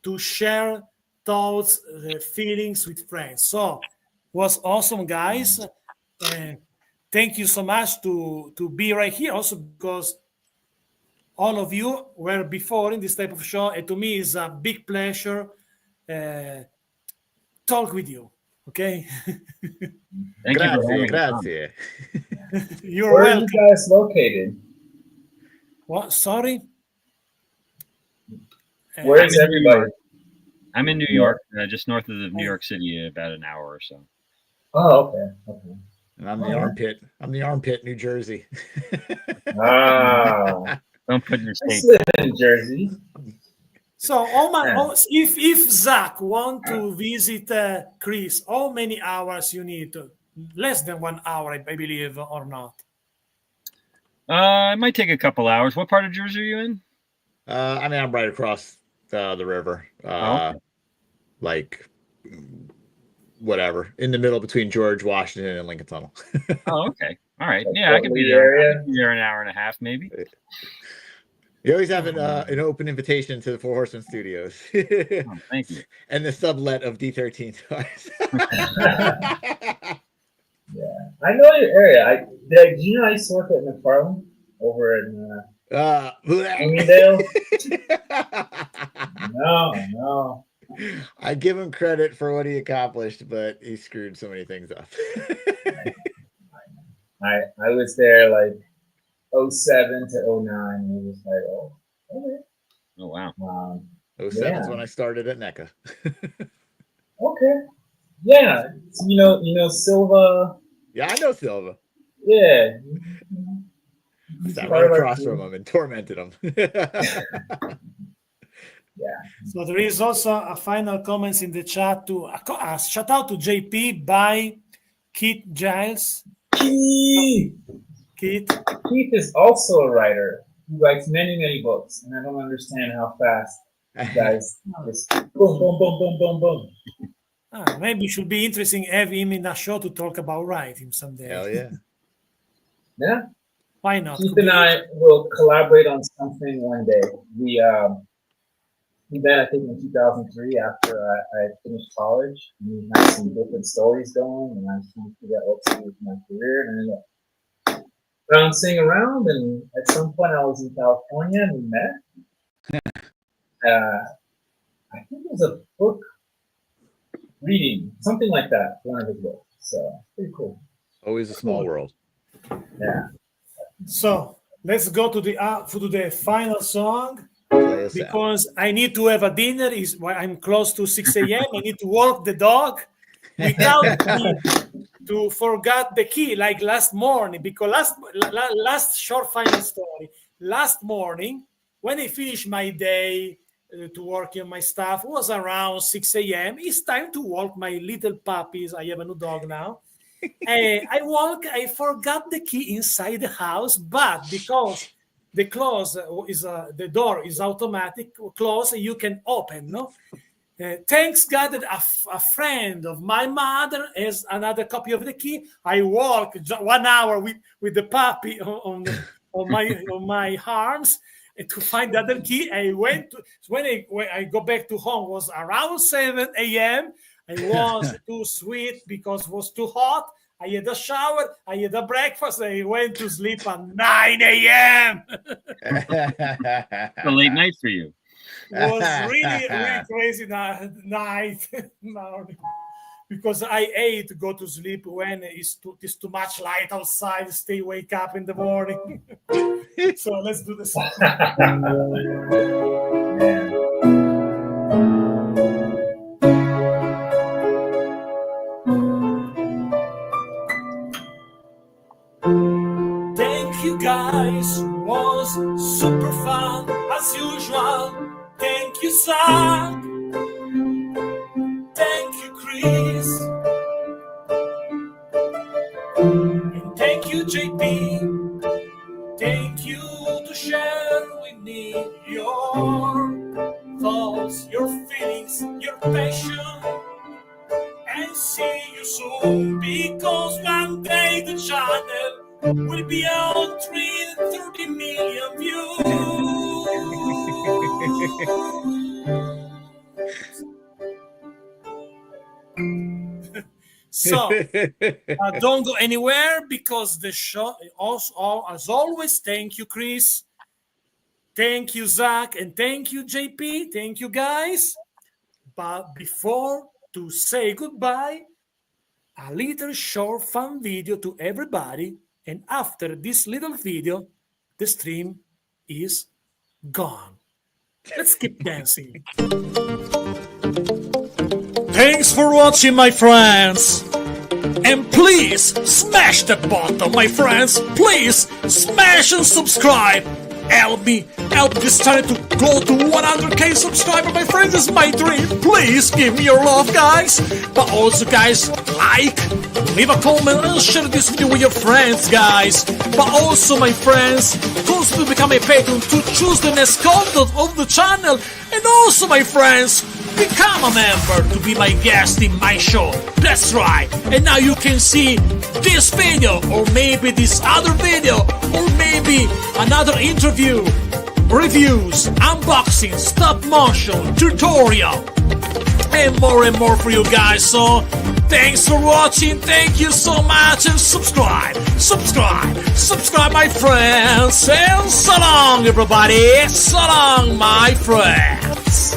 to share thoughts, feelings with friends. So was awesome, guys. Thank you so much to be right here, also because all of you were before in this type of show, and to me it's a big pleasure talk with you. Okay. Thank you for having grazie. You're Where welcome. are you guys located? What? Sorry. Where is everybody? I'm in New York, just north of New York City, about an hour or so. Oh, okay. And I'm the armpit. I'm the armpit, New Jersey. Don't put your state. I live in Jersey. So, if Zach want to visit Chris, how many hours you need? Less than 1 hour, I believe, or not? It might take a couple hours. What part of Jersey are you in? I'm right across the river. Like whatever, in the middle between George Washington and Lincoln Tunnel. Oh, okay. All right. Yeah, I can be there. I can be there an hour and a half, maybe. You always have an open invitation to the Four Horsemen Studios. Thank you. And the sublet of D13 twice. Yeah, I know your area. Do you know I used to work at McFarland over in Bloomingdale? No. I give him credit for what he accomplished, but he screwed so many things up. I was there like 07 to 09. And it was like, okay. Oh wow. 07 is when I started at NECA. Okay. Yeah. So, you know Silva. Yeah, I know Silva. Yeah. I sat right across from him and tormented him. Yeah. So there is also a final comments in the chat to a shout out to JP by Keith Giles. Keith is also a writer. He writes many books, and I don't understand how fast you guys just boom, boom, boom, boom, boom, boom. Maybe it should be interesting have him in a show to talk about writing someday. Hell yeah. Yeah. Why not? Keith and I will collaborate on something one day. We met, I think, in 2003 after I finished college. We had some different stories going, and I was trying to figure out what to do with my career. And I ended up bouncing around, and at some point I was in California, and we met. I think it was a book reading, something like that, one of his books. So, pretty cool. Always a small world. Yeah. So, let's go to the final song. Because I need to have a dinner. I'm close to 6 a.m. I need to walk the dog without to forget the key like last morning. Because last short final story. Last morning, when I finished my day, to work on my stuff. It was around 6 a.m. It's time to walk my little puppies. I have a new dog now. I forgot the key inside the house, but because the the door is automatic close, you can open, no? Thanks God that a friend of my mother has another copy of the key. I walk 1 hour with the puppy on my arms to find the other key. I went to, when I go back to home was around 7 a.m. I was too sweet because it was too hot. I had a shower, I had a breakfast, I went to sleep at 9 a.m. A late night for you. It was really crazy night because I hate to go to sleep when it's too much light outside, wake up in the morning. So let's do this. Thank you guys, was super fun as usual. Thank you, Zach. Thank you, Chris. And thank you, JP. Thank you to share with me your thoughts, your feelings, your passion. And see you soon, because one day the channel will be on 330 million views. So don't go anywhere, because the show also, as always, thank you, Chris, thank you, Zach, and thank you, JP. Thank you, guys. But before to say goodbye, a little short fun video to everybody, and after this little video the stream is gone. Let's keep dancing. Thanks for watching, my friends. And please smash that button, my friends. Please smash and subscribe. Help this channel to go to 100k subscribers, my friends. It's my dream. Please give me your love, guys. But also, guys, leave a comment and share this video with your friends, guys. But also, my friends, consider to become a patron to choose the next content of the channel. And also, my friends, become a member to be my guest in my show. That's right. And now you can see this video, or maybe this other video, or maybe another interview, reviews, unboxing, stop motion, tutorial, and more for you guys. So thanks for watching. Thank you so much, and subscribe, my friends. And so long, everybody. So long, my friends.